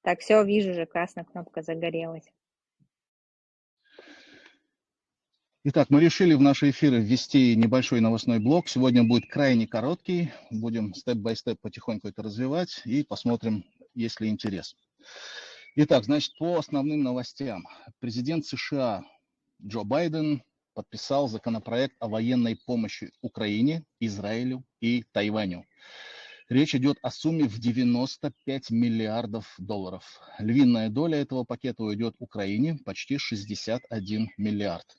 Так, все, вижу же, красная кнопка загорелась. Итак, мы решили в наши эфиры ввести небольшой новостной блок. Сегодня будет крайне короткий. Будем степ-бай-степ потихоньку это развивать и посмотрим, есть ли интерес. Итак, значит, по основным новостям. Президент США Джо Байден подписал законопроект о военной помощи Украине, Израилю и Тайваню. Речь идет о сумме в 95 миллиардов долларов. Львиная доля этого пакета уйдет Украине, почти 61 миллиард.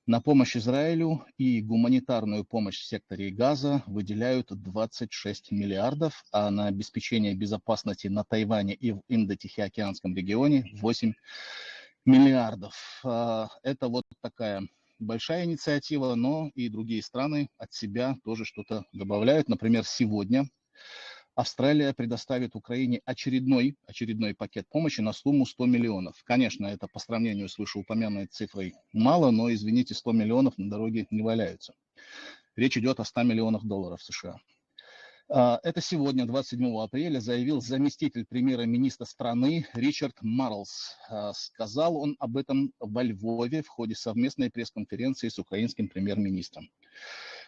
На помощь Израилю и гуманитарную помощь в секторе Газа выделяют 26 миллиардов, а на обеспечение безопасности на Тайване и в Индо-Тихоокеанском регионе 8 миллиардов. Это вот такая большая инициатива, но и другие страны от себя тоже что-то добавляют. Например, сегодня Австралия предоставит Украине очередной пакет помощи на сумму 100 миллионов. Конечно, это по сравнению с вышеупомянутой цифрой мало, но, извините, 100 миллионов на дороге не валяются. Речь идет о 100 миллионах долларов США. Это сегодня, 27 апреля, заявил заместитель премьер-министра страны Ричард Маррлс. Сказал он об этом во Львове в ходе совместной пресс-конференции с украинским премьер-министром.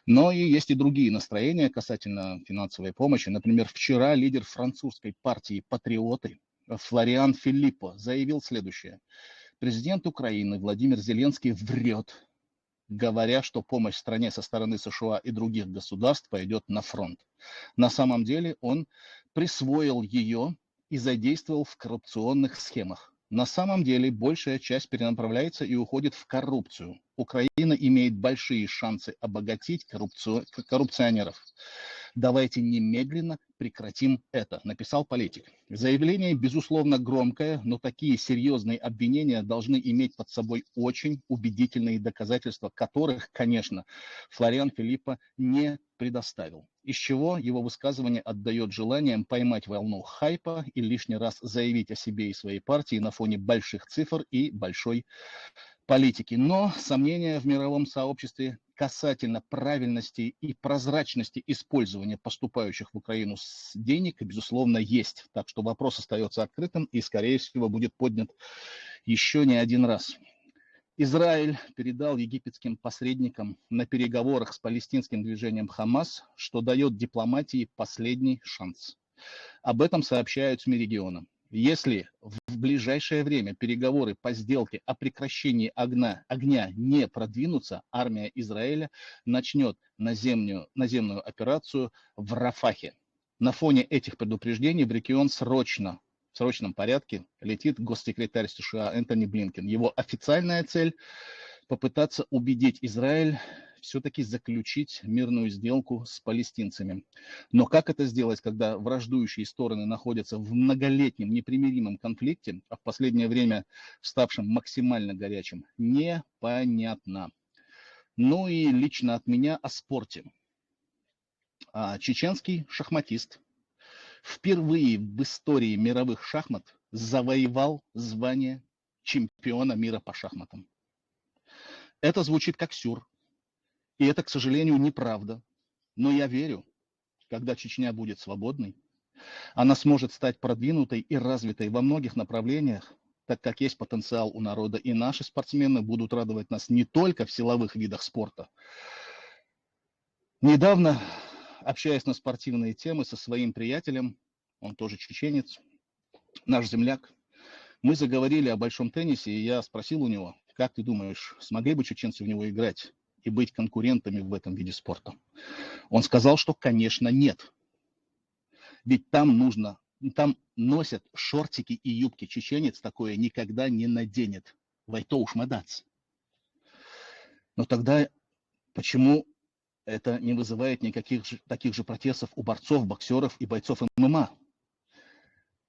Но и есть и другие настроения касательно финансовой помощи. Например, вчера лидер французской партии «Патриоты» Флориан Филиппо заявил следующее. Президент Украины Владимир Зеленский врет, говоря, что помощь стране со стороны США и других государств пойдет на фронт. На самом деле он присвоил ее и задействовал в коррупционных схемах. На самом деле большая часть перенаправляется и уходит в коррупцию. Украина имеет большие шансы обогатить коррупционеров. Давайте немедленно прекратим это, написал политик. Заявление, безусловно, громкое, но такие серьезные обвинения должны иметь под собой очень убедительные доказательства, которых, конечно, Флориан Филиппо не предоставил. Из чего его высказывание отдает желанием поймать волну хайпа и лишний раз заявить о себе и своей партии на фоне больших цифр и большой политики. Но сомнения в мировом сообществе касательно правильности и прозрачности использования поступающих в Украину денег, безусловно, есть. Так что вопрос остается открытым и, скорее всего, будет поднят еще не один раз. Израиль передал египетским посредникам на переговорах с палестинским движением Хамас, что дает дипломатии последний шанс. Об этом сообщают СМИ региона. Если в ближайшее время переговоры по сделке о прекращении огня не продвинутся, армия Израиля начнет наземную операцию в Рафахе. На фоне этих предупреждений в регион в срочном порядке летит госсекретарь США Энтони Блинкен. Его официальная цель – попытаться убедить Израиль все-таки заключить мирную сделку с палестинцами. Но как это сделать, когда враждующие стороны находятся в многолетнем непримиримом конфликте, а в последнее время ставшем максимально горячим, непонятно. Ну и лично от меня о спорте. Чеченский шахматист впервые в истории мировых шахмат завоевал звание чемпиона мира по шахматам. Это звучит как сюр. И это, к сожалению, неправда. Но я верю, когда Чечня будет свободной, она сможет стать продвинутой и развитой во многих направлениях, так как есть потенциал у народа. И наши спортсмены будут радовать нас не только в силовых видах спорта. Недавно, общаясь на спортивные темы со своим приятелем, он тоже чеченец, наш земляк, мы заговорили о большом теннисе, и я спросил у него, как ты думаешь, смогли бы чеченцы в него играть и быть конкурентами в этом виде спорта? Он сказал, что, конечно, нет. Ведь там носят шортики и юбки. Чеченец такое никогда не наденет. Вайто уж мадац. Но тогда почему это не вызывает никаких таких же протестов у борцов, боксеров и бойцов ММА?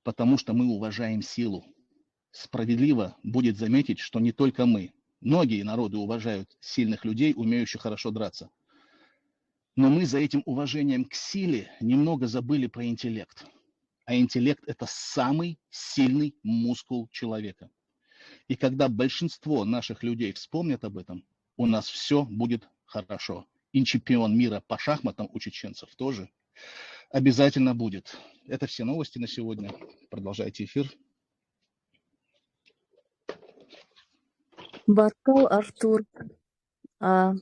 Потому что мы уважаем силу. Справедливо будет заметить, что не только мы. Многие народы уважают сильных людей, умеющих хорошо драться. Но мы за этим уважением к силе немного забыли про интеллект. А интеллект – это самый сильный мускул человека. И когда большинство наших людей вспомнят об этом, у нас все будет хорошо. И чемпион мира по шахматам у чеченцев тоже обязательно будет. Это все новости на сегодня. Продолжайте эфир. Баркал Артур. А,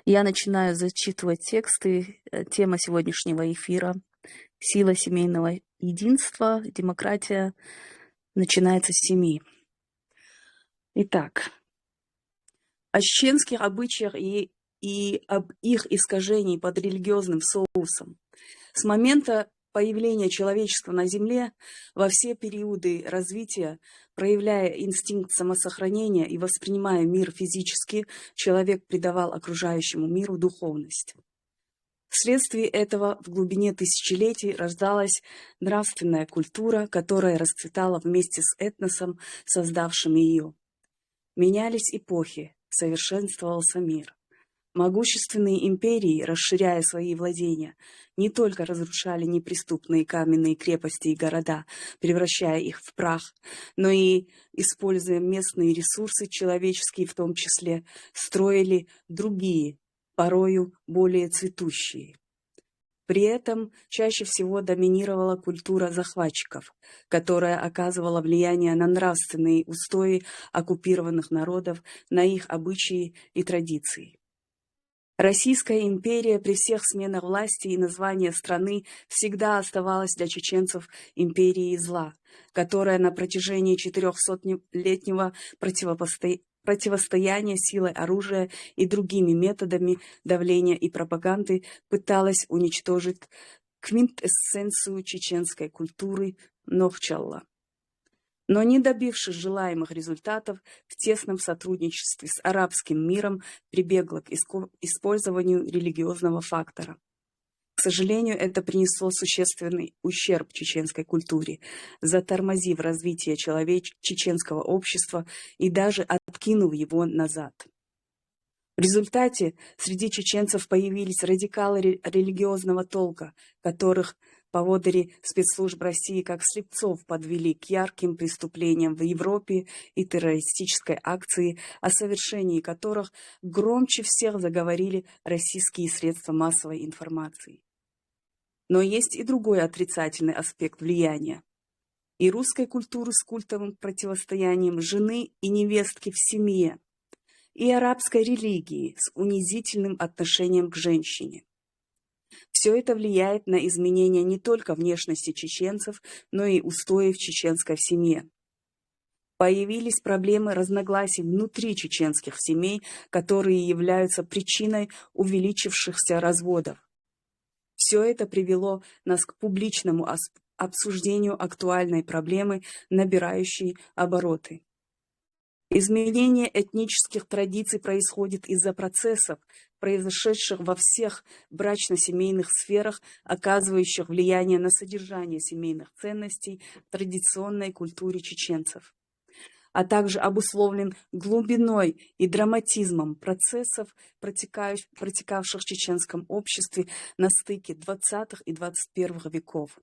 Я начинаю зачитывать тексты. Тема сегодняшнего эфира — сила семейного единства, демократия начинается с семьи. Итак, о чеченских обычаях и об их искажении под религиозным соусом. С момента появления человечества на Земле во все периоды развития, проявляя инстинкт самосохранения и воспринимая мир физически, человек придавал окружающему миру духовность. Вследствие этого в глубине тысячелетий рождалась нравственная культура, которая расцветала вместе с этносом, создавшим ее. Менялись эпохи, совершенствовался мир. Могущественные империи, расширяя свои владения, не только разрушали неприступные каменные крепости и города, превращая их в прах, но и, используя местные ресурсы, человеческие в том числе, строили другие, порою более цветущие. При этом чаще всего доминировала культура захватчиков, которая оказывала влияние на нравственные устои оккупированных народов, на их обычаи и традиции. Российская империя при всех сменах власти и названия страны всегда оставалась для чеченцев империей зла, которая на протяжении 400-летнего противостояния силой оружия и другими методами давления и пропаганды пыталась уничтожить квинтэссенцию чеченской культуры Нохчалла. Но не добившись желаемых результатов, в тесном сотрудничестве с арабским миром прибегла к использованию религиозного фактора. К сожалению, это принесло существенный ущерб чеченской культуре, затормозив развитие чеченского общества и даже откинув его назад. В результате среди чеченцев появились радикалы религиозного толка, которых поводыри спецслужб России как слепцов подвели к ярким преступлениям в Европе и террористической акции, о совершении которых громче всех заговорили российские средства массовой информации. Но есть и другой отрицательный аспект влияния. И русской культуры с культовым противостоянием жены и невестки в семье, и арабской религии с унизительным отношением к женщине. Все это влияет на изменение не только внешности чеченцев, но и устоев чеченской в семье. Появились проблемы разногласий внутри чеченских семей, которые являются причиной увеличившихся разводов. Все это привело нас к публичному обсуждению актуальной проблемы, набирающей обороты. Изменение этнических традиций происходит из-за процессов, произошедших во всех брачно-семейных сферах, оказывающих влияние на содержание семейных ценностей в традиционной культуре чеченцев, а также обусловлен глубиной и драматизмом процессов, протекавших в чеченском обществе на стыке XX и XXI веков.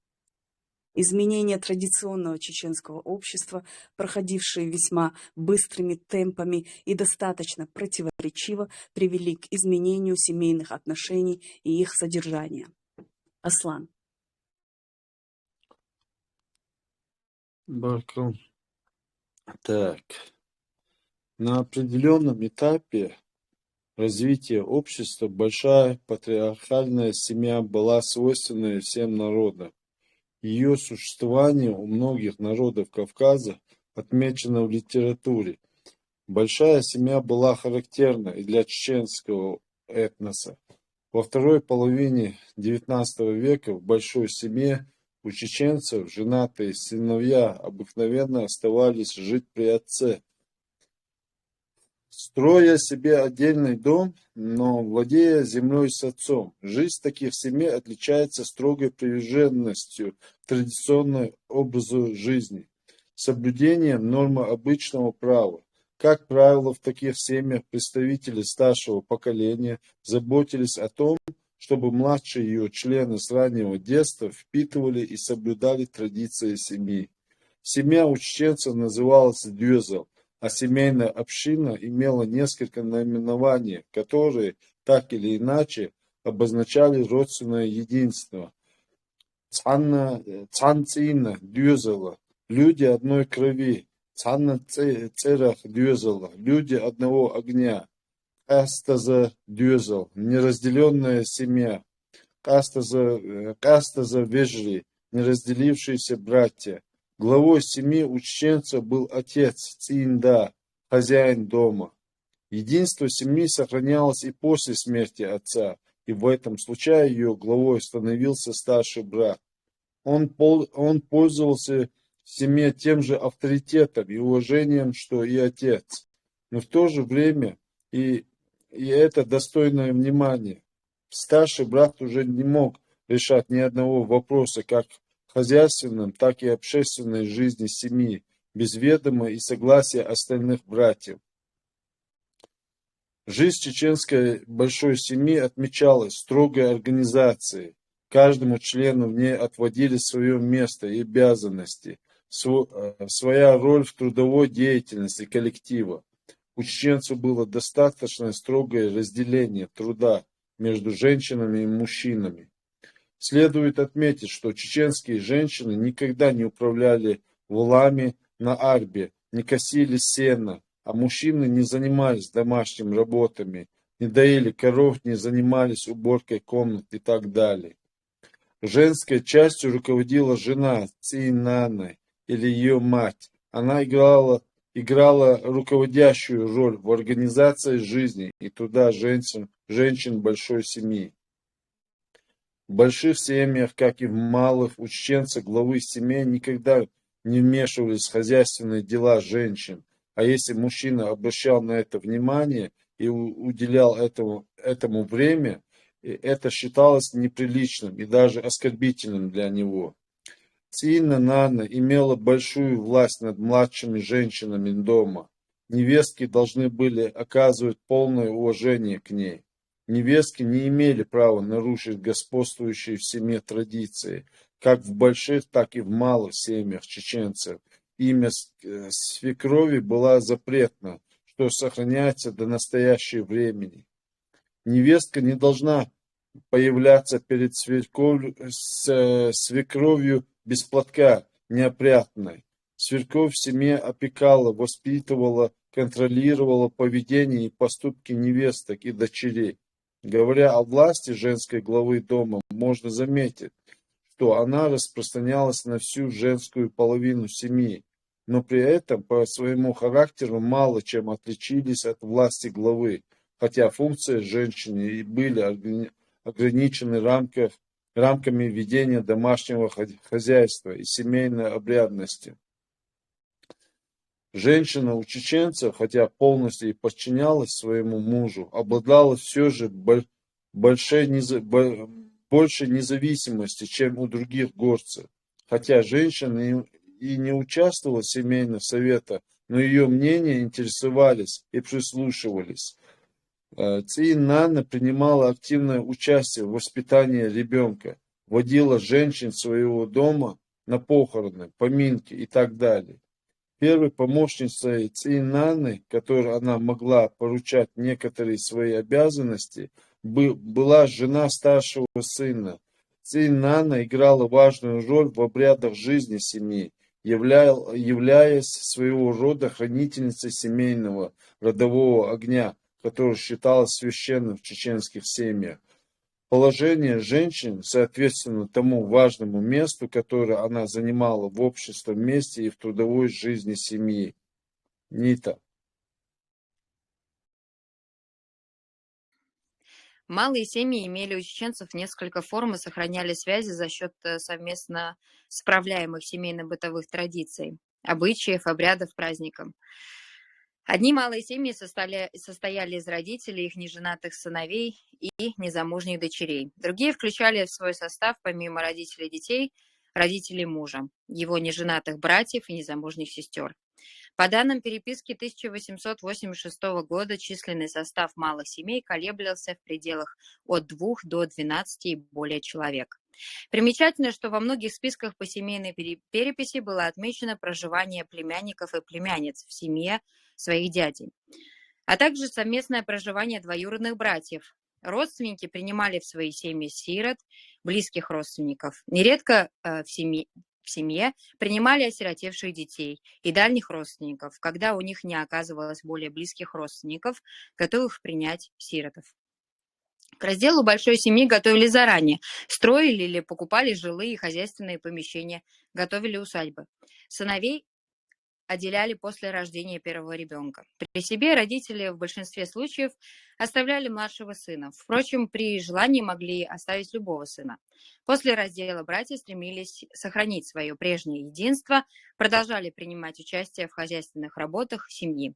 Изменения традиционного чеченского общества, проходившие весьма быстрыми темпами и достаточно противоречиво, привели к изменению семейных отношений и их содержания. Аслан. Баркал. Так. На определенном этапе развития общества большая патриархальная семья была свойственна всем народам. Ее существование у многих народов Кавказа отмечено в литературе. Большая семья была характерна и для чеченского этноса. Во второй половине XIX века в большой семье у чеченцев женатые сыновья обыкновенно оставались жить при отце, строя себе отдельный дом, но владея землей с отцом. Жизнь таких семей отличается строгой приверженностью к традиционному образу жизни, соблюдением нормы обычного права. Как правило, в таких семьях представители старшего поколения заботились о том, чтобы младшие ее члены с раннего детства впитывали и соблюдали традиции семьи. Семья у чеченцев называлась дюзел, а семейная община имела несколько наименований, которые так или иначе обозначали родственное единство. Цанцина, дюзела, люди одной крови, Цанна церах дюзела, люди одного огня. Кастаза дюзел, неразделенная семья. Кастаза вежри, неразделившиеся братья. Главой семьи ученца был отец Цинда, хозяин дома. Единство семьи сохранялось и после смерти отца, и в этом случае ее главой становился старший брат. Он пользовался в семье тем же авторитетом и уважением, что и отец. Но в то же время и это достойное внимания. Старший брат уже не мог решать ни одного вопроса как в хозяйственном, так и общественной жизни семьи, без ведома и согласия остальных братьев. Жизнь чеченской большой семьи отмечалась строгой организацией. Каждому члену в ней отводили свое место и обязанности, своя роль в трудовой деятельности коллектива. У чеченцев было достаточно строгое разделение труда между женщинами и мужчинами. Следует отметить, что чеченские женщины никогда не управляли волами на арбе, не косили сено, а мужчины не занимались домашними работами, не доили коров, не занимались уборкой комнат и так далее. Женской частью руководила жена Цинаны или ее мать. Она играла руководящую роль в организации жизни и труда женщин большой семьи. В больших семьях, как и в малых, у чеченцев главы семей никогда не вмешивались в хозяйственные дела женщин, а если мужчина обращал на это внимание и уделял этому время, это считалось неприличным и даже оскорбительным для него. Цинна имела большую власть над младшими женщинами дома. Невестки должны были оказывать полное уважение к ней. Невестки не имели права нарушить господствующие в семье традиции, как в больших, так и в малых семьях чеченцев. Имя свекрови было запретно, что сохраняется до настоящего времени. Невестка не должна появляться перед свекровью без платка, неопрятной. Свекровь в семье опекала, воспитывала, контролировала поведение и поступки невесток и дочерей. Говоря о власти женской главы дома, можно заметить, что она распространялась на всю женскую половину семьи, но при этом по своему характеру мало чем отличились от власти главы, хотя функции женщины и были ограничены рамками ведения домашнего хозяйства и семейной обрядности. Женщина у чеченцев, хотя полностью и подчинялась своему мужу, обладала все же большей независимости, чем у других горцев. Хотя женщина и не участвовала в семейных советах, но ее мнения интересовались и прислушивались. Цинна принимала активное участие в воспитании ребенка, водила женщин своего дома на похороны, поминки и так далее. Первой помощницей Циннаны, которой она могла поручать некоторые свои обязанности, была жена старшего сына. Циннана играла важную роль в обрядах жизни семьи, являясь своего рода хранительницей семейного родового огня, который считалось священным в чеченских семьях. Положение женщин, соответственно тому важному месту, которое она занимала в общественном месте и в трудовой жизни семьи. Нита. Малые семьи имели у чеченцев несколько форм и сохраняли связи за счет совместно справляемых семейно-бытовых традиций, обычаев, обрядов, праздников. Одни малые семьи состояли из родителей, их неженатых сыновей и незамужних дочерей. Другие включали в свой состав, помимо родителей детей, родителей мужа, его неженатых братьев и незамужних сестер. По данным переписки 1886 года, численный состав малых семей колеблился в пределах от 2 до 12 и более человек. Примечательно, что во многих списках по семейной переписи было отмечено проживание племянников и племянниц в семье своих дядей, а также совместное проживание двоюродных братьев. Родственники принимали в свои семьи сирот, близких родственников. Нередко в в семье принимали осиротевших детей и дальних родственников, когда у них не оказывалось более близких родственников, готовых принять сиротов. К разделу большой семьи готовили заранее, строили или покупали жилые и хозяйственные помещения, готовили усадьбы. Сыновей отделяли после рождения первого ребенка. При себе родители в большинстве случаев оставляли младшего сына. Впрочем, при желании могли оставить любого сына. После раздела братья стремились сохранить свое прежнее единство, продолжали принимать участие в хозяйственных работах семьи.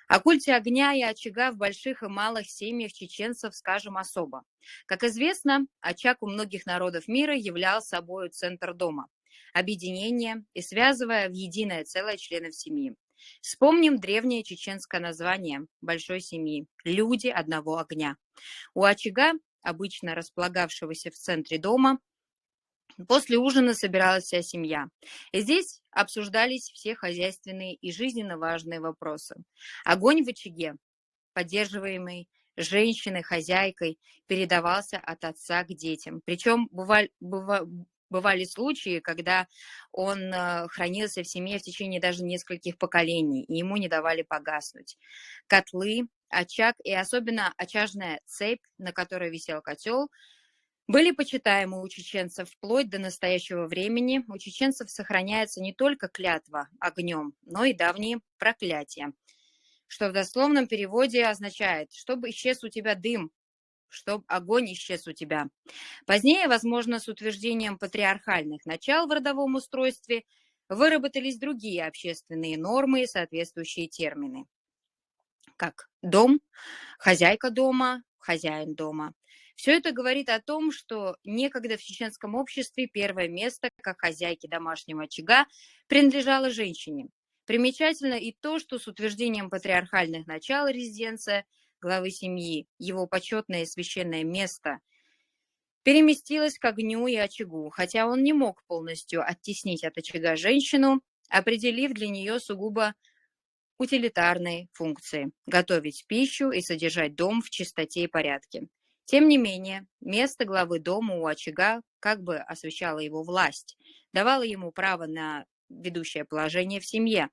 О культе огня и очага в больших и малых семьях чеченцев скажем особо. Как известно, очаг у многих народов мира являл собой центр дома, объединение и связывая в единое целое членов семьи. Вспомним древнее чеченское название большой семьи – люди одного огня. У очага, обычно располагавшегося в центре дома, после ужина собиралась вся семья. И здесь обсуждались все хозяйственные и жизненно важные вопросы. Огонь в очаге, поддерживаемый женщиной, хозяйкой, передавался от отца к детям. Причем бывали случаи, когда он хранился в семье в течение даже нескольких поколений, и ему не давали погаснуть. Котлы, очаг и особенно очажная цепь, на которой висел котел, были почитаемы у чеченцев вплоть до настоящего времени. У чеченцев сохраняется не только клятва огнем, но и давние проклятия, что в дословном переводе означает «чтобы исчез у тебя дым», «чтоб огонь исчез у тебя». Позднее, возможно, с утверждением патриархальных начал в родовом устройстве выработались другие общественные нормы и соответствующие термины, как дом, хозяйка дома, хозяин дома. Все это говорит о том, что некогда в чеченском обществе первое место, как хозяйки домашнего очага, принадлежало женщине. Примечательно и то, что с утверждением патриархальных начал резиденция главы семьи, его почетное и священное место, переместилось к огню и очагу, хотя он не мог полностью оттеснить от очага женщину, определив для нее сугубо утилитарные функции – готовить пищу и содержать дом в чистоте и порядке. Тем не менее, место главы дома у очага как бы освещало его власть, давало ему право на ведущее положение в семье.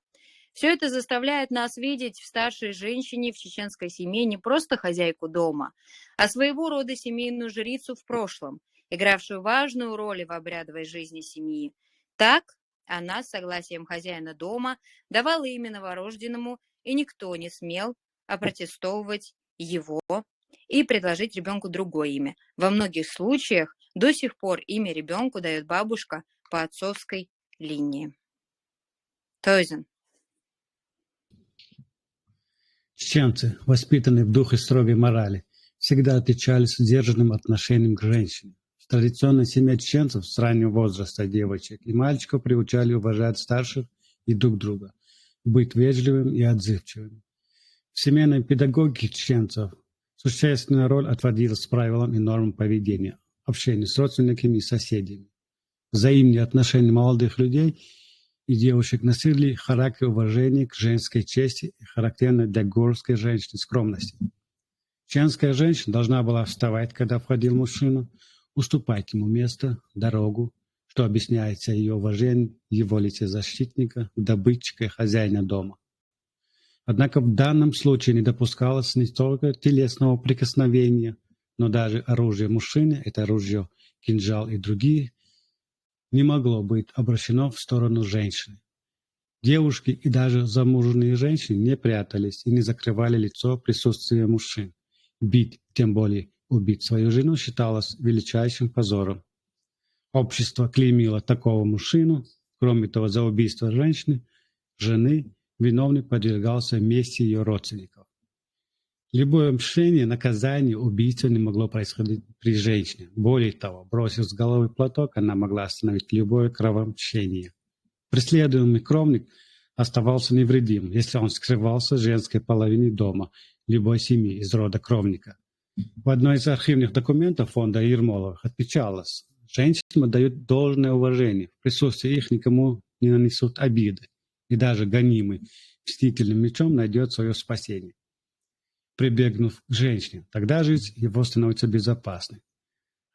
Все это заставляет нас видеть в старшей женщине в чеченской семье не просто хозяйку дома, а своего рода семейную жрицу в прошлом, игравшую важную роль в обрядовой жизни семьи. Так она, с согласием хозяина дома, давала имя новорожденному, и никто не смел опротестовывать его и предложить ребенку другое имя. Во многих случаях до сих пор имя ребенку дает бабушка по отцовской линии. Тойзен. Чеченцы, воспитанные в духе строгой морали, всегда отличались сдержанным отношением к женщине. В традиционной семье чеченцев с раннего возраста девочек и мальчиков приучали уважать старших и друг друга, быть вежливым и отзывчивым. В семейной педагогике чеченцев существенная роль отводилась правилам и нормам поведения, общению с родственниками и соседями. Взаимные отношения молодых людей и девушек носили характер уважения к женской чести и характерной для горской женщины скромности. Чеченская женщина должна была вставать, когда входил мужчина, уступать ему место, дорогу, что объясняется ее уважением в его лице защитника, добытчика и хозяина дома. Однако в данном случае не допускалось не только телесного прикосновения, но даже оружие мужчины, это оружие, кинжал и другие, не могло быть обращено в сторону женщины. Девушки и даже замужние женщины не прятались и не закрывали лицо присутствия мужчин. Бить, тем более убить свою жену, считалось величайшим позором. Общество клеймило такого мужчину. Кроме того, за убийство женщины, жены, виновный подвергался мести ее родственников. Любое мщение, наказание убийцы не могло происходить при женщине. Более того, бросив с головы платок, она могла остановить любое кровомщение. Преследуемый кровник оставался невредим, если он скрывался в женской половине дома любой семьи из рода кровника. В одной из архивных документов фонда Ермоловых отмечалось: женщинам дают должное уважение, в присутствии их никому не нанесут обиды, и даже гонимый мстительным мечом найдет свое спасение, прибегнув к женщине. Тогда жизнь его становится безопасной.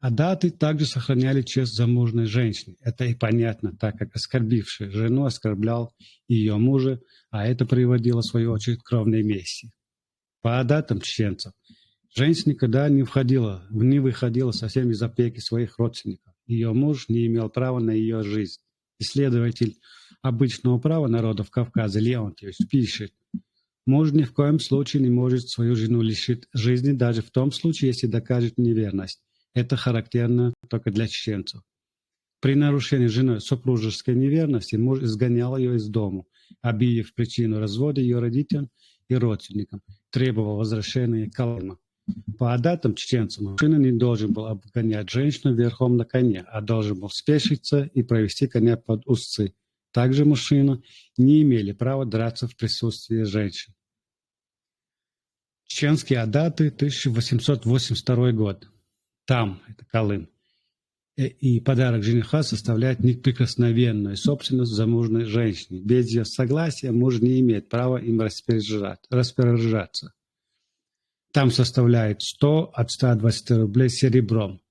Адаты также сохраняли честь замужней женщины. Это и понятно, так как оскорбивший жену оскорблял ее мужа, а это приводило, в свою очередь, к кровной мести. По адатам чеченцев, женщина никогда не выходила совсем из опеки своих родственников. Ее муж не имел права на ее жизнь. Исследователь обычного права народов Кавказа Леонтьевич пишет: муж ни в коем случае не может свою жену лишить жизни, даже в том случае, если докажет неверность. Это характерно только для чеченцев. При нарушении женой супружеской неверности муж изгонял ее из дому, объявив причину развода ее родителям и родственникам, требовал возвращения калыма. По адатам чеченцев мужчина не должен был обгонять женщину верхом на коне, а должен был спешиться и провести коня под узцы. Также мужчины не имели права драться в присутствии женщин. Чеченские адаты, 1882 год. Там, это Колым. И подарок жениха составляет неприкосновенную собственность замужней женщины. Без ее согласия муж не имеет права им распоряжаться. Там составляет 100 от 120 рублей серебром.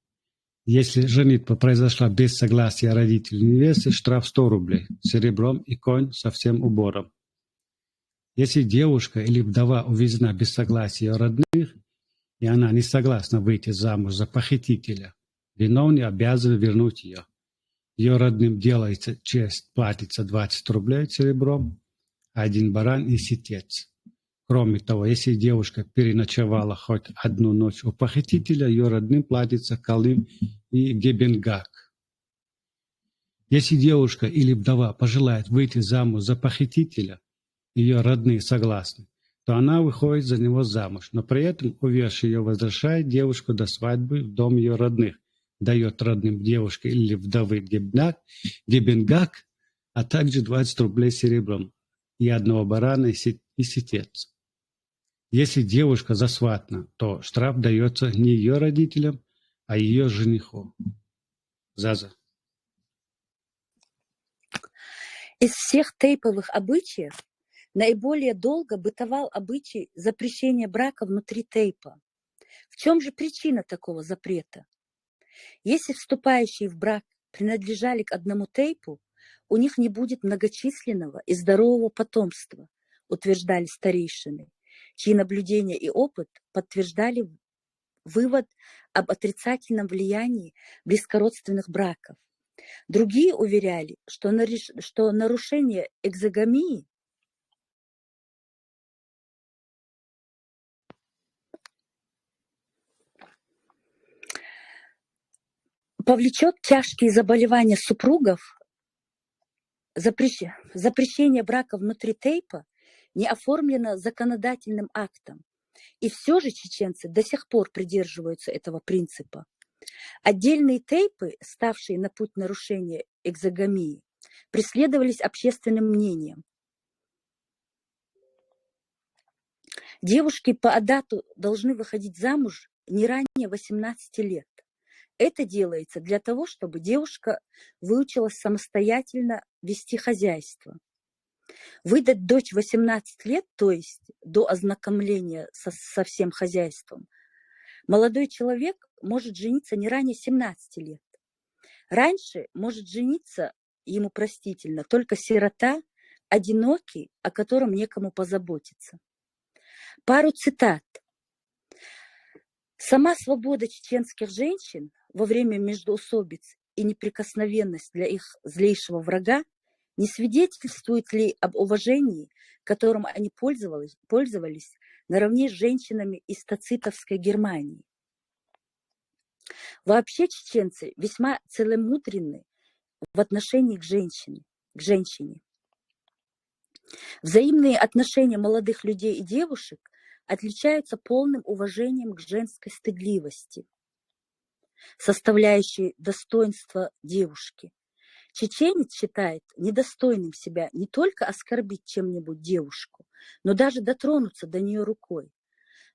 Если женитьба произошла без согласия родителей невесты, штраф 100 рублей серебром и конь со всем убором. Если девушка или вдова увезена без согласия ее родных, и она не согласна выйти замуж за похитителя, виновный обязан вернуть ее. Ее родным делается честь, платится 20 рублей серебром, 1 баран и ситец. Кроме того, если девушка переночевала хоть одну ночь у похитителя, ее родным платится калым и гебенгак. Если девушка или вдова пожелает выйти замуж за похитителя, ее родные согласны, то она выходит за него замуж, но при этом увезший ее возвращает девушку до свадьбы в дом ее родных, дает родным девушке или вдовы гебенгак, а также 20 рублей серебром и 1 барана и ситец. Если девушка засватана, то штраф дается не ее родителям, а ее жениху. Заза. Из всех тейповых обычаев наиболее долго бытовал обычай запрещения брака внутри тейпа. В чем же причина такого запрета? Если вступающие в брак принадлежали к одному тейпу, у них не будет многочисленного и здорового потомства, утверждали старейшины, чьи наблюдения и опыт подтверждали вывод об отрицательном влиянии близкородственных браков. Другие уверяли, что нарушение экзогамии повлечет тяжкие заболевания супругов. Запрещение брака внутри тейпа не оформлено законодательным актом. И все же чеченцы до сих пор придерживаются этого принципа. Отдельные тейпы, ставшие на путь нарушения экзогамии, преследовались общественным мнением. Девушки по адату должны выходить замуж не ранее 18 лет. Это делается для того, чтобы девушка выучилась самостоятельно вести хозяйство. Выдать дочь 18 лет, то есть до ознакомления со всем хозяйством, молодой человек может жениться не ранее 17 лет. Раньше может жениться, ему простительно, только сирота, одинокий, о котором некому позаботиться. Пару цитат. Сама свобода чеченских женщин во время междоусобиц и неприкосновенность для их злейшего врага не свидетельствует ли об уважении, которым они пользовались наравне с женщинами из тацитовской Германии? Вообще чеченцы весьма целомудренны в отношении к женщине. Взаимные отношения молодых людей и девушек отличаются полным уважением к женской стыдливости, составляющей достоинство девушки. Чеченец считает недостойным себя не только оскорбить чем-нибудь девушку, но даже дотронуться до нее рукой.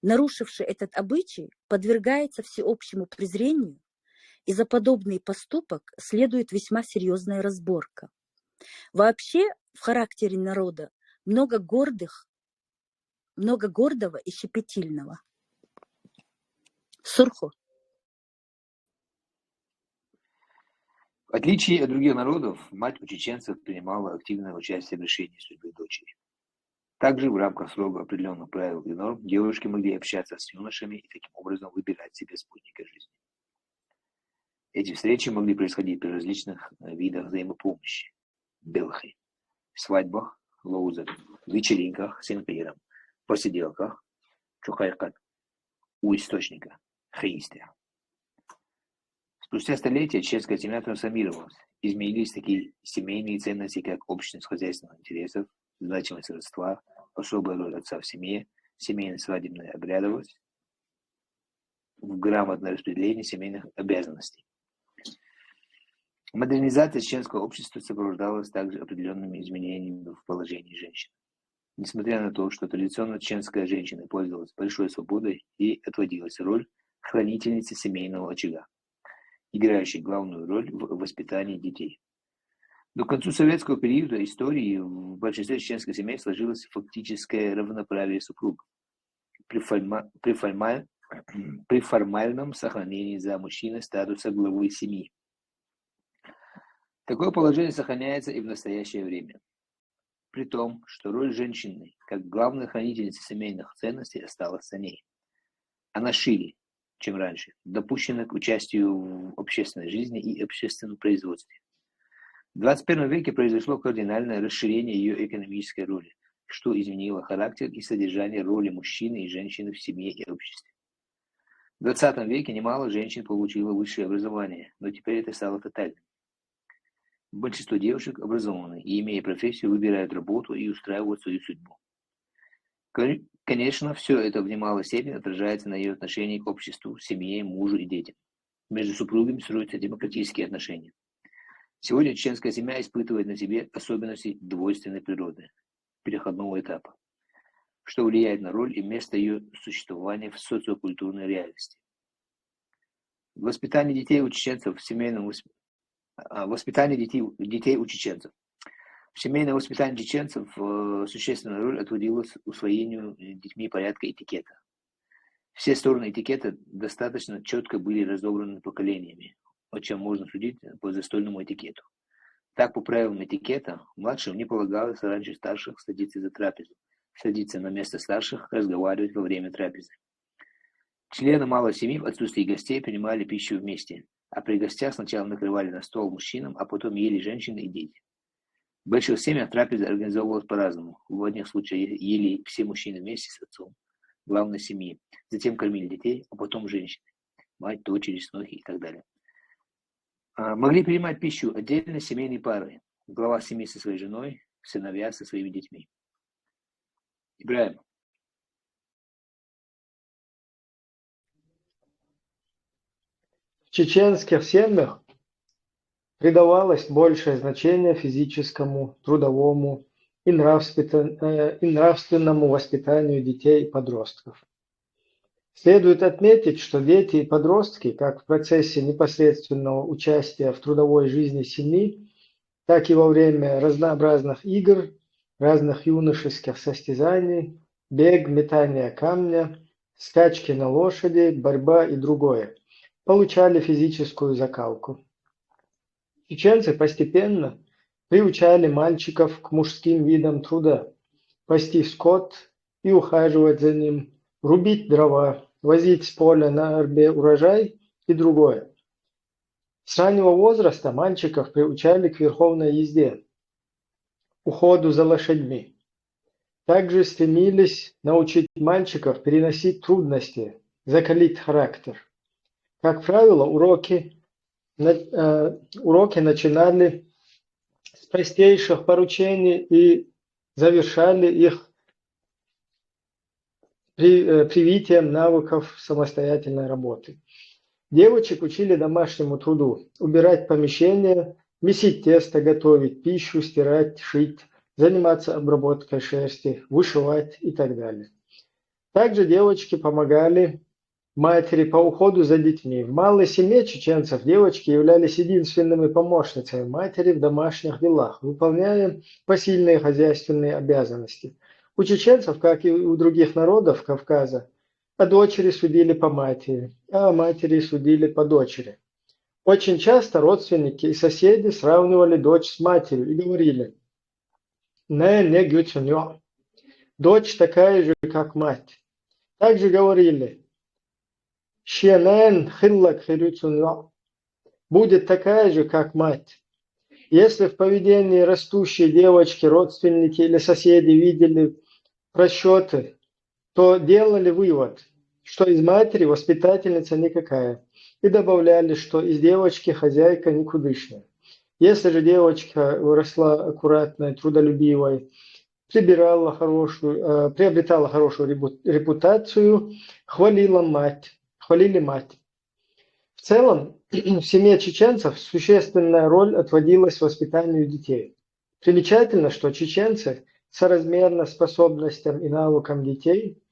Нарушивший этот обычай подвергается всеобщему презрению, и за подобный поступок следует весьма серьезная разборка. Вообще в характере народа много гордого и щепетильного. Сурхо. В отличие от других народов, мать у чеченцев принимала активное участие в решении судьбы дочери. Также в рамках строго определенных правил и норм девушки могли общаться с юношами и таким образом выбирать себе спутника жизни. Эти встречи могли происходить при различных видах взаимопомощи: белхи, свадьбах, лоузах, вечеринках с инклиром, посиделках, чухайкат, у источника, хаистия. Спустя столетия чеченская семья трансформировалась. Изменились такие семейные ценности, как общность хозяйственных интересов, значимость родства, особая роль отца в семье, семейная свадебная обрядовость, грамотное распределение семейных обязанностей. Модернизация чеченского общества сопровождалась также определенными изменениями в положении женщин. Несмотря на то, что традиционно чеченская женщина пользовалась большой свободой, ей отводилась роль хранительницы семейного очага, играющей главную роль в воспитании детей. Но к концу советского периода истории в большинстве чеченских семей сложилось фактическое равноправие супругов при формальном сохранении за мужчиной статуса главы семьи. Такое положение сохраняется и в настоящее время. При том, что роль женщины как главной хранительницы семейных ценностей осталась за ней. Она шире, чем раньше, допущена к участию в общественной жизни и общественном производстве. В 21 веке произошло кардинальное расширение ее экономической роли, что изменило характер и содержание роли мужчины и женщины в семье и обществе. В 20 веке немало женщин получило высшее образование, но теперь это стало тотальным. Большинство девушек образованы и, имея профессию, выбирают работу и устраивают свою судьбу. Конечно, все это в немалой степени отражается на ее отношении к обществу, семье, мужу и детям. Между супругами строятся демократические отношения. Сегодня чеченская семья испытывает на себе особенности двойственной природы, переходного этапа, что влияет на роль и место ее существования в социокультурной реальности. Воспитание детей у чеченцев в семейном воспитание детей у чеченцев. В семейном воспитании чеченцев существенная роль отводилась усвоению детьми порядка этикета. Все стороны этикета достаточно четко были разобраны поколениями, о чем можно судить по застольному этикету. Так, по правилам этикета, младшим не полагалось раньше старших садиться за трапезу, садиться на место старших, разговаривать во время трапезы. Члены малой семьи в отсутствии гостей принимали пищу вместе, а при гостях сначала накрывали на стол мужчинам, а потом ели женщины и дети. В больших семьях трапеза организовывалась по-разному. В одних случаях ели все мужчины вместе с отцом главной семьи, затем кормили детей, а потом женщины, мать, дочери, снохи и так далее. Могли принимать пищу отдельно семейные пары, глава семьи со своей женой, сыновья со своими детьми. Ибрахим. В чеченских семьях придавалось большее значение физическому, трудовому и нравственному воспитанию детей и подростков. Следует отметить, что дети и подростки, как в процессе непосредственного участия в трудовой жизни семьи, так и во время разнообразных игр, разных юношеских состязаний, бег, метание камня, скачки на лошади, борьба и другое, получали физическую закалку. Чеченцы постепенно приучали мальчиков к мужским видам труда: пасти скот и ухаживать за ним, рубить дрова, возить с поля на орбе урожай и другое. С раннего возраста мальчиков приучали к верховной езде, уходу за лошадьми. Также стремились научить мальчиков переносить трудности, закалить характер. Как правило, уроки начинали с простейших поручений и завершали их привитием навыков самостоятельной работы. Девочек учили домашнему труду: убирать помещение, месить тесто, готовить пищу, стирать, шить, заниматься обработкой шерсти, вышивать и так далее. Также девочки помогали матери по уходу за детьми. В малой семье чеченцев девочки являлись единственными помощницами матери в домашних делах, выполняя посильные хозяйственные обязанности. У чеченцев, как и у других народов Кавказа, о дочери судили по матери, а о матери судили по дочери. Очень часто родственники и соседи сравнивали дочь с матерью и говорили: не гючуньо. Дочь такая же, как мать. Также говорили: щенен хиллак хирюцуньо. Будет такая же, как мать. Если в поведении растущей девочки родственники или соседи видели просчеты, то делали вывод, что из матери воспитательница никакая, и добавляли, что из девочки хозяйка никудышная. Если же девочка выросла аккуратной, трудолюбивой, приобретала хорошую репутацию, хвалили мать. В целом, в семье чеченцев существенная роль отводилась воспитанию детей. Примечательно, что чеченцы соразмерно способностям и навыкам детей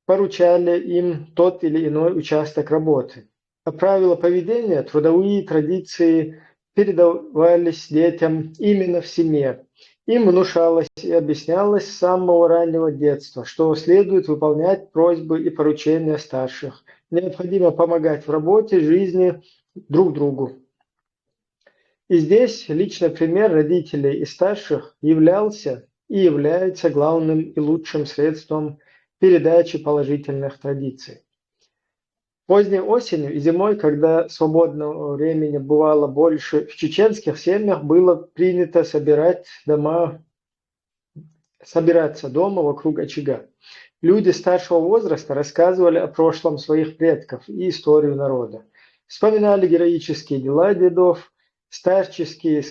поручали им тот или иной участок работы. А правила поведения, трудовые традиции передавались детям именно в семье. Им внушалось и объяснялось с самого раннего детства, что следует выполнять просьбы и поручения старших. Необходимо помогать в работе, жизни друг другу. И здесь личный пример родителей и старших являлся и является главным и лучшим средством передачи положительных традиций. Поздней осенью и зимой, когда свободного времени бывало больше, в чеченских семьях было принято собираться дома вокруг очага. Люди старшего возраста рассказывали о прошлом своих предков и историю народа. Вспоминали героические дела дедов, исторические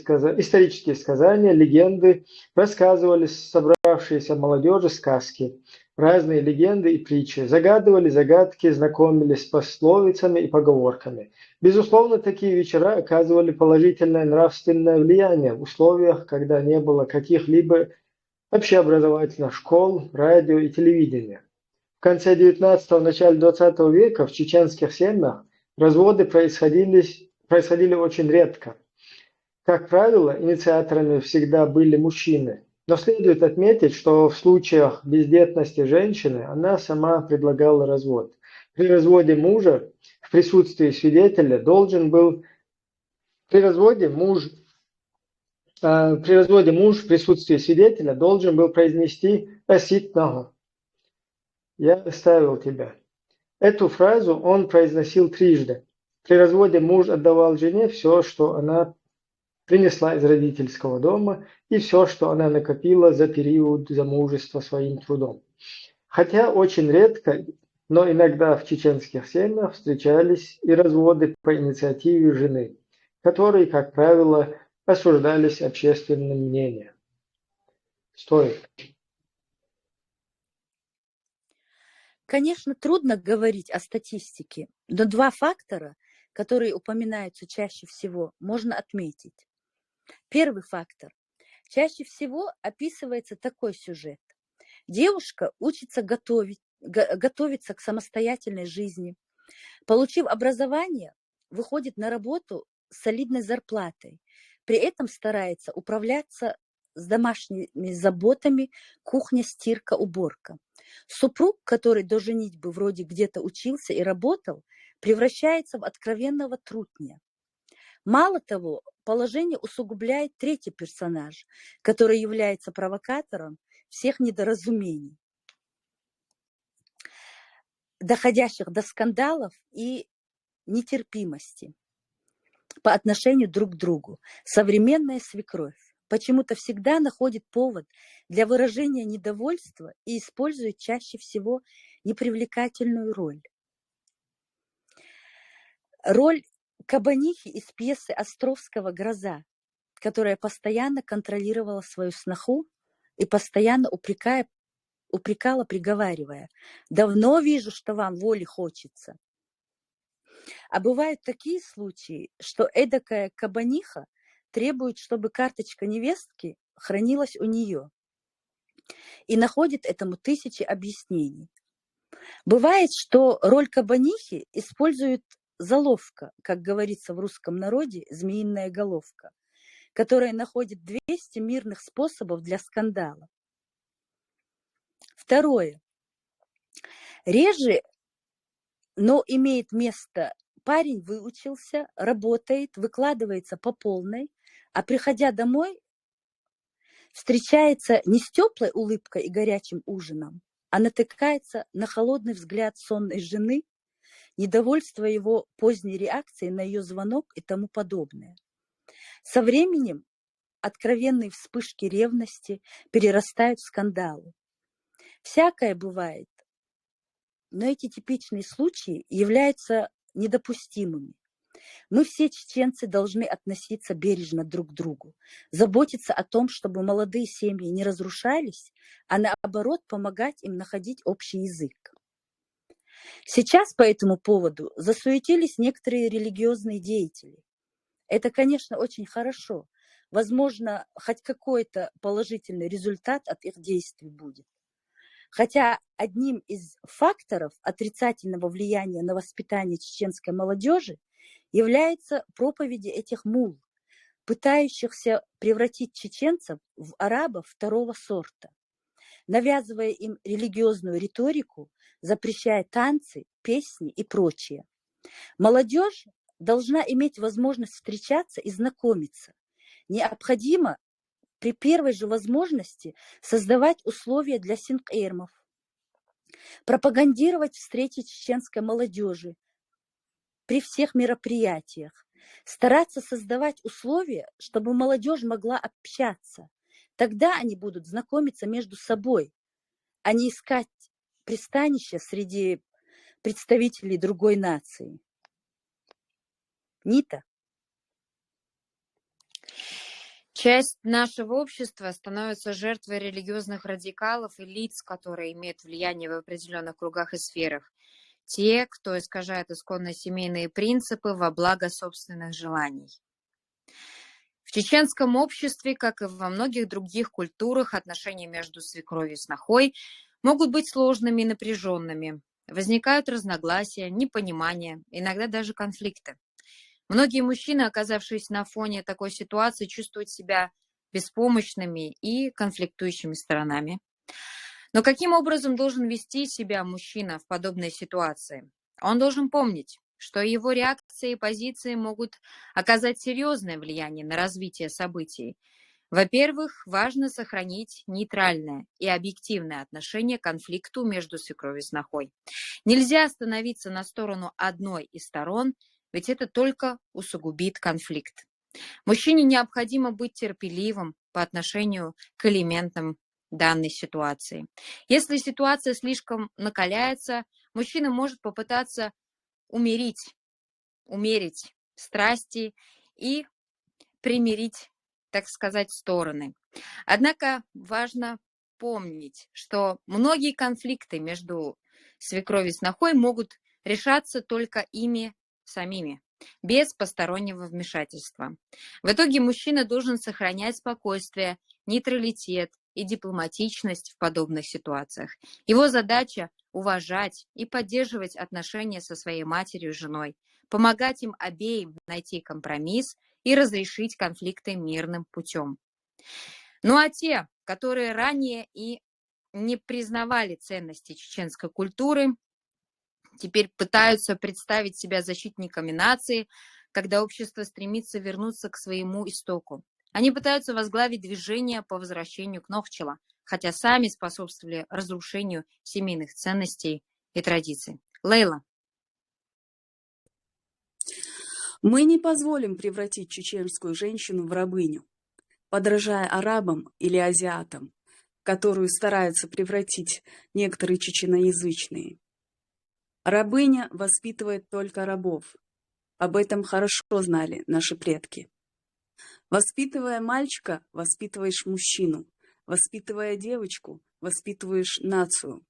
сказания, легенды, рассказывали собравшиеся молодежи сказки, разные легенды и притчи, загадывали загадки, знакомились с пословицами и поговорками. Безусловно, такие вечера оказывали положительное нравственное влияние в условиях, когда не было каких-либо общеобразовательных школ, радио и телевидения. В конце XIX – начале XX века в чеченских семьях разводы происходили очень редко. Как правило, инициаторами всегда были мужчины. Но следует отметить, что в случаях бездетности женщины она сама предлагала развод. При разводе мужа в присутствии свидетеля муж в присутствии свидетеля должен был произнести «аситнаху» – «я оставил тебя». Эту фразу он произносил трижды. При разводе муж отдавал жене все, что она принесла из родительского дома, и все, что она накопила за период замужества своим трудом. Хотя очень редко, но иногда в чеченских семьях встречались и разводы по инициативе жены, которые, как правило, осуждались общественным мнением. Конечно, трудно говорить о статистике, но два фактора, которые упоминаются чаще всего, можно отметить. Первый фактор. Чаще всего описывается такой сюжет. Девушка учится готовиться к самостоятельной жизни. Получив образование, выходит на работу с солидной зарплатой. При этом старается управляться с домашними заботами, кухня, стирка, уборка. Супруг, который до женитьбы вроде где-то учился и работал, превращается в откровенного трутня. Мало того, положение усугубляет третий персонаж, который является провокатором всех недоразумений, доходящих до скандалов и нетерпимости по отношению друг к другу. Современная свекровь почему-то всегда находит повод для выражения недовольства и использует чаще всего непривлекательную роль. Роль кабанихи из пьесы Островского «Гроза», которая постоянно контролировала свою сноху и постоянно упрекала, приговаривая: «Давно вижу, что вам воли хочется». А бывают такие случаи, что эдакая кабаниха требует, чтобы карточка невестки хранилась у нее, и находит этому тысячи объяснений. Бывает, что роль кабанихи использует заловка, как говорится в русском народе, змеиная головка, которая находит 200 мирных способов для скандала. Второе. Реже, но имеет место парень выучился, работает, выкладывается по полной, а приходя домой, встречается не с теплой улыбкой и горячим ужином, а натыкается на холодный взгляд сонной жены, недовольство его поздней реакцией на ее звонок и тому подобное. Со временем откровенные вспышки ревности перерастают в скандалы. Всякое бывает, но эти типичные случаи являются недопустимыми. Мы все чеченцы должны относиться бережно друг к другу, заботиться о том, чтобы молодые семьи не разрушались, а наоборот помогать им находить общий язык. Сейчас по этому поводу засуетились некоторые религиозные деятели. Это, конечно, очень хорошо. Возможно, хоть какой-то положительный результат от их действий будет. Хотя одним из факторов отрицательного влияния на воспитание чеченской молодежи являются проповеди этих мулл, пытающихся превратить чеченцев в арабов второго сорта, навязывая им религиозную риторику, запрещая танцы, песни и прочее. Молодежь должна иметь возможность встречаться и знакомиться. Необходимо при первой же возможности создавать условия для синкэрмов, пропагандировать встречи чеченской молодежи при всех мероприятиях, стараться создавать условия, чтобы молодежь могла общаться. Тогда они будут знакомиться между собой, а не искать пристанище среди представителей другой нации. Нита? Часть нашего общества становится жертвой религиозных радикалов и лиц, которые имеют влияние в определенных кругах и сферах. Те, кто искажает исконно семейные принципы во благо собственных желаний. В чеченском обществе, как и во многих других культурах, отношения между свекровью и снохой могут быть сложными и напряженными. Возникают разногласия, непонимания, иногда даже конфликты. Многие мужчины, оказавшись на фоне такой ситуации, чувствуют себя беспомощными и конфликтующими сторонами. Но каким образом должен вести себя мужчина в подобной ситуации? Он должен помнить, что его реакции и позиции могут оказать серьезное влияние на развитие событий. Во-первых, важно сохранить нейтральное и объективное отношение к конфликту между свекровью и снохой. Нельзя становиться на сторону одной из сторон, ведь это только усугубит конфликт. Мужчине необходимо быть терпеливым по отношению к элементам данной ситуации. Если ситуация слишком накаляется, мужчина может попытаться умерить страсти и примирить, так сказать, стороны. Однако важно помнить, что многие конфликты между свекровью и снохой могут решаться только ими самими, без постороннего вмешательства. В итоге мужчина должен сохранять спокойствие, нейтралитет и дипломатичность в подобных ситуациях. Его задача – уважать и поддерживать отношения со своей матерью и женой, помогать им обеим найти компромисс и разрешить конфликты мирным путем. Ну а те, которые ранее и не признавали ценности чеченской культуры, теперь пытаются представить себя защитниками нации, когда общество стремится вернуться к своему истоку. Они пытаются возглавить движение по возвращению к Нохчала, хотя сами способствовали разрушению семейных ценностей и традиций. Лейла. Мы не позволим превратить чеченскую женщину в рабыню, подражая арабам или азиатам, которую стараются превратить некоторые чеченоязычные. Рабыня воспитывает только рабов. Об этом хорошо знали наши предки. Воспитывая мальчика, воспитываешь мужчину. Воспитывая девочку, воспитываешь нацию.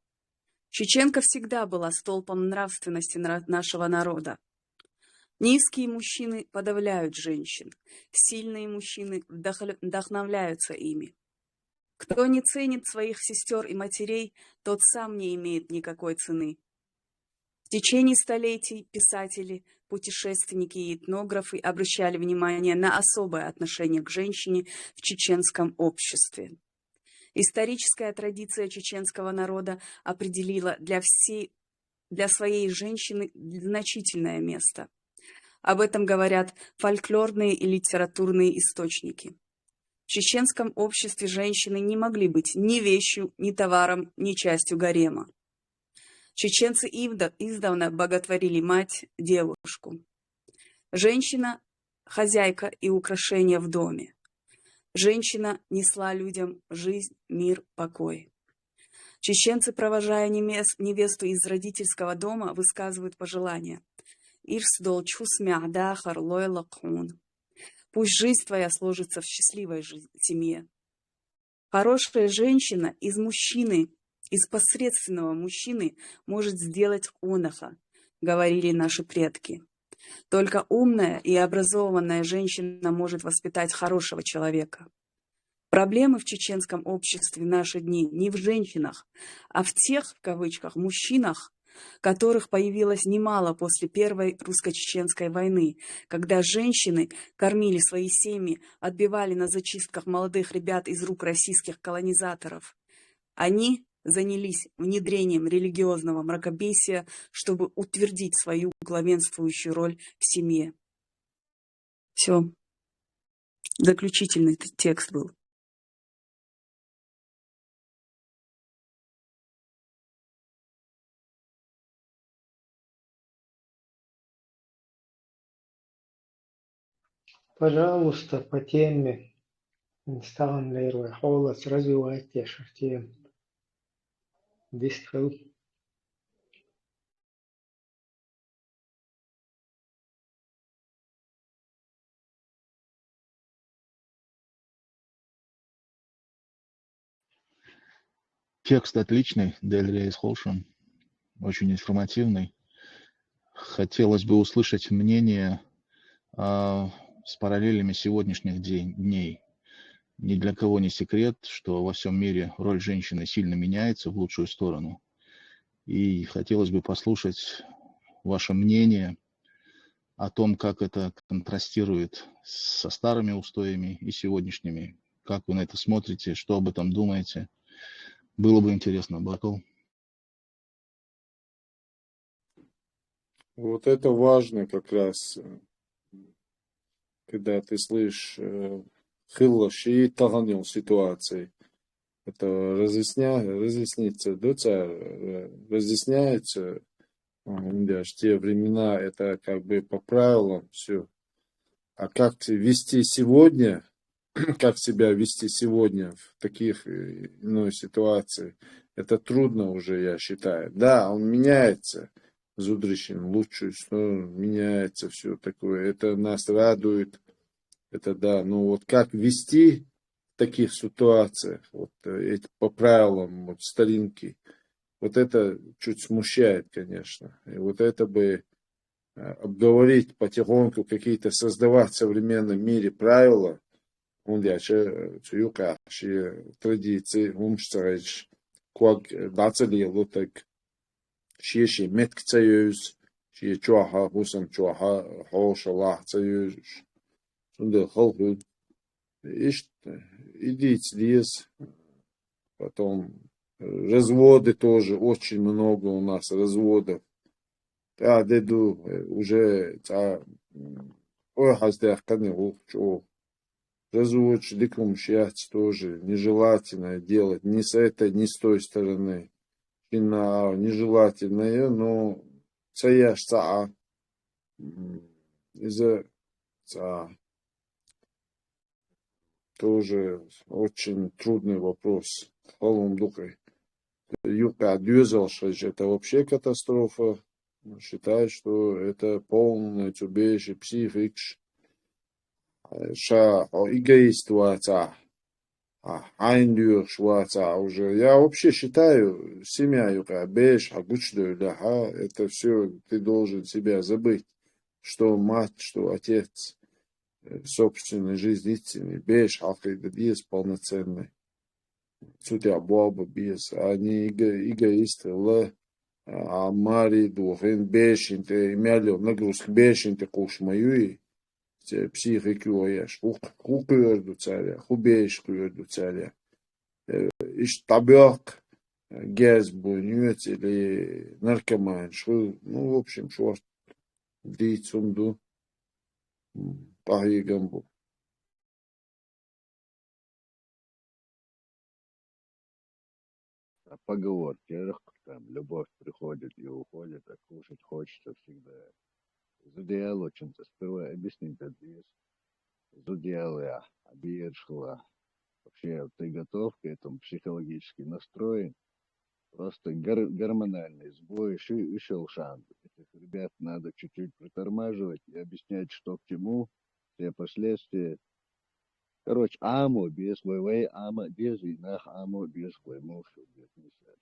Чеченка всегда была столпом нравственности нашего народа. Низкие мужчины подавляют женщин. Сильные мужчины вдохновляются ими. Кто не ценит своих сестер и матерей, тот сам не имеет никакой цены. В течение столетий писатели, путешественники и этнографы обращали внимание на особое отношение к женщине в чеченском обществе. Историческая традиция чеченского народа определила для своей женщины значительное место. Об этом говорят фольклорные и литературные источники. В чеченском обществе женщины не могли быть ни вещью, ни товаром, ни частью гарема. Чеченцы издавна боготворили мать, девушку. Женщина – хозяйка и украшение в доме. Женщина несла людям жизнь, мир, покой. Чеченцы, провожая невесту из родительского дома, высказывают пожелания. «Ирсдол чусмя дахар лойла кун». Пусть жизнь твоя сложится в счастливой семье. Хорошая женщина из мужчины, из посредственного мужчины может сделать оноха, говорили наши предки. Только умная и образованная женщина может воспитать хорошего человека. Проблемы в чеченском обществе в наши дни не в женщинах, а в тех, в кавычках, мужчинах, которых появилось немало после Первой русско-чеченской войны, когда женщины кормили свои семьи, отбивали на зачистках молодых ребят из рук российских колонизаторов. Они занялись внедрением религиозного мракобесия, чтобы утвердить свою главенствующую роль в семье. Все. Заключительный текст был. Пожалуйста, по теме Станлey Лейруя Холлас, развивайте тему. Дистхил. Текст отличный, Дель Рейс Холшем, очень информативный. Хотелось бы услышать мнение с параллелями сегодняшних дней. Ни для кого не секрет, что во всем мире роль женщины сильно меняется в лучшую сторону. И хотелось бы послушать ваше мнение о том, как это контрастирует со старыми устоями и сегодняшними. Как вы на это смотрите, что об этом думаете? Было бы интересно, Батл. Вот это важно как раз, когда ты слышишь хиллаши таганил ситуации. Это разъяснится, разъясняется, даже те времена, это как бы по правилам все. А как вести сегодня, как себя вести сегодня в таких иной ситуации, это трудно уже, я считаю. Да, он меняется, Зудрищин, в лучшую сторону, меняется все такое. Это нас радует. Это да, но вот как вести в таких ситуациях, вот эти по правилам, вот старинки, вот это чуть смущает, конечно. И вот это бы обговорить потихоньку, какие-то создавать в современном мире правила, он дальше традиции, умшцарэч, квак дацалилу, так шеши меткцаюз, ши чуаха, хусам чуаха, хоша лахцаюз, сунда халхуд, идите лес, потом разводы тоже, очень много у нас разводов. Да, деду уже ой, хаздях канил, чё. Развод диком счастье тоже нежелательно делать ни с этой, ни с той стороны. Нежелательное, но цаяш ца из-за тоже очень трудный вопрос. Холом дукой. Юка дюзал, что это вообще катастрофа. Считаю, что это полный тюбейший психикш. Ша эгоиствуется. Айндюршваца уже. Я вообще считаю, семья юка беш, это все ты должен себя забыть, что мать, что отец, собственной жизни истинный, беш, без полноценный. Судя Боба без, они эгоисты, а Мари духен бешин, ты имели нагрузку бешин, ты куш мою психику аяш, хукуерду царя, хубейш куерду царя. Иш табак, гез буйнюет или наркоман, ну, в общем, что дить сумду. Пахи Гамбу. Поговорки, там, любовь приходит и уходит, а кушать хочется всегда. Зудеял очень-то, сперва объяснить адрес. Зудеял я, объезжала. Вообще, ты готов к этому, психологически настроен? Просто гормональный сбой, еще шанс. Этих ребят надо чуть-чуть притормаживать и объяснять, что к чему, все последствия. Короче, амо без вывей, амо без инах, амо без вымов, без несят.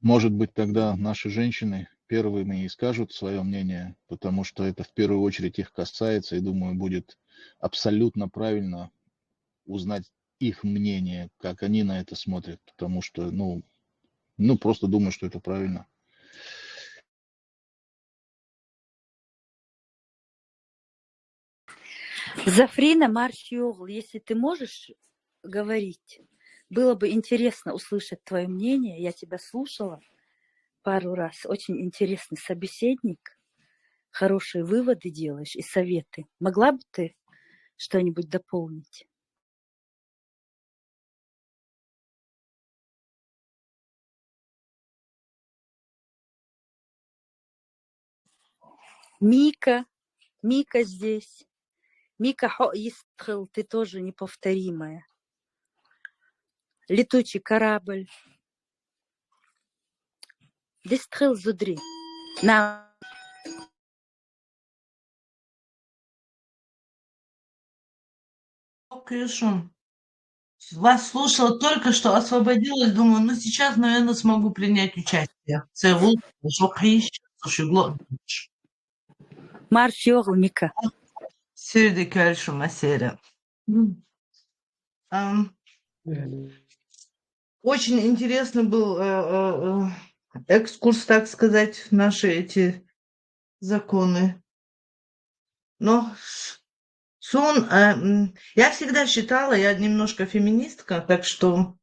Может быть, тогда наши женщины первыми и скажут свое мнение, потому что это в первую очередь их касается, и думаю, будет абсолютно правильно узнать их мнение, как они на это смотрят, потому что, ну просто думаю, что это правильно. Зафрина Маршиогл, если ты можешь говорить, было бы интересно услышать твое мнение. Я тебя слушала пару раз. Очень интересный собеседник. Хорошие выводы делаешь и советы. Могла бы ты что-нибудь дополнить? Мика здесь. Мика Хоистхл, ты тоже неповторимая. Летучий корабль. Дистхил Зудри. На Кюшун. Вас слушала, только что освободилась, думаю, ну сейчас, наверное, смогу принять участие. Целую, Маршиогл, Мика. Среди кальшу масера. Очень интересный был экскурс, так сказать, в наши эти законы. Но я всегда считала, я немножко феминистка, так что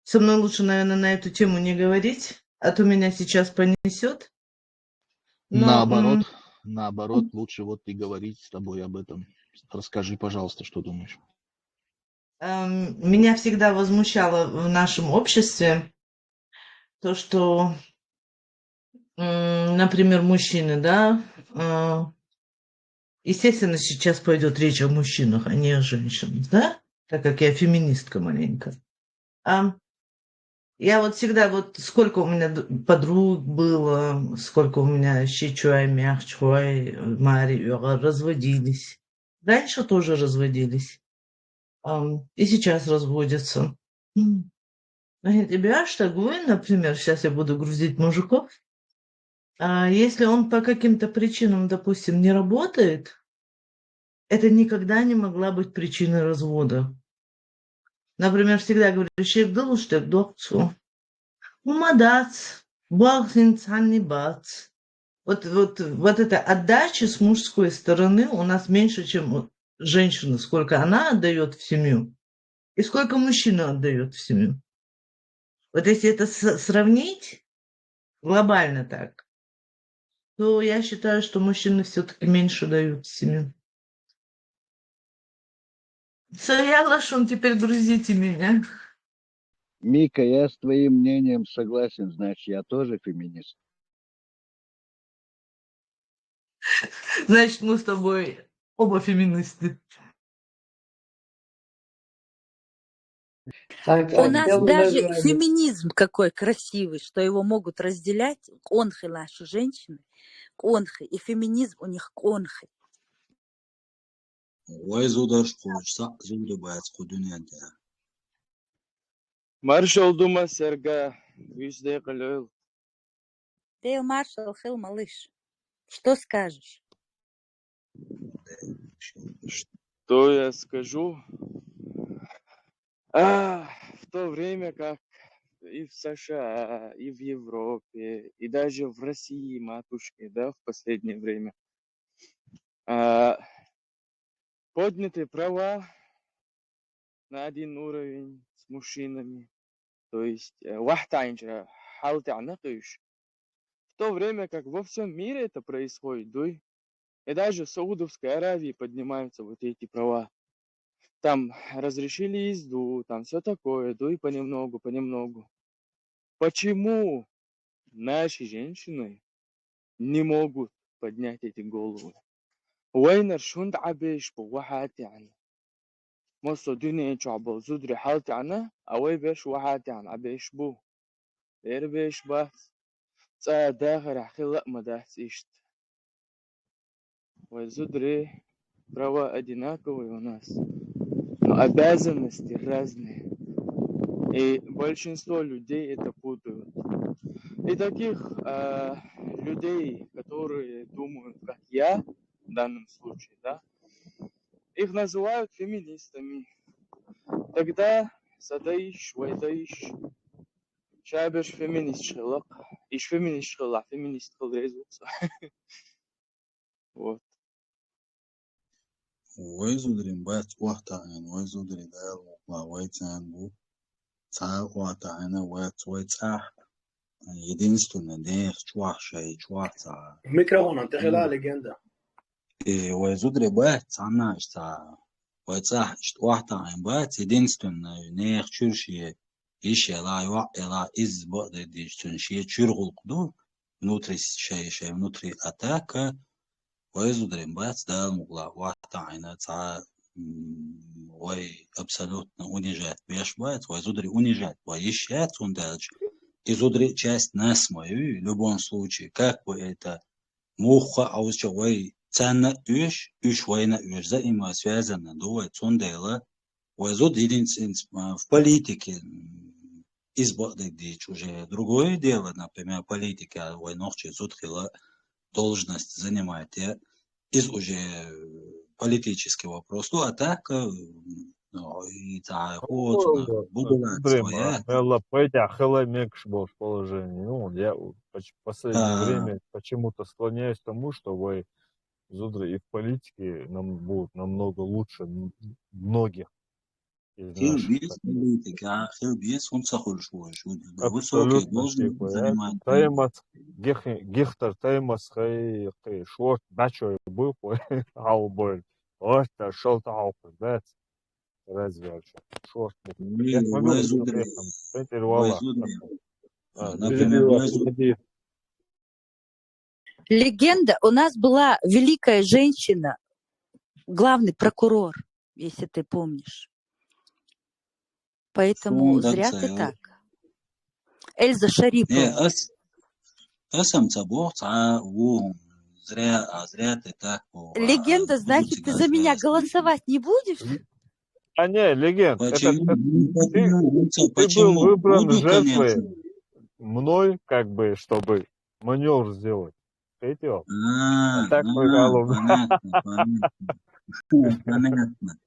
со мной лучше, наверное, на эту тему не говорить, а то меня сейчас понесет. Наоборот, лучше вот и говорить с тобой об этом. Расскажи, пожалуйста, что думаешь. Меня всегда возмущало в нашем обществе то, что, например, мужчины, да, естественно, сейчас пойдет речь о мужчинах, а не о женщинах, да, так как я феминистка маленькая. Я вот всегда, вот сколько у меня подруг было, сколько у меня щичуай, мягчуай, Мари, разводились. Раньше тоже разводились. И сейчас разводятся. Тебя что, например, сейчас я буду грузить мужиков. Если он по каким-то причинам, допустим, не работает, это никогда не могла быть причиной развода. Например, всегда говорю, что доктор. Умадац, бац. Вот эта отдача с мужской стороны у нас меньше, чем женщина, сколько она отдает в семью и сколько мужчина отдает в семью. Вот если это сравнить глобально так, то я считаю, что мужчины все-таки меньше дают в семью. Соглашен, теперь грузите меня. Мика, я с твоим мнением согласен, значит, я тоже феминист. Значит, мы с тобой оба феминисты. У нас даже феминизм какой красивый, что его могут разделять конхи наши женщины, конхи, и феминизм у них конхи. Маршал Дума Серга, везде колёл. Дейл Маршал Хилл, малыш, что скажешь? Что я скажу? В то время как и в США, и в Европе, и даже в России, матушке, да, в последнее время, подняты права на один уровень, с мужчинами. То есть вахтанча, халтянакыш. В то время как во всем мире это происходит, дуй. И даже в Саудовской Аравии поднимаются вот эти права. Там разрешили езду, там все такое, дуй понемногу, понемногу. Почему наши женщины не могут поднять эти головы? وين شوند عبيش بوحات يعني مصر دنيا شعب زودري حالتي عنا أوي بيش وحات يعني عبيش بو غير بيش بس داخل خلق مداس إشت وزودري права одинаковые у нас, но обязанности разные. И большинство людей это путают. И таких людей, которые думают, как я, в данном случае, да, их называют феминистами. Тогда садаиш, вайдаиш, шабеш феминист шелак, иш феминист шелак, феминист резутся. Вот. ويزودرين بات وقتا ان ويزودري دايل وقلا ويتان بو تعال وقتا انا ويتاح единственное ديخ чуах شاي чуах تا ميكروفون انت خلال ليجندا ويزودري بات عنا اشتا ويتاح اشت وقتا ان بات единственное نيخ чуршие иши لا يوقع из بقدر ديشتون شي чургул قدو внутри شاي внутри атака ويزودرين بات دايل مقلا وقتا عنا تا وي абсолютно унижает беш бат ويزودري унижает ويشات он дальше изудрить часть нас мою, в любом случае, как бы это муха, а вот что вы цена уж война уж взаимосвязаны, дует сондела, возут единственное в политике избавить уже другое дело, например, политика войнохче зудхила должность занимает, из уже политический вопрос, ну а так и так вот буду своя. Элла Петя хела мекш был в положении. Ну, я в последнее время почему-то склоняюсь к тому, что вы зудры и в политике нам будут намного лучше многих из наших. Он сахур швой, высокие должности занимает. Таймас Гехтер Таймас хай шорт бачой был, аубой. Вот шел таупер, да. Разве вообще? Шорт. Легенда. У нас была великая женщина, главный прокурор, если ты помнишь. Поэтому зря ты так. Эльза Шарипова. Зря ты так. Легенда, значит, ты за меня голосовать не будешь? А не, легенд, ты был выбран жертвой мной, как бы, чтобы маневр сделать. Видел? Так понятно.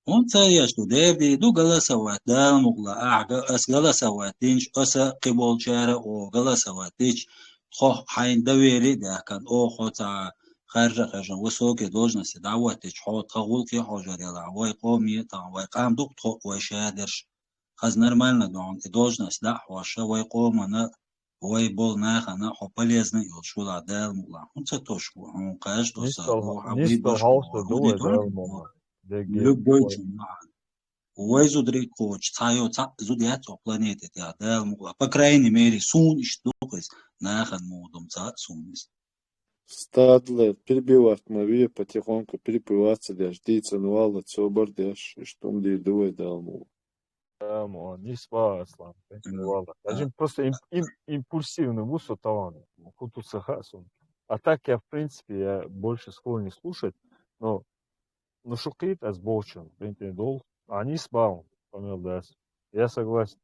Он царя, что Дэвид, ду голосовать, да, могла, голосовать, тинч, оса кибол чара, о, голосовать, тинч, хо, хайн довери, да, кан, о, хота, خارج وسوق должности دعوات حوت قول كي حاجة دلا وي قومي تا وي قام دكتور وي شادرش خز нормально دون должность да حواشة وي قوم أنا وي بول ناخ أنا حو полезно يل شو لا دال مغلا он це то что он каже то любой وي زودري коч цайо зудят о планете да дал мغلا по крайней мере сун иштукыз нахан модом ца сунис Стадлер, перебивать Мария, потихоньку перепиваться, дождиться, нуала, цобар, деш, и что он делает, дал не спал, Аслан. Один просто импульсивный вусо талант. А так я, в принципе, я больше склонен слушать, но шукит азболчен, дол, а не спал, помил даст. Я согласен.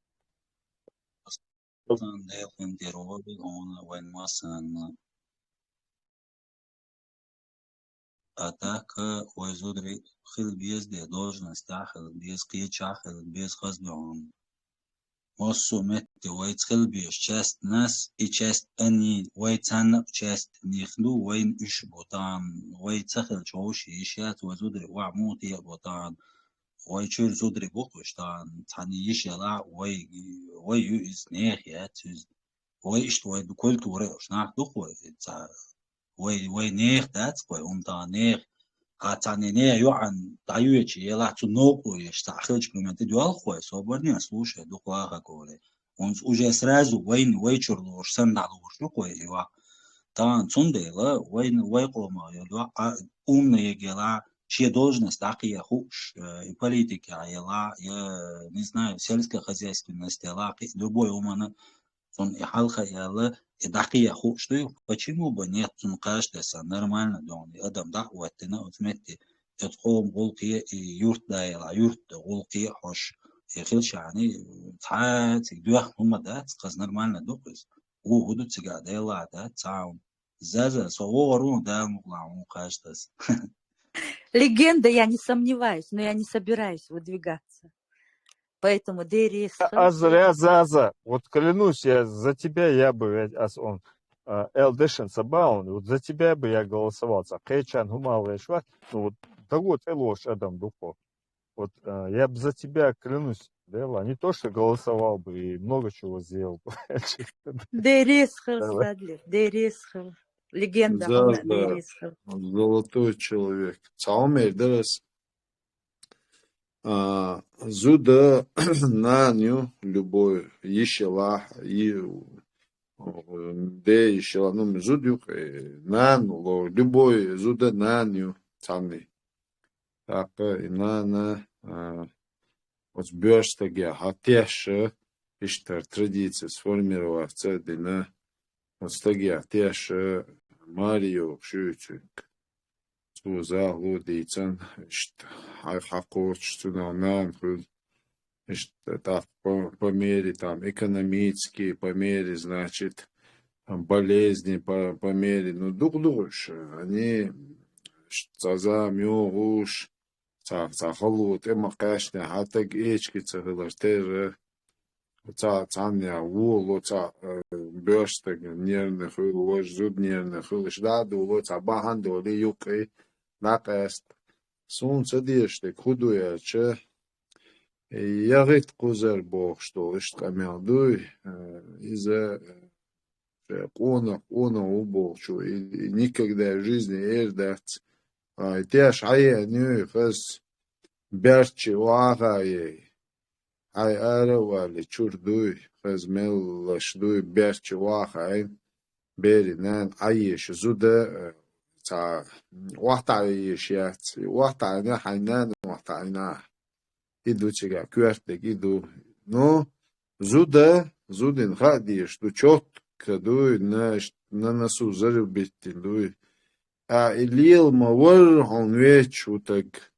Атака ойзудри хил без де должность ахил без кич ахил без хазбион. Моссу метти ойц хил без часть нас и часть они ойцан часть нихну ойн иш ботан ойцахил чоуши ишят ойзудри вамут я ботан وای چور زودری بکشتن تانی یشلا وای یوز نیخ یا تیز وای اشت وای بکل توره اشناخ دو خوی وای نیخ دات وای تا نیخ تانی نه یو عن دایو چی یلا تو نوکو یشتا خیلی کلمتی دوال خوی صبرنی اسلوشه دو خواهر کوله اونز уже сразу وای چورلوش سن دالوش دو خوی یوا تان цундейла вай قوما يلوا умные дела чья должность такие хуш и политика ела я не знаю сельская хозяйственность ела любой умана он и халха ела и такие хуш что почему бы нет он каждый нормально дом адам да вот на отметки تقوم غلقي يورت دايلا يورت غلقي خوش يخلش يعني تعات يدوخ هم ده قز نورمально دوقز هو هدو تيجا دايلا ده تعاون زازا صورون да муглам кажется. Легенда, я не сомневаюсь, но я не собираюсь выдвигаться. Поэтому Дерис... А зря Заза. Вот клянусь, я за тебя я бы, он Элдешен Сабаун, вот за тебя бы я голосовал. Кейчан Гумал Швак, ну вот вот Элош Адам Духов. Вот я бы за тебя, клянусь, Дела, не то, что голосовал бы и много чего сделал бы. Дерис Садлев, Дерис Легенда. Заза, золотой человек. Цаумер Дерес. Зуда наню любой ешела и де ешела ну зудюк нану любой зуда наню цаны так и на вот бёрстаге хатеше иштар традиция сформироваться дина вот стаге хатеше Марио шуйцик Суза лудицан ишт хакурч тунанан хул ишт так по мере там экономические по мере значит болезни по мере ну душ они за мюгуш за халут эма кашне хатаг эчки цаглар тер цаня вуло ца бёрстаг нервных хул зуб нервных хул ждаду вуло ца бахан доли юкай نقصد سون صدیشته کدویا چه یغیت قذر باخشتو اشت قمیادوی ایزا قونا убохчу и никогда в жизни эрдать тяж ая ню хас берчи вагай ай аравали чурдуй хас меллашдуй берчи вагай бери нан айеш зуда وقتعي شيات وقتعنا حنان وقتعنا إدو تيجا كوارتك إدو نو زودن خاديش دو чёт كدو ننسو زرب بيتلو إليل мавар он веч вот так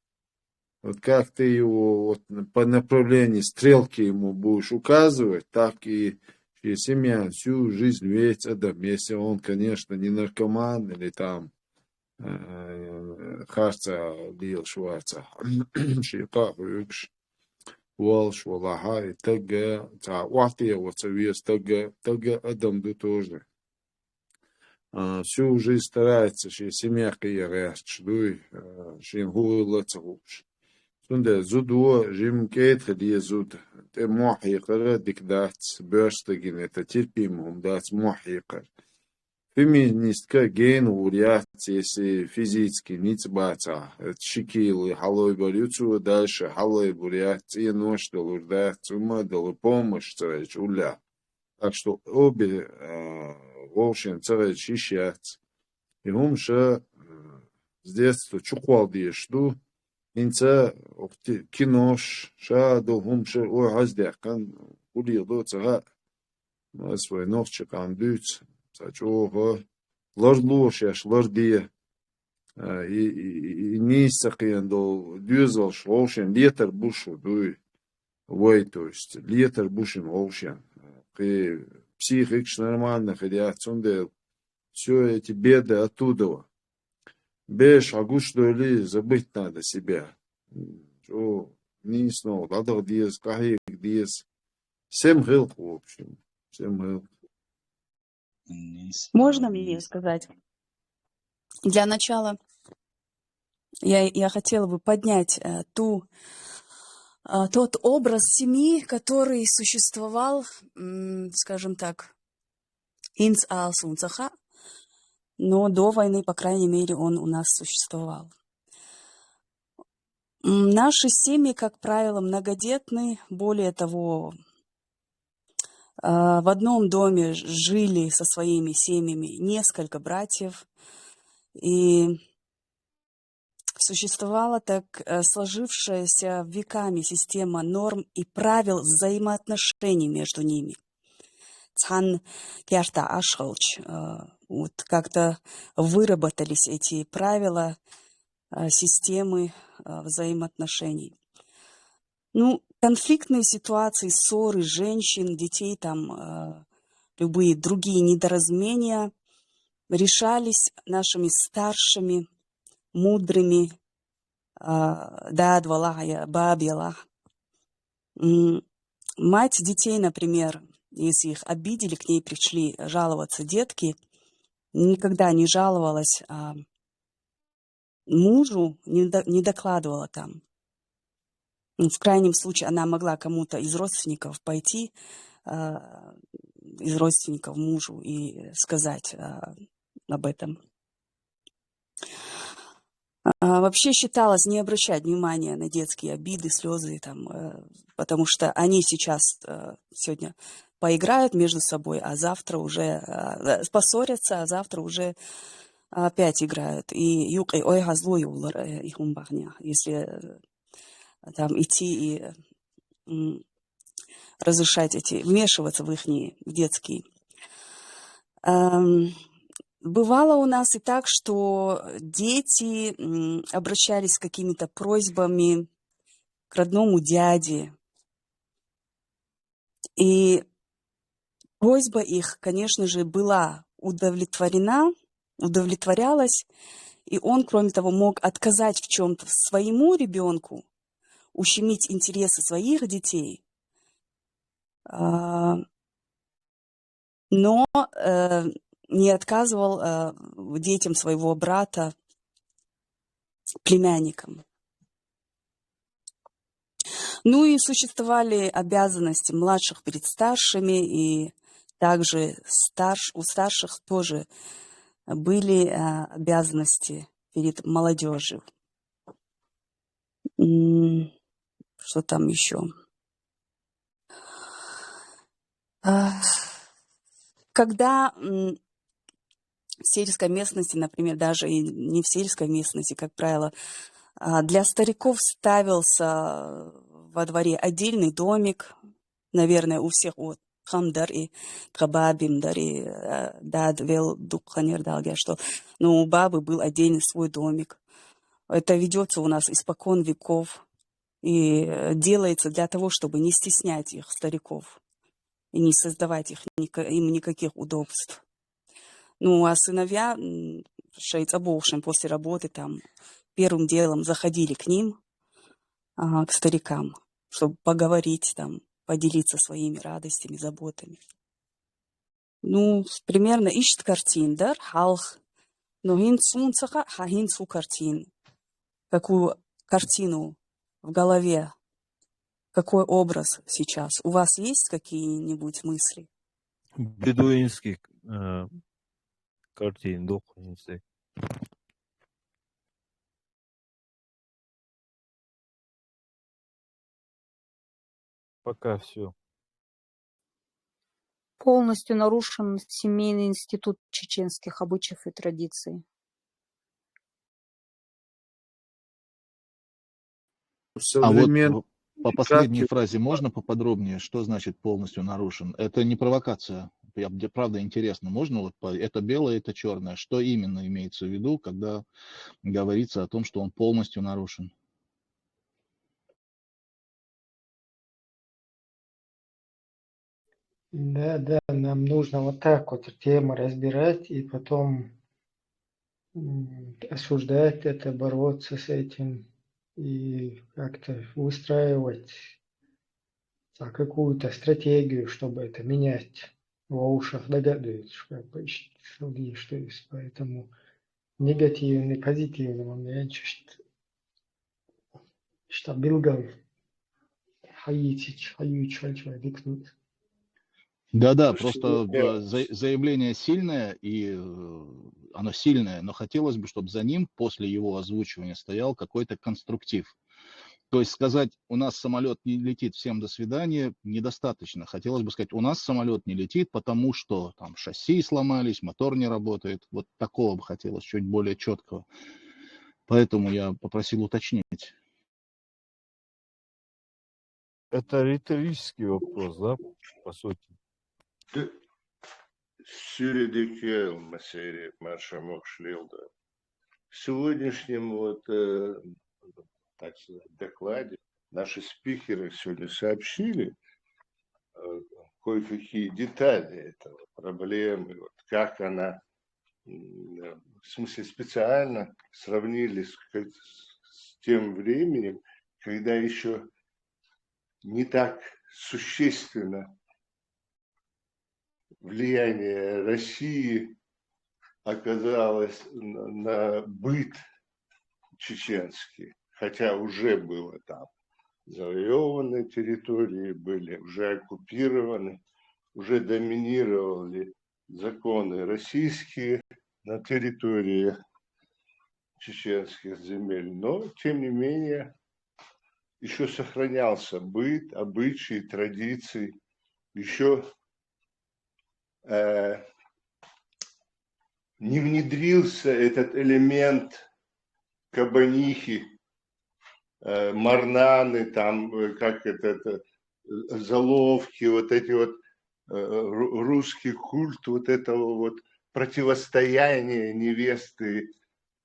вот как ты его вот по направлению стрелки ему будешь указывать, так и семья всю жизнь ведь Адам, если он, конечно, не наркоман или там خارطة ديال شوارطة شيقاء ويكش والش والله هاي تلقى تاع وعطية وتسويس تلقى أدم دو тоже всю жизнь старается شي семья قيا غيرتش دوي شي هو لا تغوش سنده زودو جيم كيت خديه زود محيقر ديك دات بيرستجين это терпимым дать محيقر Феминистка ген уряться, если физически не цбаться, шикилы, халой борются, дальше халой буряться, и нож долурдаться, умадал помощь, царич, уля. Так что обе волшин царич ищаться. И умша с детства чуквал дешду, инца кинош, шаду умша ой хаздякан, улирду цара, свой ногчик андуется. Сачоха, ложлушеш, лождие, и нисакиен до дюзал шлошен, летер бушу, дуй, вой, то есть, летер бушен волшен. При психикш нормально, хотя цунде, все эти беды оттуда. Беш, агуш доли, забыть надо себя. Что, не снова, ладох диез, кахик диез. Всем хилку, в общем, всем хилку. Можно мне сказать? Для начала я хотела бы поднять ту тот образ семьи, который существовал, скажем так, инс ал-сунцаха, но до войны, по крайней мере, он у нас существовал. Наши семьи, как правило, многодетны. Более того, в одном доме жили со своими семьями несколько братьев. И существовала так сложившаяся веками система норм и правил взаимоотношений между ними. Цхан Кярта Ашхалч. Вот как-то выработались эти правила системы взаимоотношений. Ну, конфликтные ситуации, ссоры женщин, детей, там любые другие недоразумения решались нашими старшими, мудрыми, дад валахая, бабьялах. Мать детей, например, если их обидели, к ней пришли жаловаться детки, никогда не жаловалась мужу, не докладывала там. В крайнем случае она могла кому-то из родственников пойти, из родственников мужу и сказать об этом. Вообще считалось не обращать внимания на детские обиды, слезы, там, потому что они сейчас сегодня поиграют между собой, а завтра уже поссорятся, а завтра уже опять играют. И если там идти и разрешать вмешиваться в их детские. Бывало у нас и так, что дети обращались с какими-то просьбами к родному дяде. И просьба их, конечно же, была удовлетворялась, и он, кроме того, мог отказать в чем-то своему ребенку, ущемить интересы своих детей, но не отказывал детям своего брата, племянникам. Ну и существовали обязанности младших перед старшими, и также у старших тоже были обязанности перед молодежью. Что там еще? Когда в сельской местности, например, даже и не в сельской местности, как правило, для стариков ставился во дворе отдельный домик, наверное, у всех вот хамдар и кабабимдар и дадвел дукханердалга, что у бабы был отдельный свой домик. Это ведется у нас испокон веков и делается для того, чтобы не стеснять их, стариков, и не создавать им никаких удобств. Ну, а сыновья, шейцабовшим после работы, там, первым делом заходили к ним, к старикам, чтобы поговорить, там, поделиться своими радостями, заботами. Ну, примерно ищет картин, да, халх, но хинцунцаха, хинцу картин. Какую картину в голове, какой образ сейчас? У вас есть какие-нибудь мысли? Бедуинский картин, духовницы. Пока все. Полностью нарушен семейный институт чеченских обычаев и традиций. А вот по последней фразе можно поподробнее, что значит полностью нарушен? Это не провокация. Правда интересно. Можно вот это белое, это черное. Что именно имеется в виду, когда говорится о том, что он полностью нарушен? Да, нам нужно вот так вот тему разбирать и потом осуждать это, бороться с этим и как-то выстраивать какую-то стратегию, чтобы это менять. Во ушах догадываются, как бы, что есть. Поэтому негативный, позитивный момент, что билгал. Викнуть. Да-да, просто заявление сильное, и оно сильное, но хотелось бы, чтобы за ним, после его озвучивания, стоял какой-то конструктив. То есть сказать, у нас самолет не летит, всем до свидания, недостаточно. Хотелось бы сказать, у нас самолет не летит, потому что там шасси сломались, мотор не работает. Вот такого бы хотелось, чуть более четкого. Поэтому я попросил уточнить. Это риторический вопрос, да, по сути? Süredeki mesele Марша Шлилда. В сегодняшнем так сказать, докладе наши спикеры сегодня сообщили кое-какие детали этого проблемы, как она, в смысле специально сравнили с тем временем, когда еще не так существенно влияние России оказалось на быт чеченский, хотя уже было там завоеваны территории, были уже оккупированы, уже доминировали законы российские на территории чеченских земель, но тем не менее еще сохранялся быт, обычаи, традиции, еще не внедрился этот элемент кабанихи, марнаны, там, как это, заловки, вот эти вот русский культ вот этого вот противостояния невесты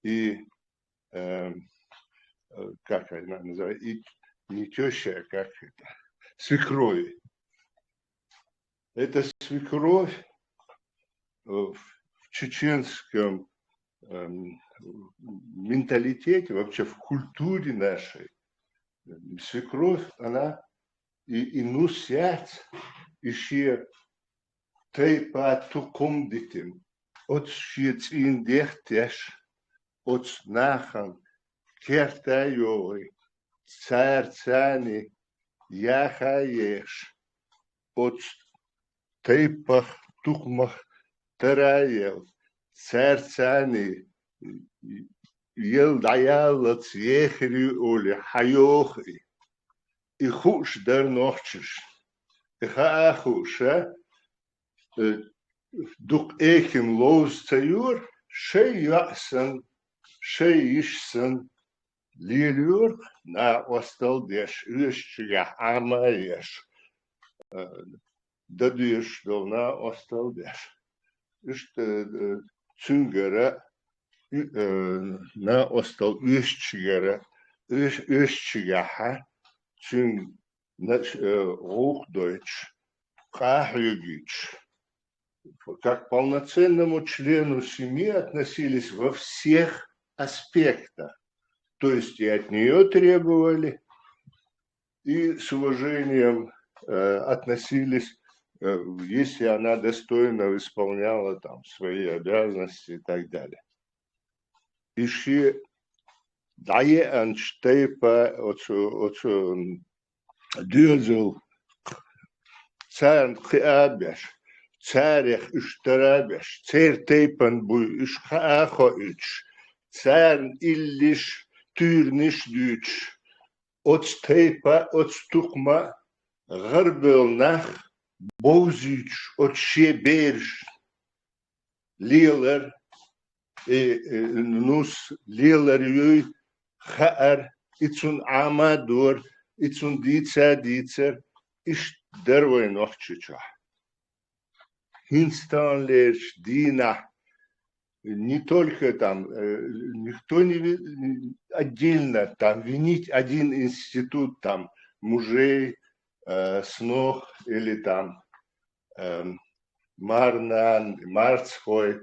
и, как она называется, и не теща, а как это, свекрови. Эта свекровь в чеченском менталитете, вообще в культуре нашей, свекровь, она и ну сядь, еще тейпа тукумдитим, от щецин дехтеш, от нахан, кертайовой, царцани, яхаеш, от тейпах тухмах тараев, царцани, ел даяла цехри оли хайохи, и хуш дар нохчиш, и хаахуша, дук эхим лоз цаюр, шей ясан, шей ишсан, лилюр на осталдеш, ишчига амаеш, дадеш на осталдеш. İşte Süngere na ostal üstçigere üstçigaha Süng Hochdeutsch Кахлюгич, как полноценному члену семьи относились во всех аспектах. То есть и от нее требовали, и с уважением относились, если она достойно исполняла там свои обязанности и так далее. Иши дае анштейпа от дюзел царн хабеш царях иштарабеш цер тейпан буй ишхаахоич царн иллиш тюрниш дюч от стейпа от стукма гарбелнах Бозич от Шеберж, Лилер, Нус, Лилер, Хаар, Ицун Амадор, Ицун Дицер, Иш Дервой Нохчича. Хинстанлеш, Дина, не только там, никто не отдельно там винить один институт там мужей, Снох или там Марнан, Марцхой,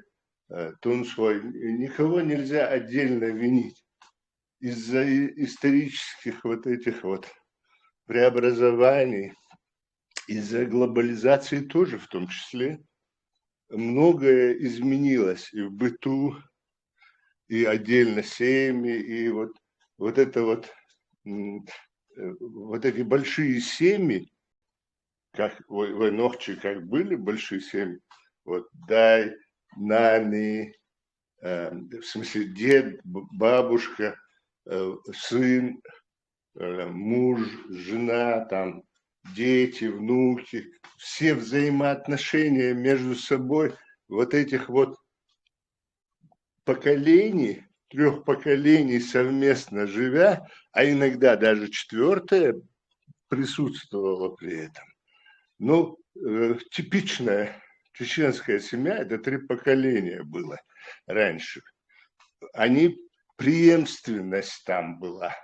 Тунсхой, никого нельзя отдельно винить. Из-за исторических вот этих вот преобразований, из-за глобализации тоже в том числе, многое изменилось и в быту, и отдельно семьи, и вот это вот вот эти большие семьи, как в Энохче, как были большие семьи, вот дай, нани, в смысле дед, бабушка, сын, муж, жена, там, дети, внуки, все взаимоотношения между собой вот этих вот поколений, 3 поколений совместно живя, а иногда даже 4 присутствовало при этом. Ну, типичная чеченская семья, это 3 поколения было раньше. Преемственность там была.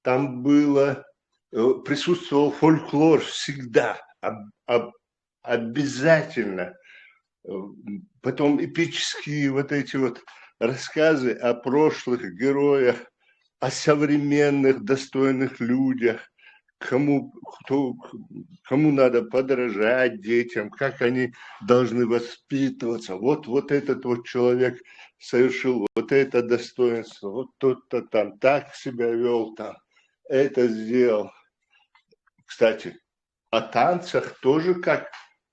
Там присутствовал фольклор всегда, обязательно. Потом эпические вот эти вот рассказы о прошлых героях, о современных достойных людях, кому надо подражать детям, как они должны воспитываться. Вот этот вот человек совершил вот это достоинство, вот тот-то там так себя вел, там это сделал. Кстати, о танцах тоже как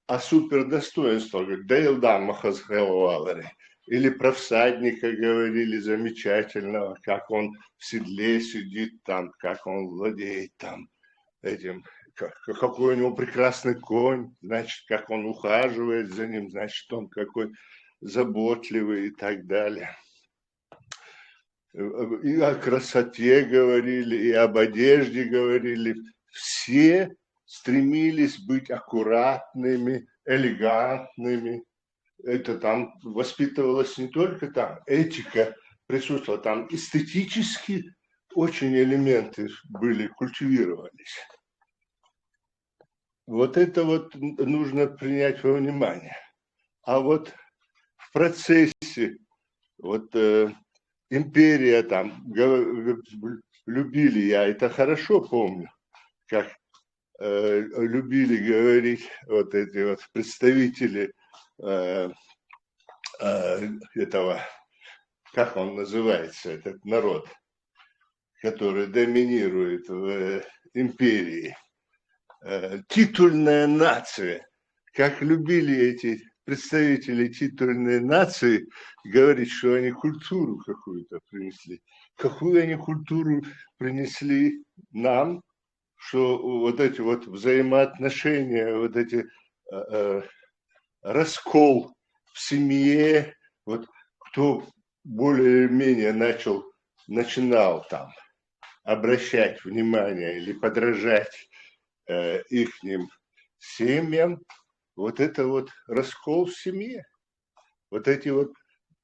о супердостоинствах. Дейлдан Махазхелуалари. Или про всадника говорили замечательного, как он в седле сидит там, как он владеет там этим, какой у него прекрасный конь, значит, как он ухаживает за ним, значит, он какой заботливый и так далее. И о красоте говорили, и об одежде говорили. Все стремились быть аккуратными, элегантными. Это там воспитывалось не только там, этика присутствовала, там эстетически очень элементы были, культивировались. Вот это вот нужно принять во внимание. А вот в процессе вот империя там любили, я это хорошо помню, как любили говорить вот эти вот представители этого, как он называется, этот народ, который доминирует в империи, титульная нация. Как любили эти представители титульной нации говорить, что они культуру какую-то принесли. Какую они культуру принесли нам, что вот эти вот взаимоотношения, вот эти раскол в семье, вот кто более-менее начинал там обращать внимание или подражать ихним семьям, вот это вот раскол в семье, вот эти вот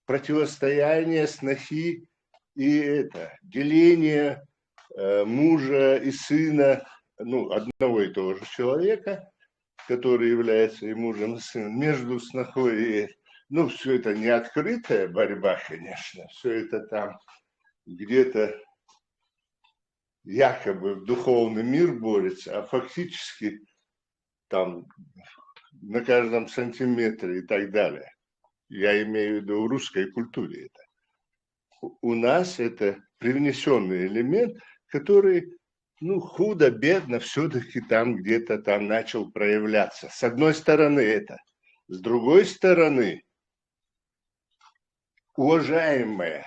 противостояния снохи и это деление мужа и сына, ну, одного и того же человека, который является и мужем, и сыном, между снохой и... Ну, все это не открытая борьба, конечно, все это там где-то якобы духовный мир борется, а фактически там на каждом сантиметре и так далее. Я имею в виду в русской культуре это. У нас это привнесенный элемент, который, ну, худо-бедно все-таки там где-то там начал проявляться. С одной стороны это. С другой стороны, уважаемая,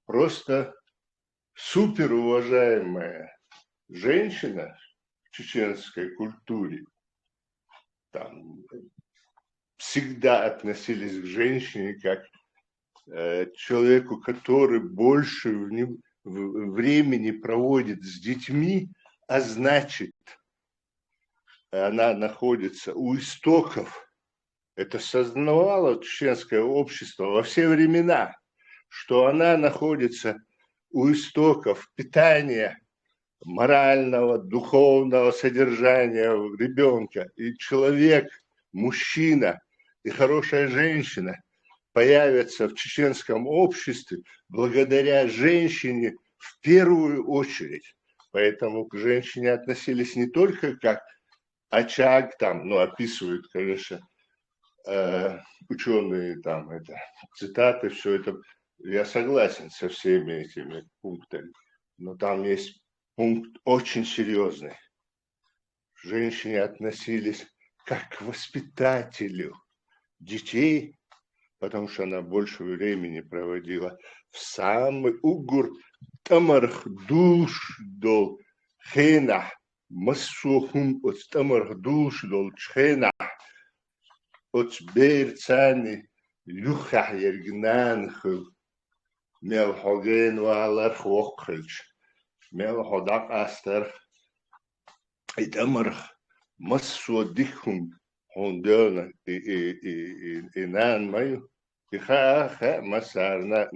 просто суперуважаемая женщина в чеченской культуре, там всегда относились к женщине как человеку, который больше времени проводит с детьми, а значит, она находится у истоков. Это сознавало чеченское общество во все времена, что она находится у истоков питания морального, духовного содержания ребенка. И человек, мужчина и хорошая женщина появятся в чеченском обществе благодаря женщине в первую очередь. Поэтому к женщине относились не только как очаг, там, ну, описывают, конечно, ученые, там, это, цитаты, все это, я согласен со всеми этими пунктами, но там есть пункт очень серьезный. К женщине относились как к воспитателю детей, потому что она больше времени проводила в самый угор тамарх душ дол хена массухум от тамарх душ дол чхена от берцани люха ергнанхл мелхоген валар хохлч мелходак астер и тамарх массудихум хондёна и нан маю Иха масарна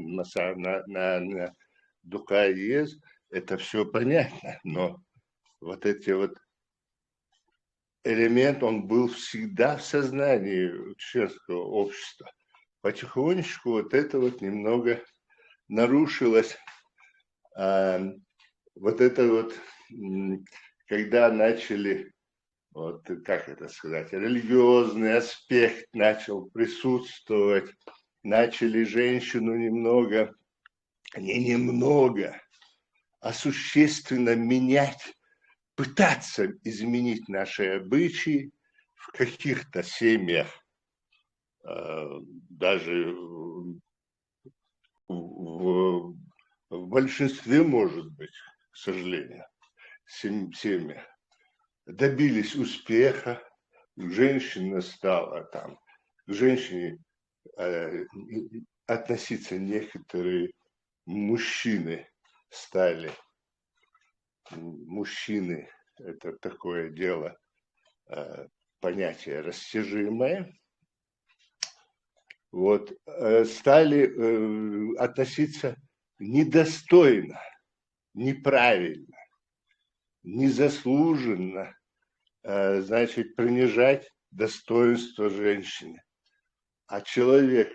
на дукаез, это все понятно, но вот эти вот элемент, он был всегда в сознании чешского общества. Потихонечку вот это вот немного нарушилось. Вот это вот, когда начали, вот как это сказать, религиозный аспект начал присутствовать, начали женщину немного, не немного, а существенно менять, пытаться изменить наши обычаи в каких-то семьях, даже в большинстве, может быть, к сожалению, семьях, добились успеха, женщина стала там, к женщине относиться некоторые мужчины стали. Мужчины – это такое дело, понятие растяжимое. Вот, стали относиться недостойно, неправильно, незаслуженно, значит, принижать достоинство женщины. А человек,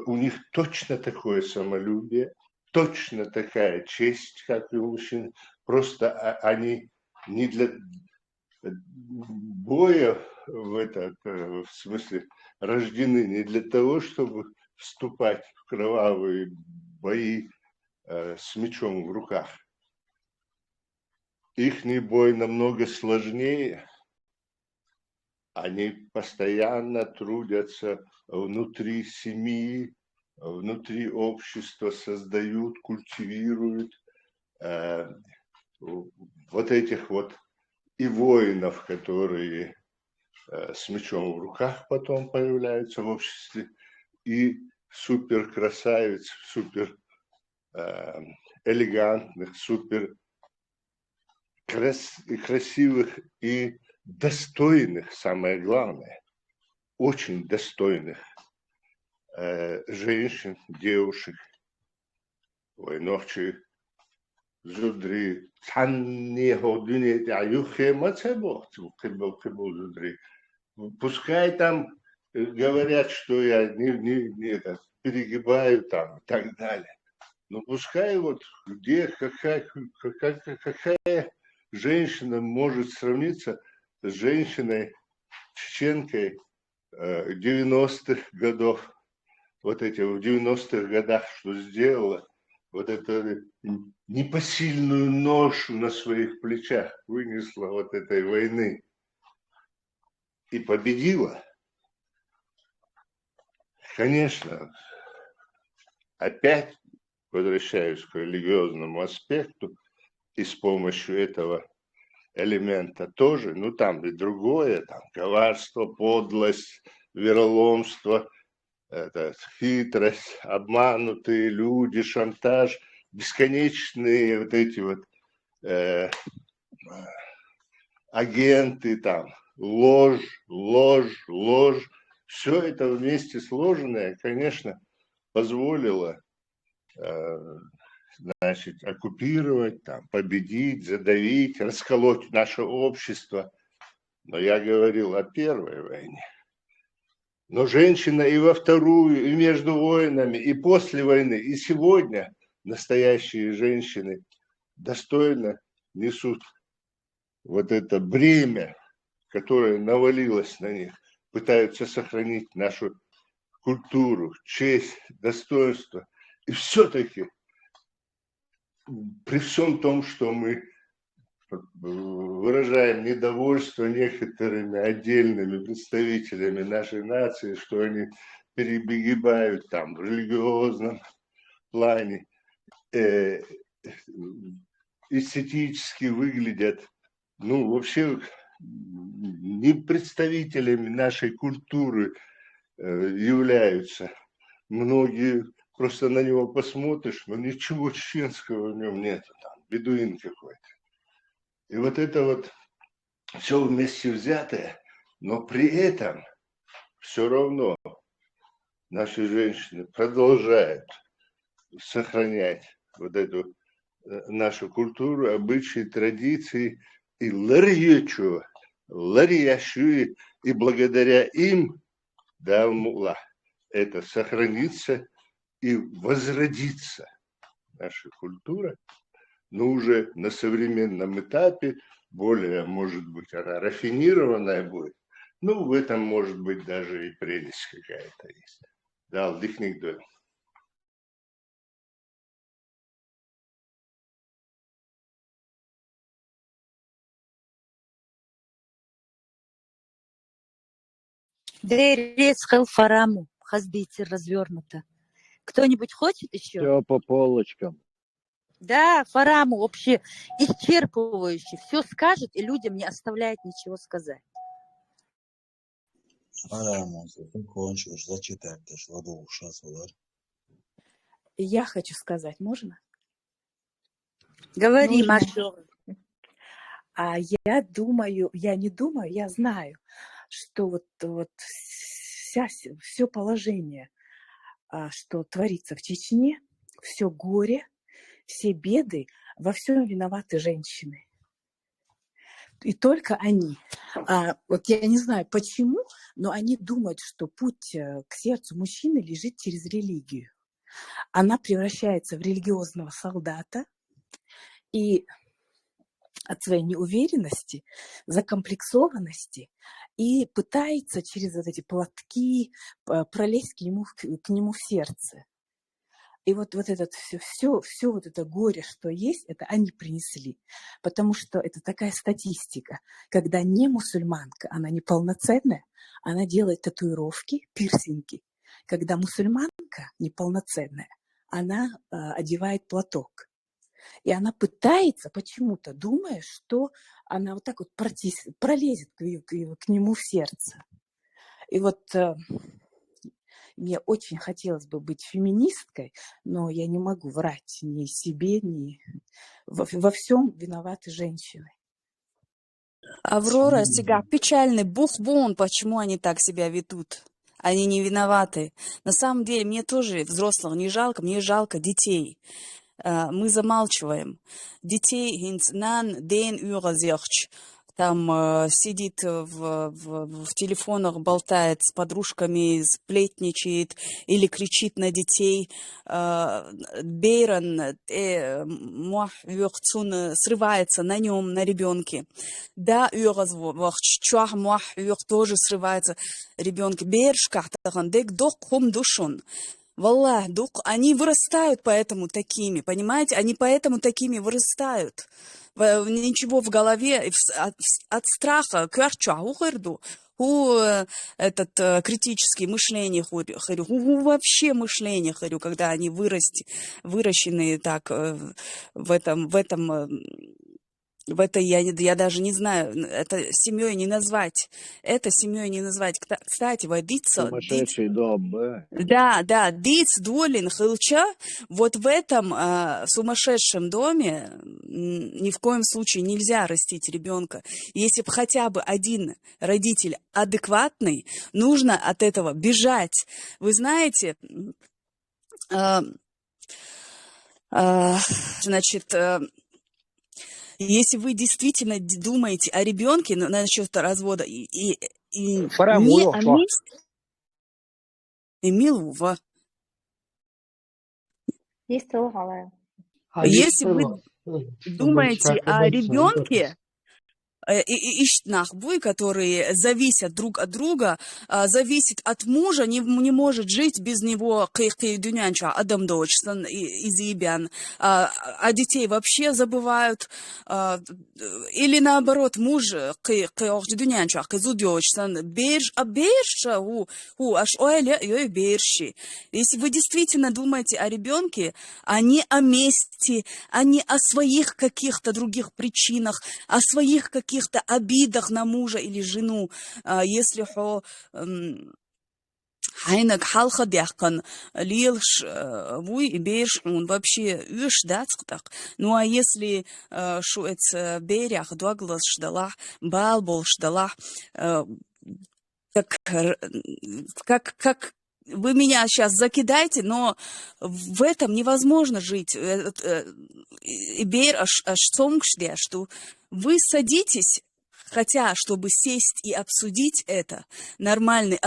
у них точно такое самолюбие, точно такая честь, как и у мужчин, просто они не для боя в смысле рождены не для того, чтобы вступать в кровавые бои с мечом в руках. Ихний бой намного сложнее. Они постоянно трудятся внутри семьи, внутри общества, создают, культивируют вот этих вот и воинов, которые с мечом в руках потом появляются в обществе, и супер красавиц, супер элегантных, супер красивых и достойных, самое главное, очень достойных женщин, девушек, войновчи, зудри, пускай там говорят, что я не перегибаю там и так далее, но пускай вот где какая женщина может сравниться с женщиной чеченкой 90-х годов, вот эти в 90-х годах, что сделала, вот эту непосильную ношу на своих плечах вынесла вот этой войны и победила. Конечно, опять возвращаюсь к религиозному аспекту, и с помощью этого элемента тоже, ну там и другое, там коварство, подлость, вероломство, это хитрость, обманутые люди, шантаж, бесконечные вот эти вот агенты там, ложь, все это вместе сложенное, конечно, позволило значит, оккупировать, там, победить, задавить, расколоть наше общество. Но я говорил о первой войне. Но женщина и во вторую, и между войнами, и после войны, и сегодня настоящие женщины достойно несут вот это бремя, которое навалилось на них, пытаются сохранить нашу культуру, честь, достоинство. И все-таки при всем том, что мы выражаем недовольство некоторыми отдельными представителями нашей нации, что они перегибают там в религиозном плане, эстетически выглядят, ну, вообще не представителями нашей культуры являются. Многие просто на него посмотришь, но ничего чеченского в нем нет, там, бедуин какой-то. И вот это вот все вместе взятое, но при этом все равно наши женщины продолжают сохранять вот эту нашу культуру, обычаи, традиции, и ларьечу, ларьящую, и благодаря им, да, мула, это сохранится и возродится наша культура, но уже на современном этапе, более, может быть, она рафинированная будет, ну, в этом, может быть, даже и прелесть какая-то есть. Да, алдихник да. Дерец фараму, хазбитер развернуто. Кто-нибудь хочет еще? Все по полочкам. Да, фараму вообще исчерпывающий. Все скажет, и людям не оставляет ничего сказать. Кончилось, зачитать, что воду сейчас удар. Я хочу сказать, можно? Говори, Нужно. Маша. А я думаю, я не думаю, я знаю, что вот все положение, что творится в Чечне, все горе, все беды, во всем виноваты женщины. И только они. Вот я не знаю почему, но они думают, что путь к сердцу мужчины лежит через религию. Она превращается в религиозного солдата и от своей неуверенности, закомплексованности и пытается через вот эти платки пролезть к нему в сердце. И вот это все вот это горе, что есть, это они принесли. Потому что это такая статистика. Когда не мусульманка, она неполноценная, она делает татуировки, пирсинги. Когда мусульманка неполноценная, она одевает платок. И она пытается почему-то, думая, что она вот так вот пролезет к нему в сердце. И вот мне очень хотелось бы быть феминисткой, но я не могу врать ни себе, ни... Во всем виноваты женщины. Аврора, сега печальный бухбон, почему они так себя ведут. Они не виноваты. На самом деле, мне тоже взрослых не жалко, мне жалко детей. Мы замалчиваем. Детей нан ден юразерч. Там сидит в телефонах, болтает с подружками, сплетничает или кричит на детей. Бейрон срывается на нем, на ребенке. Да, тоже срывается ребенок. Валлах, они вырастают поэтому такими, понимаете? Они поэтому такими вырастают. Ничего в голове от страха, этот критическое мышление, вообще мышление, когда они выращены так в это я даже не знаю, это семьей не назвать. Это семьей не назвать. Кстати, водиться... Сумасшедший дом, да? Да, диц долин хылча, вот в этом сумасшедшем доме ни в коем случае нельзя растить ребенка. Если бы хотя бы один родитель адекватный, нужно от этого бежать. Вы знаете, значит... Если вы действительно думаете о ребенке насчет развода и не о месте, Эмилова. Если вы думаете о ребенке, Ищнахбуй, которые зависят друг от друга, зависит от мужа, не может жить без него адам дочсан изъебян, а детей вообще забывают, или наоборот, муж если вы действительно думаете о ребенке, а не о мести, а не о своих каких-то других причинах, о своих каких-то обидах на мужа или жену, если хайнак халха дяхкан лилш вуй и беш он вообще юш дацктак. Ну а если шуэц берях дуаглас ждала балбол ждала, как вы меня сейчас закидаете, но в этом невозможно жить. Что вы садитесь, хотя, чтобы сесть и обсудить это, нормальный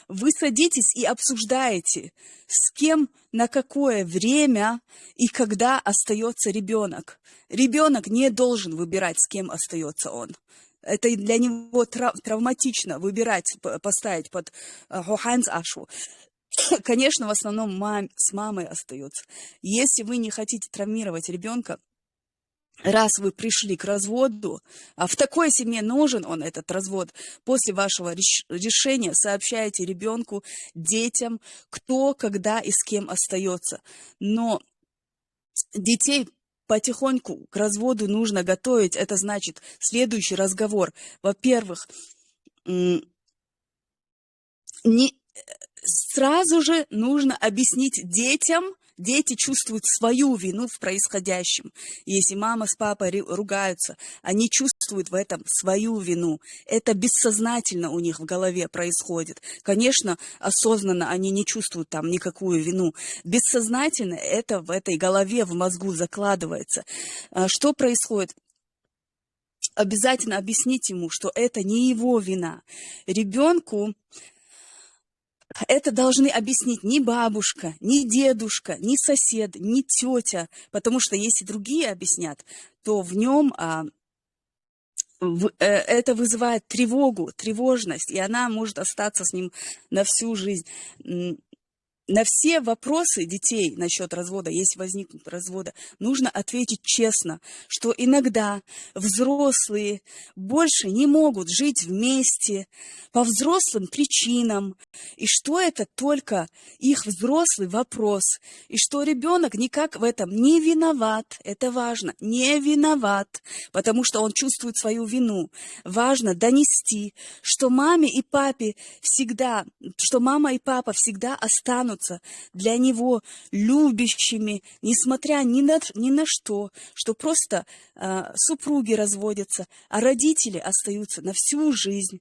вы садитесь и обсуждаете, с кем, на какое время и когда остается ребенок. Ребенок не должен выбирать, с кем остается он. Это для него травматично выбирать, поставить под хоханс ашу. Конечно, в основном с мамой остается. Если вы не хотите травмировать ребенка, раз вы пришли к разводу, а в такой семье нужен он, этот развод, после вашего решения сообщайте ребенку, детям, кто, когда и с кем остается. Но детей потихоньку к разводу нужно готовить. Это значит следующий разговор. Во-первых, сразу же нужно объяснить детям. Дети чувствуют свою вину в происходящем. Если мама с папой ругаются, они чувствуют в этом свою вину. Это бессознательно у них в голове происходит. Конечно, осознанно они не чувствуют там никакую вину. Бессознательно это в этой голове, в мозгу закладывается. Что происходит? Обязательно объяснить ему, что это не его вина. Ребенку это должны объяснить ни бабушка, ни дедушка, ни сосед, ни тетя, потому что если другие объяснят, то в нем это вызывает тревогу, тревожность, и она может остаться с ним на всю жизнь. На все вопросы детей насчет развода, если возникнут развода, нужно ответить честно, что иногда взрослые больше не могут жить вместе по взрослым причинам, и что это только их взрослый вопрос, и что ребенок никак в этом не виноват, это важно, не виноват, потому что он чувствует свою вину. Важно донести, что маме и папе всегда, что мама и папа всегда останутся для него любящими, несмотря ни на что просто супруги разводятся, а родители остаются на всю жизнь.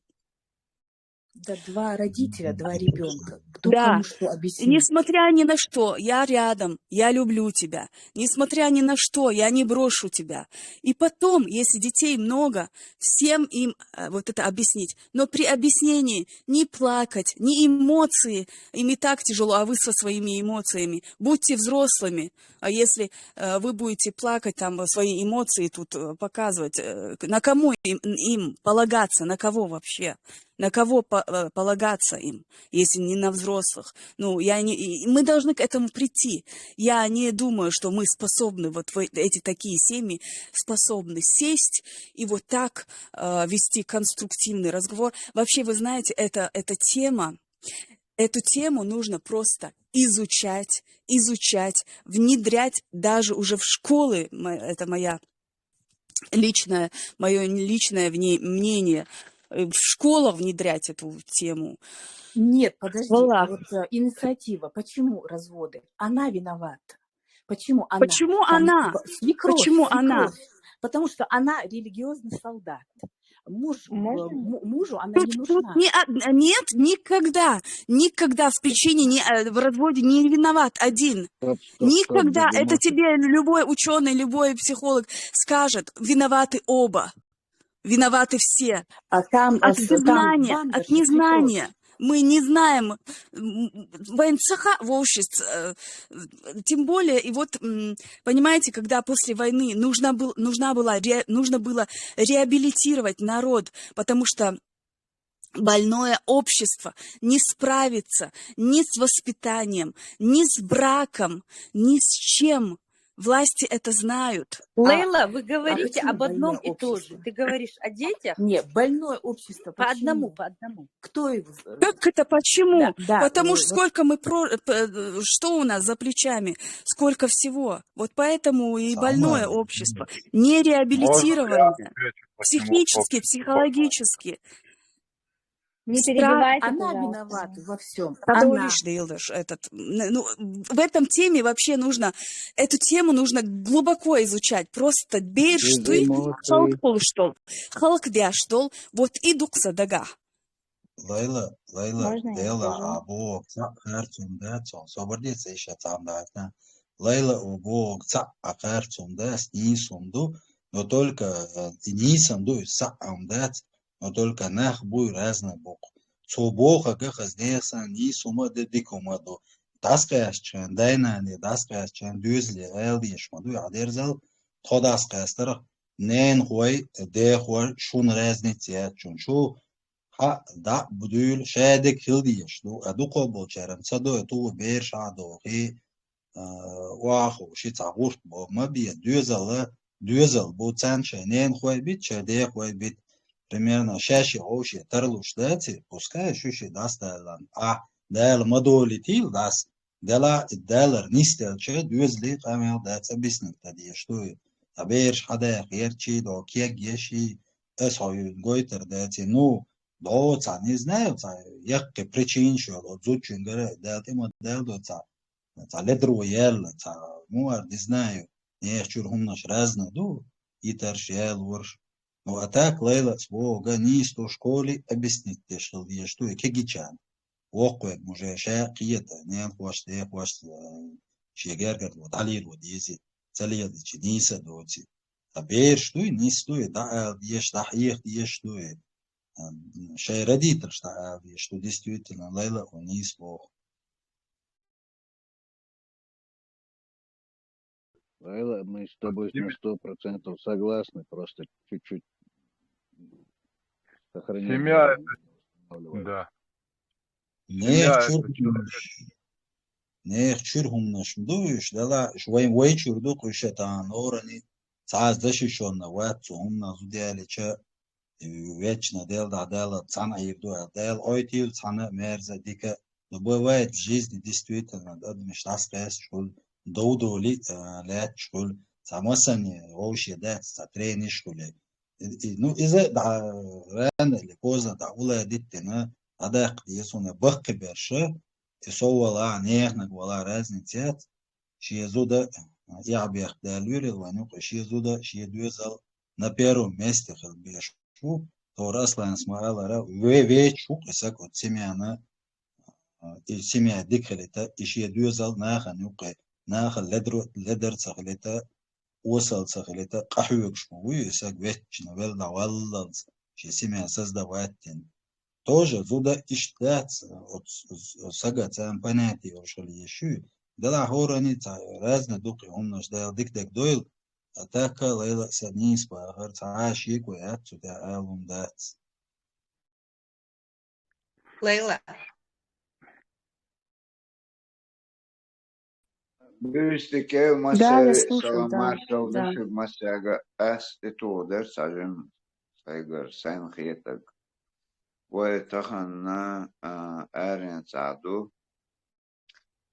Да, два родителя, два ребенка. Кто Да, кому что объяснит? несмотря ни на что, я рядом, я люблю тебя. Несмотря ни на что, я не брошу тебя. И потом, если детей много, всем им вот это объяснить. Но при объяснении не плакать, не эмоции. Им и так тяжело, а вы со своими эмоциями. Будьте взрослыми. А если вы будете плакать, там свои эмоции тут показывать, на кому им полагаться, на кого вообще? На кого полагаться им, если не на взрослых? Ну, мы должны к этому прийти. Я не думаю, что мы способны, вот в эти такие семьи, способны сесть и вот так вести конструктивный разговор. Вообще, вы знаете, эту тему нужно просто изучать, внедрять даже уже в школы. Это мое личное мнение. В школах внедрять эту тему. Нет, подожди, Школах. вот инициатива. Почему разводы? Она виновата. Почему она? Почему она? Почему она? Потому что она религиозный солдат. Мужу она не нужна. Нет, никогда в причине, в разводе не виноват один. Никогда. Это тебе любой ученый, любой психолог скажет, виноваты оба. Виноваты все. А там, от незнания. Мы не знаем военцаха в обществе, тем более, и вот, понимаете, когда после войны нужно было реабилитировать народ, потому что больное общество не справится ни с воспитанием, ни с браком, ни с чем. Власти это знают. Лейла, вы говорите почему об одном больное и то же. общество? Ты говоришь о детях Нет, больное общество. по одному, Почему? по одному. Кто его? Как это почему? Да, Потому что вот сколько что у нас за плечами, сколько всего. Вот поэтому и больное Самое. общество, не Можно я реабилитированное, отвечу, почему психически, общество больное? психологически. Не Страх. перебивайте, она пожалуйста. виновата во всем. А то Она. лишь Дейлдыш этот. Ну, в этом теме вообще нужно, эту тему нужно глубоко изучать. Просто бер Без шты, халк эмоций. полуштол, халк дяштол, вот и дукса дага. Лейла, Можно я Лейла, скажу? або акарцумда, собордец еще там да. Лейла, або акарцумда, снисумду, но только нисамду саамдат, но только нах буй разный бог. Цубоха как изнесан нисума дедикумаду. Таскаяшчан, дайнани, таскаяшчан, дюзли, элдишмаду, ядерзал, тодаскаястар, нен хуай, де хуай, шун разница, чунчу, ها دا بدول شادك هلديش دو ادو قبول شرم صدو تو بير شادو هي واخو شي تعورت بو ما بي دوزل بو تسان شنين خوي بيت شادي خوي بيت примерно شاشي اوشي ترلوش داتي пускай شوشي داستالان دال مدولتيل داس دلا الدالر نيستل شي دوزلي قامل داتس بيسنك تدي شتوي تبيرش حدا غير شي دو كيك يشي اسوي гойтер дати ну не знаю, якки причин, що отзучен говорить, да ти модель до ледру єл, не знаю, не чургум наш разне, і терш єл ворш. Ну а так Лейла свого ністо школі об'яснити, що є, що кегічан. Оқуек може ще києта, не хочете, шегергер, алір, дези, целіяди, чи ніса доці. Та бер, що ністо, да, є штахіх, є що. Шей родитель, что действительно Лейла у нее Бог. Лейла, мы с тобой на 100% согласны, просто чуть-чуть сохранять. Семья это, да. Семья это человек. Нех чургум наш мдуешь, дала швейм вейчур дуку шатан орани, цаз дашишонна ватсумна зудиалича. Вечно дел цана ирду дел ойтил цана мерза дика. Но бывает в жизни действительно, да, мечтаская школ, доудоли лет школ, самосани, овощи, да, сатрени школе. Ну, из-за рано или поздно, да, уладитина, адак, если он бахка берша, и совала, нехнак, вала разница, шиезуда, я бы их далюрил, ванюка, шиезуда, шиедуезал, на первом месте хелбеш. То Раслан Смаалара вечу кисак от семьяна и семья дикхелита иши дюзал наха нюка наха ледер цахлита وصل цахлита قحوك шмуи исак вечна велда валланс ши семья создаватен тоже зуда иштац от сага цам понятие ошли еще дала хорани разные духи он наш дал дик дойл атака Лейла саднис по харцаши куят сюда алумдат. Лейла. Büyüsteki Да, я masaya слушаю, да, salamlar да. çaldışı masaya as etoder sajım saygır sen hiyetek. Ve tahanna erin sadu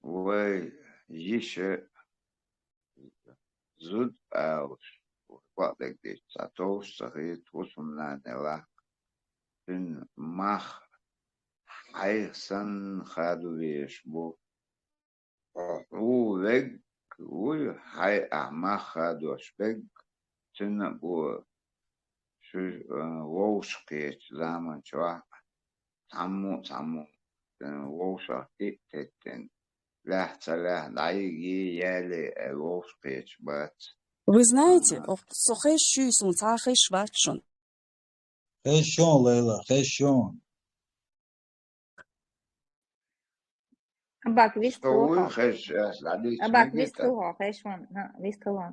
ve yişe zud aus. Vaktek de satos sahit usumlan ela. Bin mah haysan khadu viş bu. ووج وحي أعماخها دوشبج تنا بو شو ووشقيت زمان شوا تعمو ووشا تتن لا تلا لايجي يالي ووشقيت بات Вы знаете, сухой шюсун, цахай швачун. Хэшон, Лейла, хэшон. أباك ويست قوي هو خش لعديك أباك ويست مجتا هو خيشون ويست هو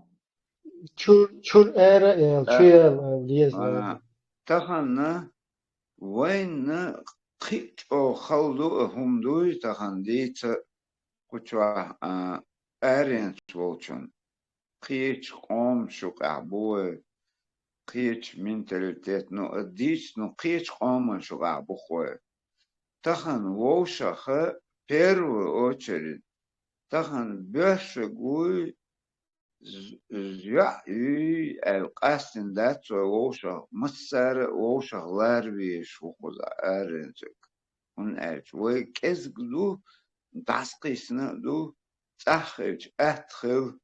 Çur era çuyel diyez أنا تخن وين قيت أو خلدو هم دوي تخن ديت كتوا أرين سوتشون قيت قوم شوك أبوه قيت منتاليتيت نو ديت نو قيت قوم شوك أبوه تخن ووشخ первую очередь تخن بيرشقوي زيا القاستن دات ووشخ مصر ووشخ لاربي شوخوز أرنجك هن أرج وكزق دو داسقيسنا دو تخرج أتخل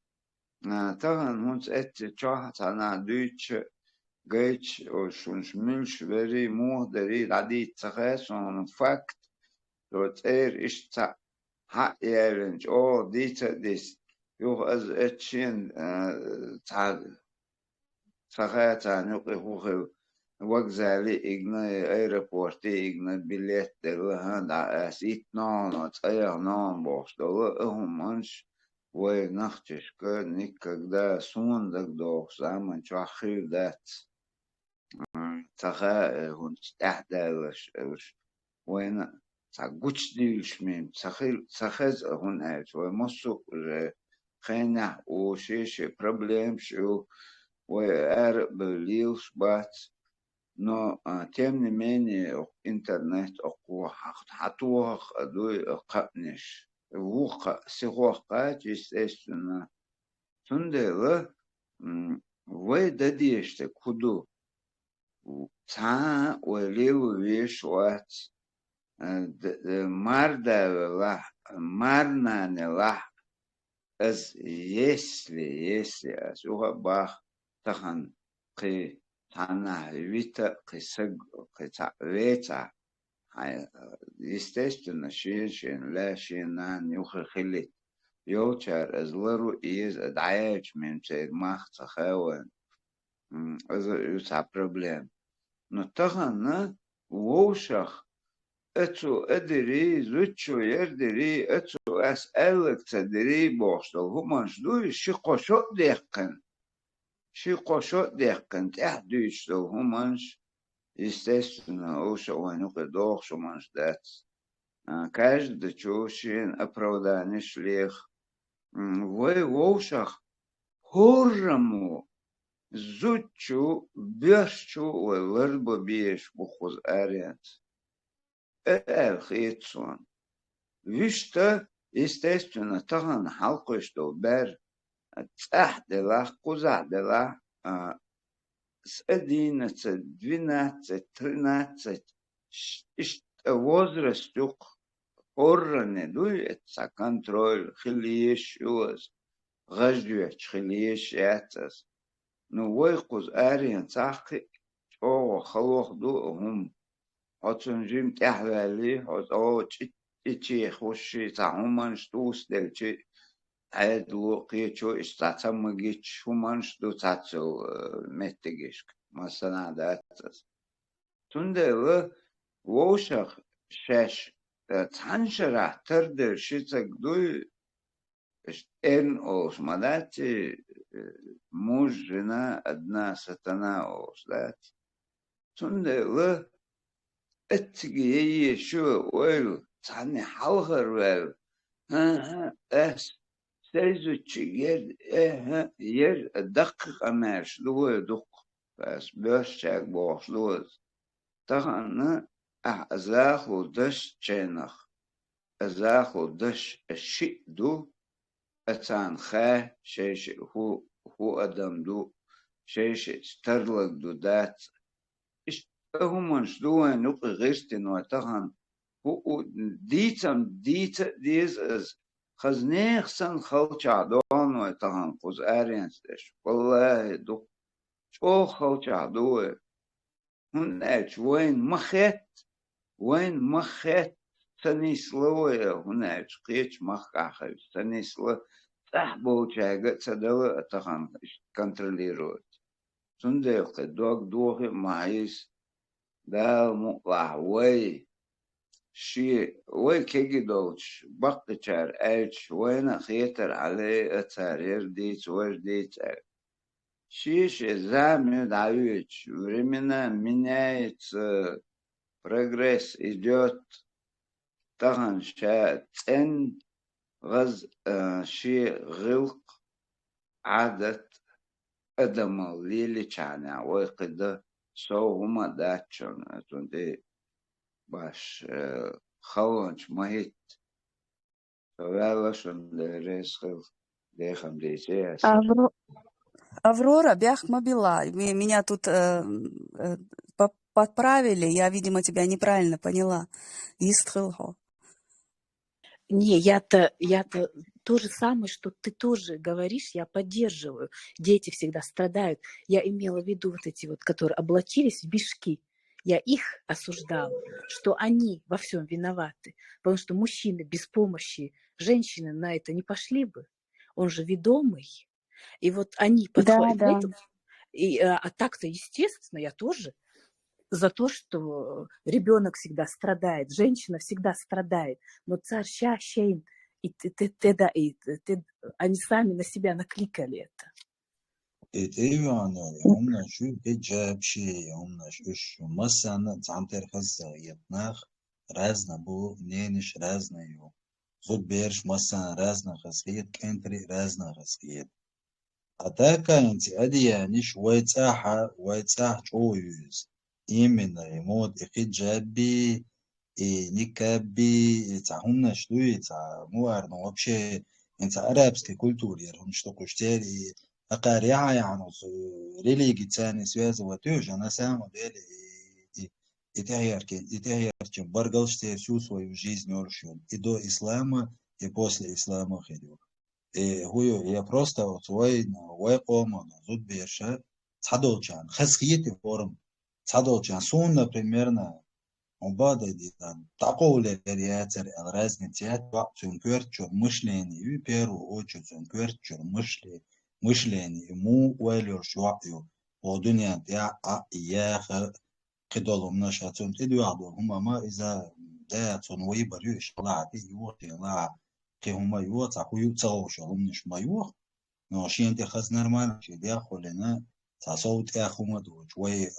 تخن هنس أتشاه تنا دويتش جيتش وشونش ملش بري مهدري لدي تخيسون فاكت لو تير إشتا حق يرنج أو ديتا ديس يوخ أز أتشين تخيطا نقي خوخي وقزالي إغنى أيربورتي إغنى بليت دلها دا أسيت نون وتغير نون بوش دلها أهم منش ونختش никогда сундак دوخ زمن چو خير دات تخا هنش تحدالش وين تاقوش ديلش ميم تخز هون أج ومسو خينا وشيش проблем شو وأرب ليلش بات но тем не менее интернет أقوى حتوه دوي قنش وقع سيغوقات естественно تندل ويدديشت كدو تا وليو ويش وات مردا марнане лах as если асуха бах тахан қи тана вита қисаг қита вета естественно шин ла шинан юхилит يوتشر از لرو إيز أدعيش من سيد ماخ تخاون از يوسع بروبليم نتخن ووشخ اتو ادري زوتشو يردري اتو اسألك تدري بوشتل همانش دوي شي قشو ديقن تحديشتل همانش естественно اوشا وانوك دوخ شمانش دات каждый чушин оправдание шлех вы вошах хорраму зучу бешчу лербо беш бухуз ариат خيتسون вишта естественно таган халкошто бер тахдела кузадела с 11, 12, 13 возраст орне дуется контроль хилиеш уз гаждуч хилиеш ятас ну войкуз ариан цахи о халох ду هم هاتونجیم تحویلی هات چی خوشی تهمانش دوست دل چی هاید لوقی چو استعتم مگی چومانش دو تاتو متگیش مثلا داتس تونده و ووشخ شش تنشره تردر شیتک دوی ان اوس مداتی موج جنا ادنا ستنا اوس دات تونده و اتجي شو ويل تاني حوهر ويل اس سيزو تشير ير دقيق اماش لو دق بس بيرشاك بوش لوز تغنى ازاخو دش تشينخ ازاخو دش الشيء دو اتان خا شيش هو ادم دو شيش سترلك دو دات هم شدوان نقي غيرتن وتغن هو ديز از خزنيخ سن خلچ عدوان وتغن قوز ارينستش والله دو شو خلچ عدوه هن اج وين مخت سنيسلوه هن اج قيش مخ اخر سنيسلو تحبو جاگه تدوه تغن كنتروليروت سندق دوغ دوغ معيس دا مقلع وي شي وكيجي دولش بقتشار أيش وين خيتر عليه أتارير ديت ورديت شيش زامي دعويتش времена меняется прогресс идет تغن شا تن غز شي غلق عادة أدم ليلي كان وقد سو هما داتشون تندي باش خلونش مهيت فوالشون ريسخل ديخم ديجيس Аврора, бях мобила. Меня тут подправили. Я, видимо, тебя неправильно поняла. Истхилхо. Не, я-то то же самое, что ты тоже говоришь, я поддерживаю. Дети всегда страдают. Я имела в виду вот эти вот, которые облачились в мешки. Я их осуждала, что они во всем виноваты. Потому что мужчины без помощи женщины на это не пошли бы. Он же ведомый. И вот они подходят. Да. А так-то, естественно, я тоже за то, что ребенок всегда страдает, женщина всегда страдает. Но царь Шейн, они сами на себя накликали это. Атака антиадияниш вайцаха чоюз. Именно ремонт хиджаби и никаби цахунна шлюи цамуар, но вообще это арабской культуре, он что куштери акария яну религии цани связывают тоже на самом деле и тягерки баргалштер всю свою жизнь оршун и до ислама и после ислама ходил. Я просто вот свой вайком зуд берша цадолчан хасхиети форм цадолчан сунна примерно он бадает такое реакция разница цункерчур мышление и первую очередь цункерчур мышление ему уэлер шуатю одуня я кидолом наша цунти дуадо хумама иза да цунвой барюш лати юти ла كهما يوت عقوي تصوش هم مش مايوه ناشين تخز نرمال في داخل لنا تصوت أخوما دو شوي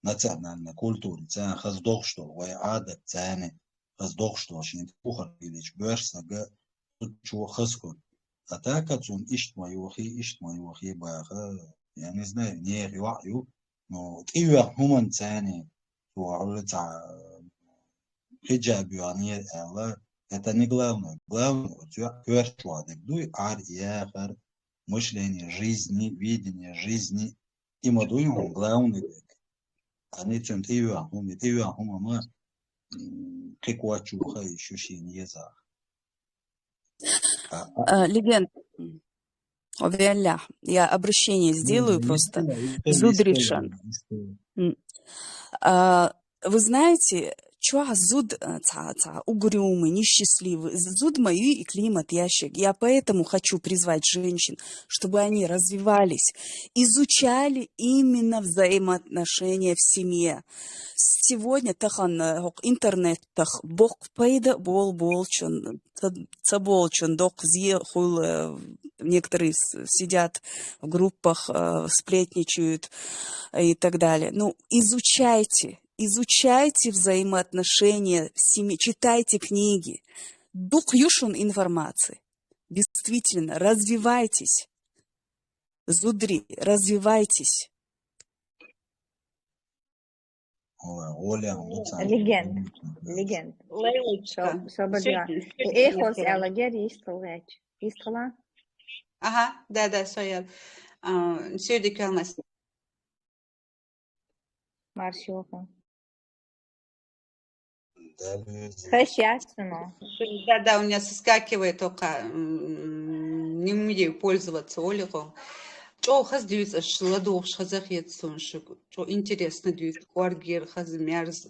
نتعنا كولتور تان خز دوغشتو وعادة تاني خز دوغشتو شين تبوخر بيليش بيرسا جا شو خزكون أتاكا تون إشت مايوخي باخا يعني زنا نير يوعيو نو تيوه هما تاني وعولة حجاب يعني الله Это не главное. Главное, у тебя квертлады, дуй ар-яхар, мышление жизни, видение жизни. И мадуем главный. Они чем ты ама кикуачуха еще шиньеза. Легенд. Я обращение сделаю просто. Зудришан. Вы знаете, зуд угрюмый, несчастливый, зуд мою и климат ящик. Я поэтому хочу призвать женщин, чтобы они развивались, изучали именно взаимоотношения в семье. Сегодня тахан интернет тах бог пейда болчун док зе хул. Некоторые сидят в группах, сплетничают и так далее. Ну, изучайте взаимоотношения в семье, читайте книги. Дух юшун информации. Действительно, развивайтесь. Зудри, развивайтесь. Легенд. Собадья. Эхос элагери истала. Aha, да, соял. Сюдик алмаз. Маршока. Хащасно. Да, у меня соскакивает только не умею пользоваться олихом. Что хаздюется, шладов, шазахет суншик. Что интересно дюет, кваргер, хазмерз.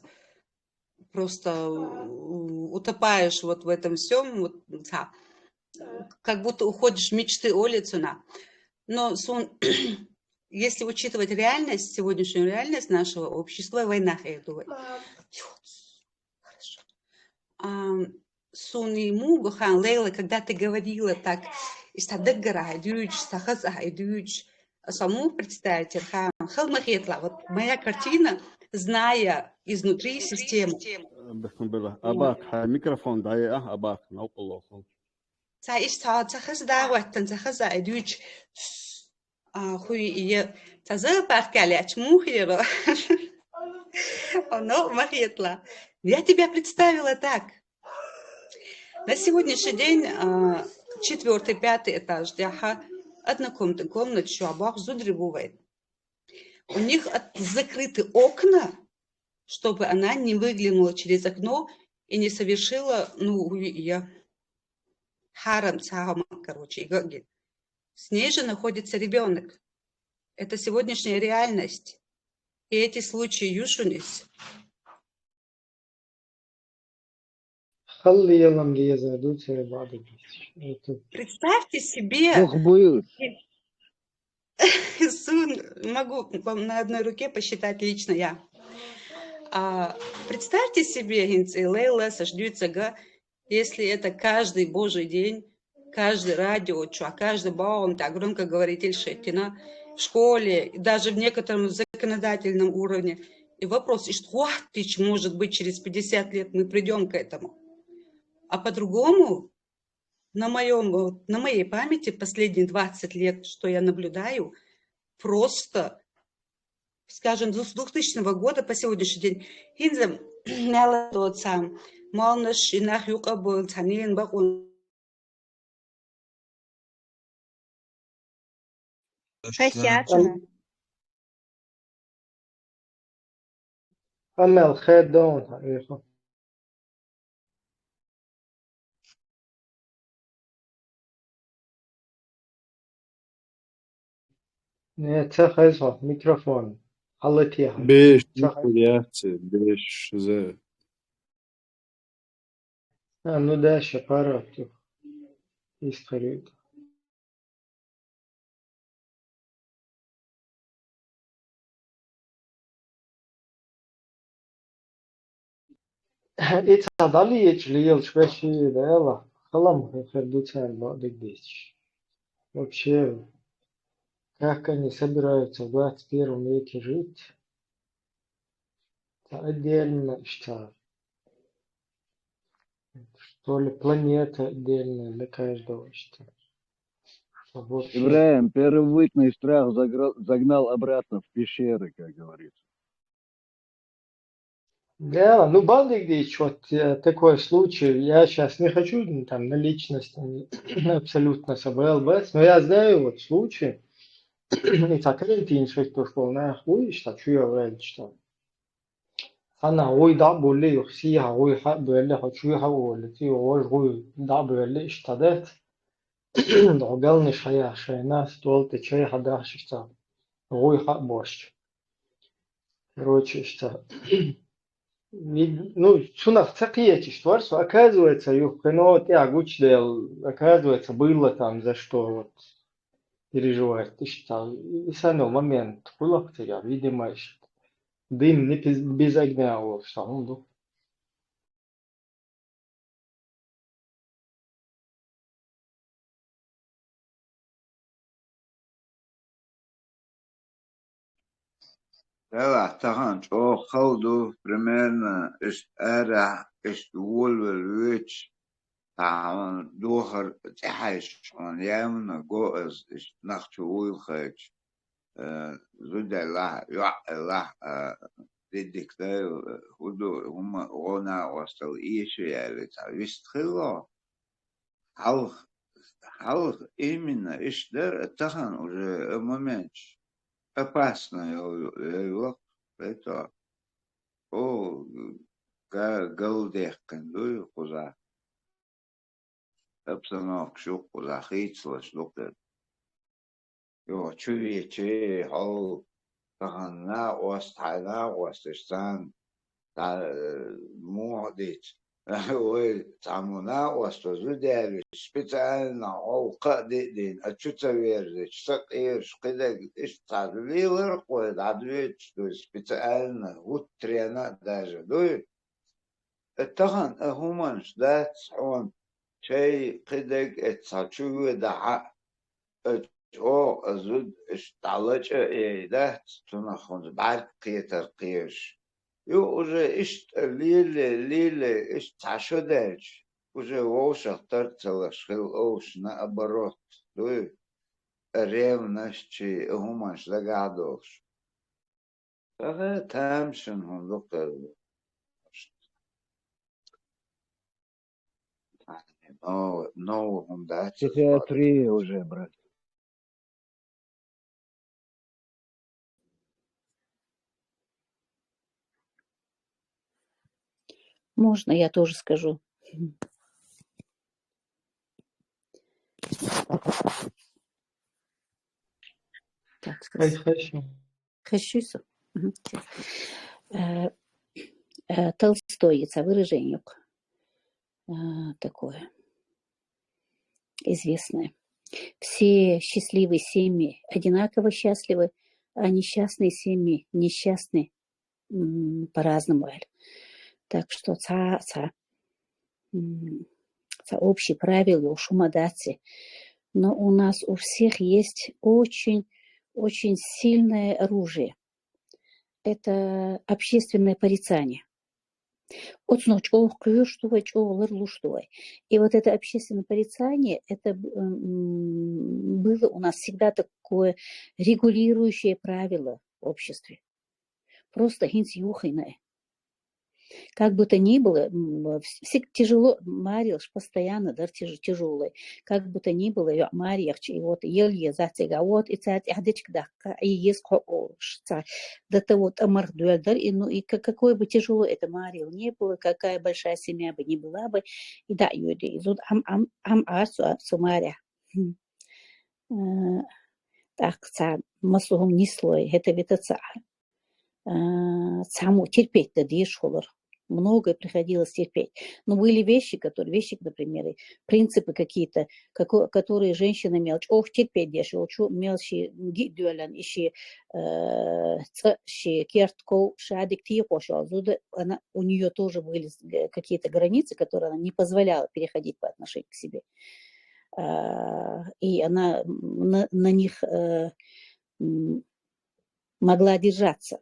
Просто утопаешь вот в этом всем, вот, да. Как будто уходишь в мечты Олицуна. Но если учитывать реальность, сегодняшнюю реальность нашего общества, война, я думаю, Суни Мугухан, Лейла, когда ты говорила так, саму представить, вот моя картина, зная изнутри систему. أباك ميكروفون ضايع أباك نوقل لكم Я тебя представила так. На сегодняшний день 4-й, 5-й этаж, однокомнатная комната, шуабах, зудри бывает. У них закрыты окна, чтобы она не выглянула через окно и не совершила, харам, короче. С ней же находится ребенок. Это сегодняшняя реальность. И эти случаи Юшунис. خلي يلا مجيزة دوتي بعض الجيش. Представьте себе, могу на одной руке посчитать лично я. Представьте себе, Лейла, если это каждый божий день, каждый радио, каждый баум, так громко говорит Ильшетина, в школе, даже в некотором законодательном уровне. И вопрос, что может быть через 50 лет мы придем к этому. А по-другому, на моей памяти последние 20 лет, что я наблюдаю, просто, скажем, с 2000 года по сегодняшний день, أما الخير دون حقيقة. تخيصها ميكروفون حلتيها بيش نقولياتي بيش زي ну дальше пора историю. إذا ضلي يجليل شوية ده خلهم يخدوться بعد здесь. Вообще, как они собираются в 21 веке жить, это отдельно что ли планета отдельная для каждого что. Ибраим, первобытный страх загнал обратно в пещеры, как говорится. Да, Балдик, вот такой случай, я сейчас не хочу там на личность абсолютно собрал, но я знаю вот случай, и так карантин что школ на хуй, что я что أنا هوي ضعب اللي يخسيها هوي حق اللي هتشويها والتي هوي ضعب اللي اشتدت دعجلني شيء عشان ناس طولت شيء حدا شفته هوي حق бош. Короче, что сюда в цакиете что оказывается оказывается было там за что вот переживать, ты что и самый момент было потерял, видимо, дым не без огня, что لا تهانش او خلدو примерно ولويتش تعمل دوخر تحيش on يامنا جوز نخش ويلخيج زود الله الله ديكتاي هدو هم غنا وصل إيش يعني تعيش خلا حلق именно إيش در تهان уже момент опасно его это голдехкан дую куза обстановка шук куза хитсла шлуктер чуви хол тахана остайна остштан модич ой тамуна остозудер специально قدين отчутся что когда исталилер кое ответ что специально утренно даже التغن هومنش ذات حون شيء قدق اتساتشو دعاء او ازود اشتعلج ذات تنخون بعد قيتر قيش يو уже اشت ليلة اشتعشو داج уже ووش اختار تلاشخل اوش наоборот دوي ревность هومنش لقعدوش فغا تامشن هم دكتور новым, да, Психиатрия уже, брат. Можно я тоже скажу? Так сказать. Хочу. Толстой, это выражение такое известное. Все счастливые семьи одинаково счастливы, а несчастные семьи несчастны по-разному. Так что это общие правила, уж умадаться. Но у нас у всех есть очень, очень сильное оружие. Это общественное порицание. И вот это общественное порицание, это было у нас всегда такое регулирующее правило в обществе. Просто хинцюхиное. Как бы то ни было, тяжело, Марьяш постоянно, да, тяжелый. Как бы то ни было, Марьяш, и вот елье зацега, вот и цать, ахдечк дахка, и есть хоошца. Да то вот амардуэльдар, и ну и какое бы тяжело это Марьял не было, какая большая семья бы не была бы, и да, юди, изуд ам асу Марья. Так, ца, маслугом не слой, это ведь ца. Саму терпеть да дешхолор. Многое приходилось терпеть. Но были вещи, например, принципы какие-то, которые женщина мелочь. Терпеть дешево, мелочи гидюэлен, ищи кертко, шадик тихошал. У нее тоже были какие-то границы, которые она не позволяла переходить по отношению к себе. И она на них могла держаться.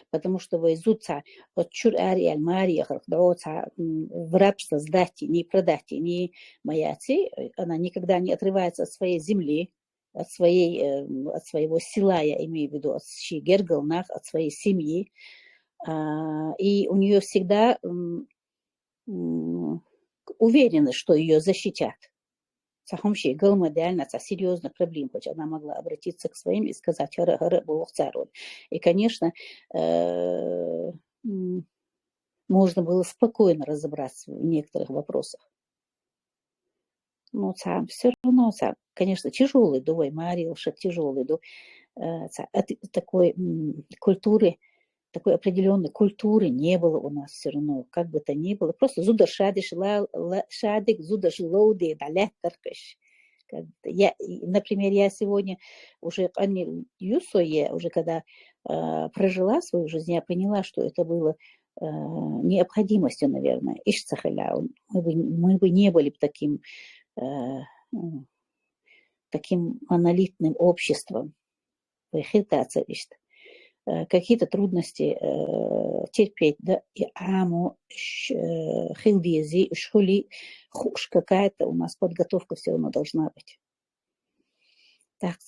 Потому что войзутся от чур-ариаль Мариях, в рабство сдать, не продать, не маяци, она никогда не отрывается от своей земли, от своего села, я имею в виду, от Гергалнах, от своей семьи. И у нее всегда уверенность, что ее защитят. Сахомши галма реально серьезных проблем, хоть она могла обратиться к своим и сказать И, конечно, можно было спокойно разобраться в некоторых вопросах. Но все равно, конечно, тяжелый дуй, Марилша тяжелый дуй, такой культуры, такой определенной культуры не было у нас все равно, как бы то ни было. Просто зуда шадиш зуда жилоуди даля таркаш. Например, я сегодня уже уже когда прожила свою жизнь, я поняла, что это было необходимостью, наверное. Мы бы не были таким монолитным обществом. Какие-то трудности терпеть, да, и хилдиези, шхули, хуш, какая-то у нас подготовка все равно должна быть. Так,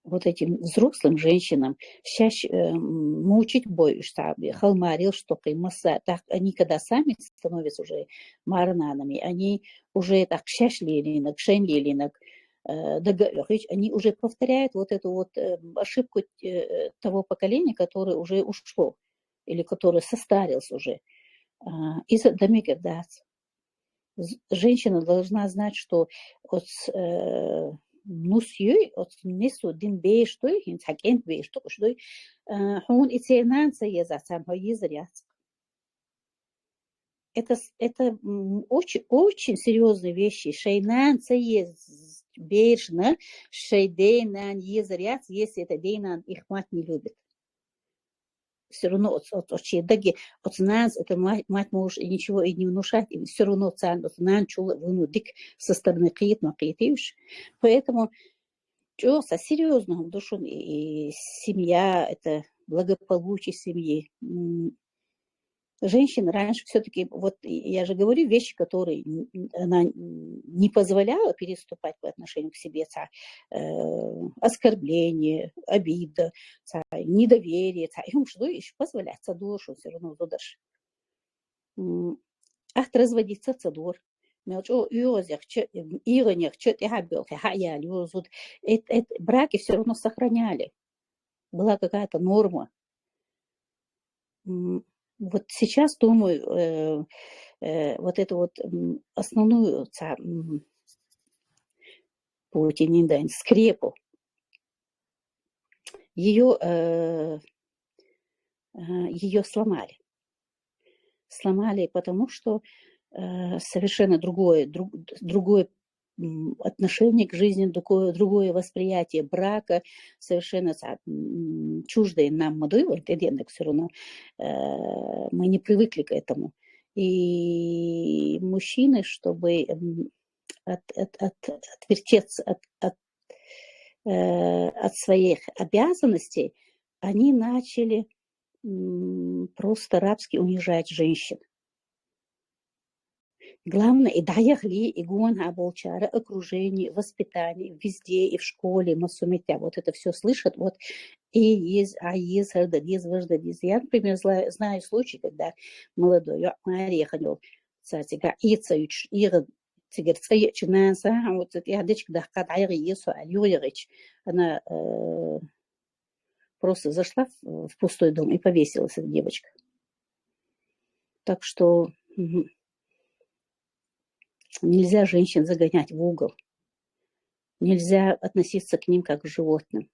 вот этим взрослым женщинам чаще мучить боишься, халмарил, что примаса, так они когда сами становятся уже марнанами, они уже так шашлилинок, шенлилинок, они уже повторяют вот эту вот ошибку того поколения, которое уже ушло, или которое состарилось уже. И женщина должна знать, что от нусьей, от несу дин бейштой, хинцакент бейштой, что он и ценанца езацам, езаряц. Это очень, очень серьезные вещи. Шейнанца ез бейшна, шейдейнан езаряц, если это дейнан их мать не любит. все равно от чедаги, от нас, это мать может и ничего и не внушать, и все равно цан, от нас чула вынудик со стороны киит, но киитишь. Поэтому, что, со серьезным душу, и семья, это благополучие семьи. Женщина раньше все-таки, вот я же говорю, вещи, которые она не позволяла переступать по отношению к себе, оскорбление, обида, недоверие, им что еще позволять душу все равно задашь. Ах, разводиться цадор. Браки все равно сохраняли. Была какая-то норма. Вот сейчас, думаю, вот эту вот основную скрепу, ее сломали. Сломали, потому что совершенно другое отношение к жизни, другое восприятие брака, совершенно чуждое нам модуи, все равно мы не привыкли к этому. И мужчины, чтобы отвертеться от своих обязанностей, они начали просто рабски унижать женщин. Главное, и даягли, и гонга болчара, окружение, воспитание, везде, и в школе, масумитя, вот это все слышат, вот, и есть, я, например, знаю случай, когда молодой Мария ходил, цатига, она просто зашла в пустой дом и повесилась, эта девочка. Так что нельзя женщин загонять в угол. Нельзя относиться к ним как к животным.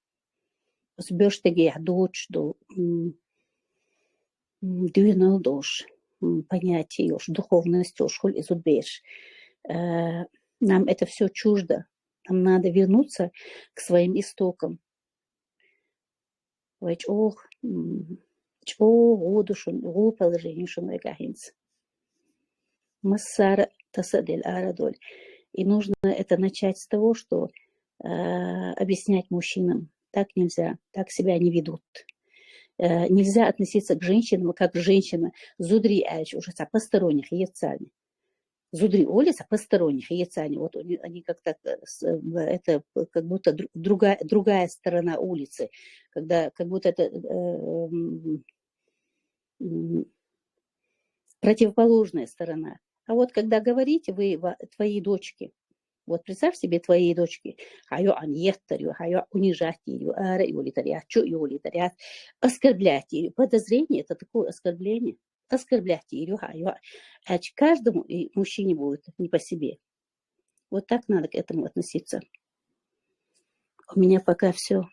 Понятие, духовность, нам это все чуждо. Нам надо вернуться к своим истокам. И нужно это начать с того, что объяснять мужчинам. Так нельзя, так себя не ведут. Нельзя относиться к женщинам, как женщина. Зудри уже посторонних яйцами. Зудри улица посторонних яйцами. Вот они как-то, это как будто другая сторона улицы. Когда как будто это противоположная сторона. А вот когда говорите вы твоей дочке, вот представь себе твоей дочки, унижать ее, оскорблять ее. Подозрение – это такое оскорбление. Оскорблять ее, каждому мужчине будет не по себе. Вот так надо к этому относиться. У меня пока все.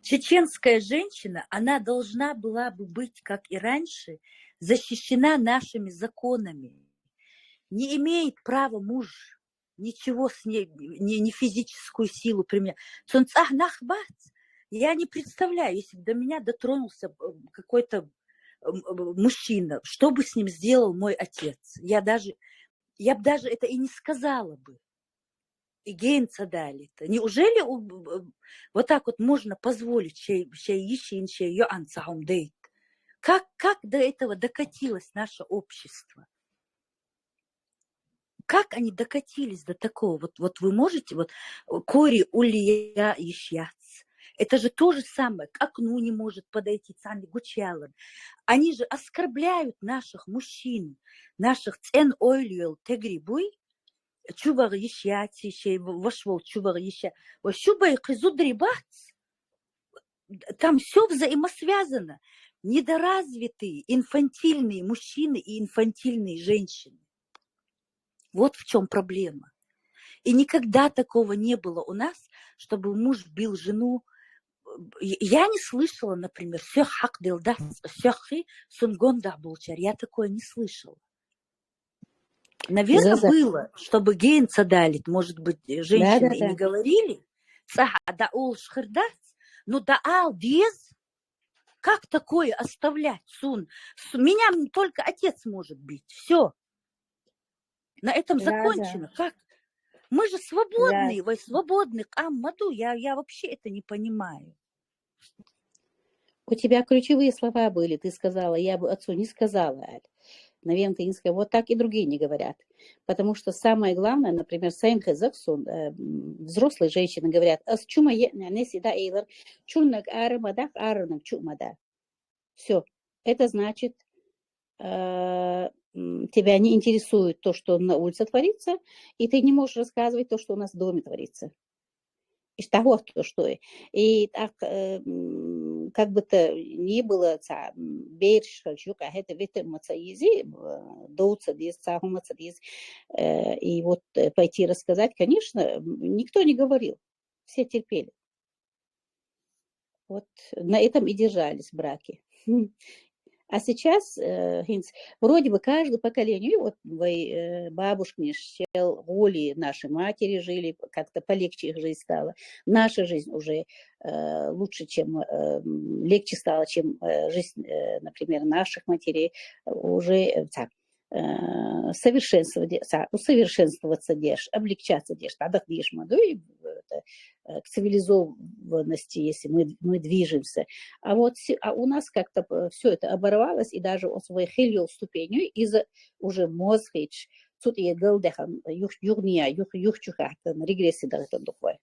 Чеченская женщина, она должна была бы быть, как и раньше, защищена нашими законами. Не имеет права муж ничего с ней, ни физическую силу применять. Я не представляю, если бы до меня дотронулся какой-то мужчина, что бы с ним сделал мой отец. Я бы даже это и не сказала бы. И гейнца дали. Неужели вот так вот можно позволить как до этого докатилось наше общество? Как они докатились до такого? Вот вы можете, кори улия ищяц. Это же то же самое, к окну не может подойти Цанди Гучалан. Они же оскорбляют наших мужчин, наших цен ойлюэл тегрибуй, чубар ищяци, вашвол чубар ища, вашубай кизудрибац. Там все взаимосвязано. Недоразвитые, инфантильные мужчины и инфантильные женщины. Вот в чем проблема. И никогда такого не было у нас, чтобы муж бил жену. Я не слышала, например, я такое не слышала. Наверное, было, чтобы гейнца дали, может быть, женщины и не говорили. Но да ал диез, Как такое оставлять, Сун? Меня только отец может бить. Все. На этом Заза, закончено. Как? Мы же Заз, свободные, вы свободных. Маду, я вообще это не понимаю. У тебя ключевые слова были. Ты сказала, я бы отцу не сказала, Аль. Наверное, ты не сказала. Вот так и другие не говорят. Потому что самое главное, например, взрослые женщины говорят, все. Это значит, тебя не интересует то, что на улице творится, и ты не можешь рассказывать то, что у нас в доме творится. Из того, что и так, как бы то ни было, и вот пойти рассказать, конечно, никто не говорил, все терпели. Вот на этом и держались браки. А сейчас, вроде бы каждое поколение, вот бабушки, Оли, наши матери жили, как-то полегче их жизнь стала. Наша жизнь уже лучше, чем, легче стала, чем жизнь, например, наших матерей. Уже усовершенствоваться дешь, облегчаться дешь, тогда дешь моду и к цивилизованности, если мы движемся. А у нас как-то все это оборвалось, и даже от своей хилью ступенью из-за уже мозга, тут и голдехан, югния, югчухахтан, регрессии даже там такое.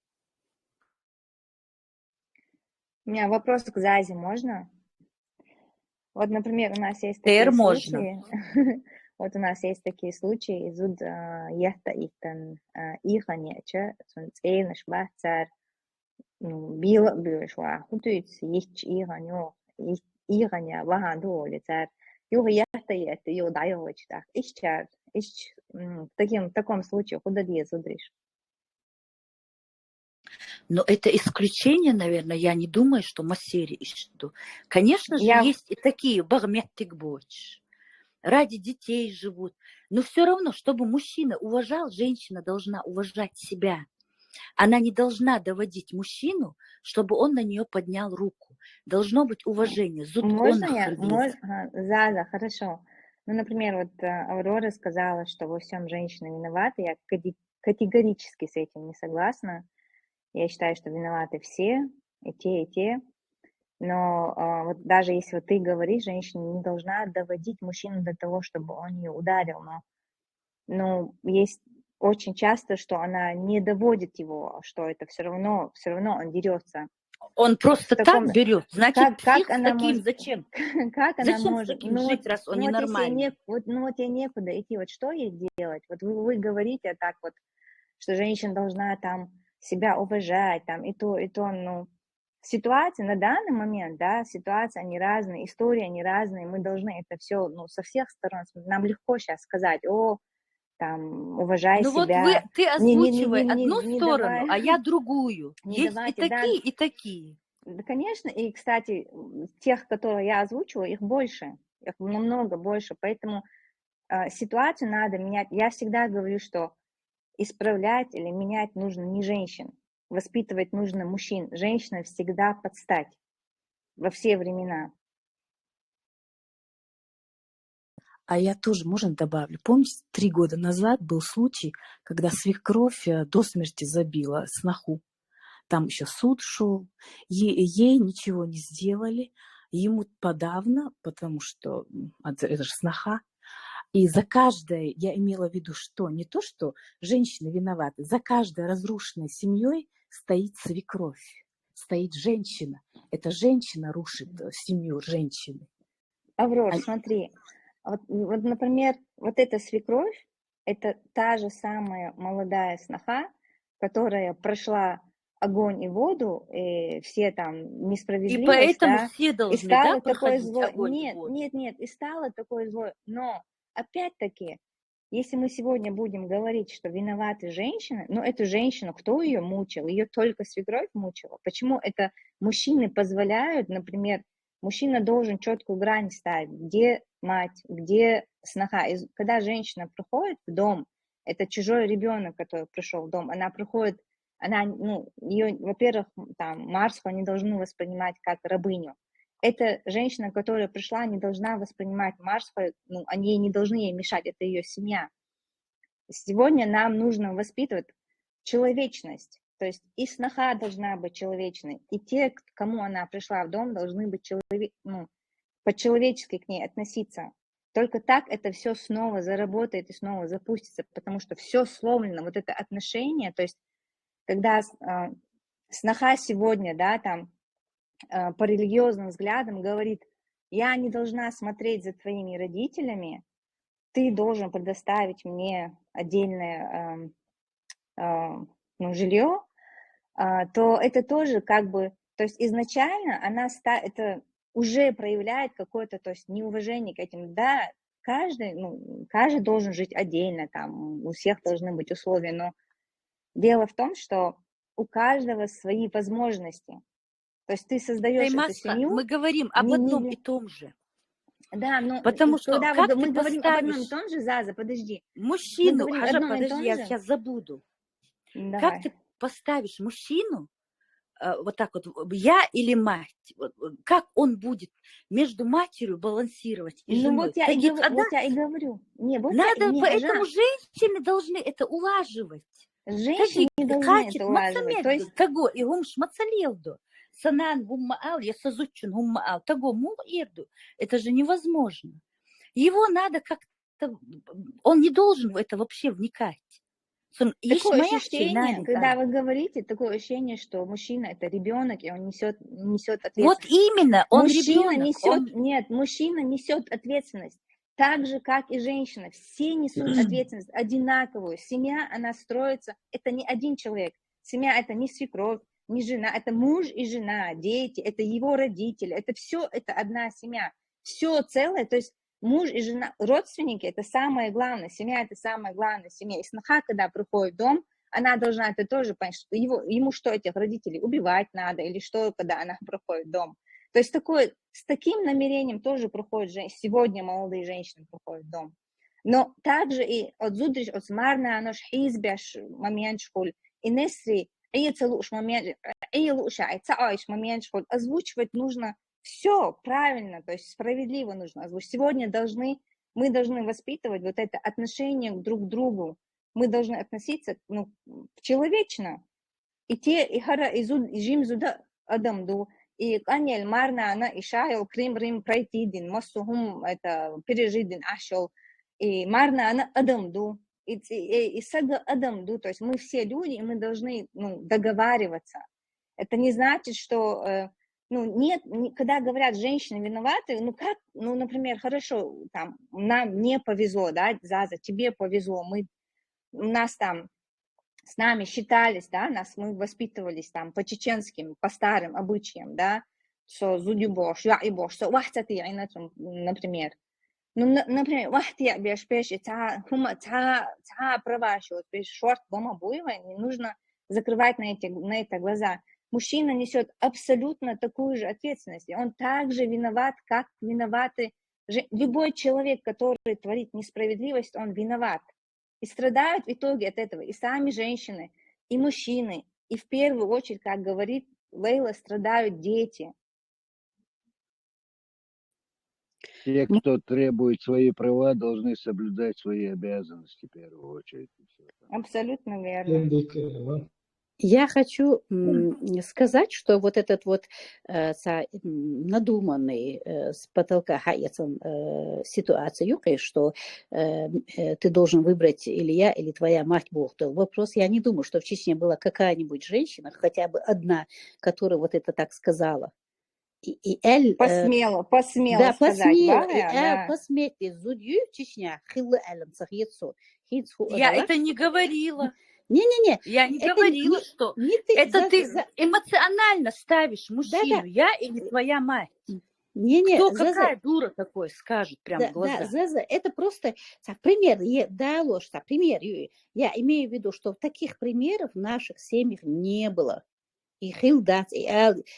у меня вопрос к Зазе, можно? Вот, например, у нас есть такие случаи. Вот у нас есть такие случаи, зуд яхта ихтан иханеча, сунц эйнаш бахцар, била бюшва, хутуиц ихч иханя ваганду лицар, юга яхта яхта, юга дайовичтах, ищар, в таком случае, куда ты зудришь? Но это исключение, наверное, я не думаю, что массери ищут. Конечно же, есть и такие багметтикбоч. Ради детей живут. Но все равно, чтобы мужчина уважал, женщина должна уважать себя. Она не должна доводить мужчину, чтобы он на нее поднял руку. Должно быть уважение. Можно я? Заза, хорошо. Ну, например, вот Аврора сказала, что во всем женщина виновата. Я категорически с этим не согласна. Я считаю, что виноваты все, и те, и те. Но вот даже если вот ты говоришь, женщина не должна доводить мужчину до того, чтобы он ее ударил. Но есть очень часто, что она не доводит его, что это все равно он дерется. Он просто так берет. Значит, как она таким, может, зачем? Как она зачем может? с таким жить, раз он ненормальный? Вот ей некуда идти. Вот что ей делать? Вот вы говорите так вот, что женщина должна там себя уважать, там и то, ну, ситуации на данный момент, да, ситуации они разные, истории они разные, мы должны это все, ну, со всех сторон, нам легко сейчас сказать, там, уважай себя. Вот ты озвучивай одну сторону, давай, а я другую. Есть давайте, и такие, и такие. Да, конечно, и, кстати, тех, которые я озвучиваю, их больше, их намного больше, поэтому ситуацию надо менять. Я всегда говорю, что исправлять или менять нужно не женщин, воспитывать нужно мужчин. Женщина всегда подстать во все времена. А я тоже, можно добавлю? Помните, 3 года назад был случай, когда свекровь до смерти забила сноху. Там еще суд шел, ей ничего не сделали, ему подавно, потому что это же сноха. И за каждое, я имела в виду, что не то, что женщины виноваты, за каждой разрушенной семьей стоит свекровь, стоит женщина. Эта женщина рушит семью женщины. Аврор, смотри, вот, например, вот эта свекровь, это та же самая молодая сноха, которая прошла огонь и воду, и все там несправедливость, и поэтому да, все должны, и стало да, такое проходить зло. огонь и воду. Нет, и стало такое зло. Но опять-таки, если мы сегодня будем говорить, что виноваты женщины, но эту женщину, кто ее мучил? Ее только свекровь мучила. Почему это мужчины позволяют, например, мужчина должен четкую грань ставить, где мать, где сноха. И когда женщина приходит в дом, это чужой ребенок, который пришел в дом, она приходит, ее, во-первых, там, Марсу они должны воспринимать как рабыню. эта женщина, которая пришла, не должна воспринимать Марс, ну, они не должны ей мешать, это ее семья. Сегодня нам нужно воспитывать человечность. То есть и сноха должна быть человечной, и те, к кому она пришла в дом, должны быть по-человечески к ней относиться. Только так это все снова заработает и снова запустится, потому что все сломлено, вот это отношение, то есть когда сноха сегодня, да, там, по религиозным взглядам говорит, я не должна смотреть за твоими родителями, ты должен предоставить мне отдельное жилье, то это тоже как бы, то есть изначально это уже проявляет какое-то, то есть неуважение к этим, да, каждый должен жить отдельно, там, у всех должны быть условия, но дело в том, что у каждого свои возможности, то есть ты создаешь эту семью. Мы говорим об одном и том же. Да, но потому что когда как мы ты говорим об одном и поставишь том же, Заза, подожди. мужчину, Хажа, подожди, я сейчас забуду. Давай. Как ты поставишь мужчину, вот так вот, я или мать, как он будет между матерью балансировать и женой? Вот я и говорю. Поэтому женщины должны это улаживать. Женщины не должны это улаживать. То есть, того, и гумш мацалелду. Санан гуммаал, я сазучин гуммаал, того му ирду. Это же невозможно. Его надо как-то... Он не должен в это вообще вникать. Такое ощущение, когда вы говорите, такое ощущение, что мужчина это ребенок, и он несет ответственность. Вот именно, он мужчина ребенок. Нет, мужчина несет ответственность. Так же, как и женщина. Все несут ответственность одинаковую. Семья, она строится, это не один человек. Семья это не свекровь, не жена, это муж и жена, дети, это его родители, это все, это одна семья. Все целое, то есть муж и жена, родственники, это самое главное, семья это самое главное, семья. И сноха, когда приходит в дом, она должна это тоже понять, что ему что, этих родителей убивать надо, или что, когда она приходит в дом. То есть с таким намерением тоже приходят сегодня молодые женщины приходят в дом. Но также и от зудриш, от смарна, оно хизбяш момент школь, и несри, и целуш момент, и луша, и цаиш момент школь, озвучивать нужно все правильно, то есть справедливо нужно озвучить. Сегодня мы должны воспитывать вот это отношение друг к другу. Мы должны относиться человечно. И жим зуда адамду, и каньель марна она и шайл крим рим прайтидин, массухум это пережидин ашел, и марна она адамду, и сага адамду, то есть мы все люди, и мы должны договариваться. Это не значит, что нет, когда говорят, женщины виноваты, например, хорошо, там, нам не повезло, да, Заза, тебе повезло, у нас там, с нами считались, да, мы воспитывались там по чеченским, по старым обычаям, да, что зудюбош, я и бош, что вахтати, например. Например, вахти беш пеш, та права, что шорт дома буева, не нужно закрывать на это глаза. Мужчина несет абсолютно такую же ответственность. Он также виноват, как виноваты любой человек, который творит несправедливость, он виноват. И страдают в итоге от этого и сами женщины, и мужчины, и в первую очередь, как говорит Лейла, страдают дети. Те, кто требует свои права, должны соблюдать свои обязанности в первую очередь. Абсолютно верно. Я хочу сказать, что вот этот вот надуманный с потолка ситуацию, что ты должен выбрать или я, или твоя мать Бог. То вопрос, я не думаю, что в Чечне была какая-нибудь женщина, хотя бы одна, которая вот это так сказала. Посмела да, сказать. Посмела. Зудью в Чечне, я это не говорила. Не-не-не. Я не говорила, что это ты эмоционально ставишь мужчину, я или твоя мать. Кто какая дура такое скажет прямо в глаза? Да, это просто пример. Да, ложь, пример. Я имею в виду, что таких примеров в наших семьях не было. И хилдат, и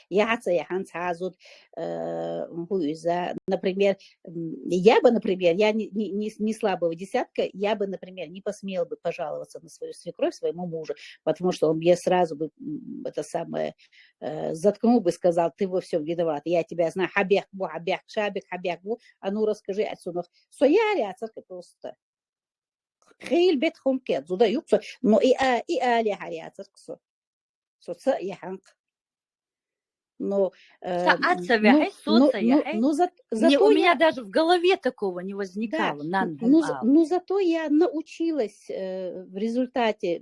яца, и ханц хазут, например, я бы, например, я не слабого десятка, я бы, например, не посмела бы пожаловаться на свою свекровь, своему мужу, потому что он мне сразу бы это самое заткнул бы, сказал, ты во всем виноват, я тебя знаю, хабях бу, хабях шабих, хабях бу, а ну расскажи отсюда. Сояли отцовка просто. Хейл бет хомкет, зуда юксо, но и али хари отцовка. Соца яханг. Но Зато у меня даже в голове такого не возникало. Но зато я научилась в результате,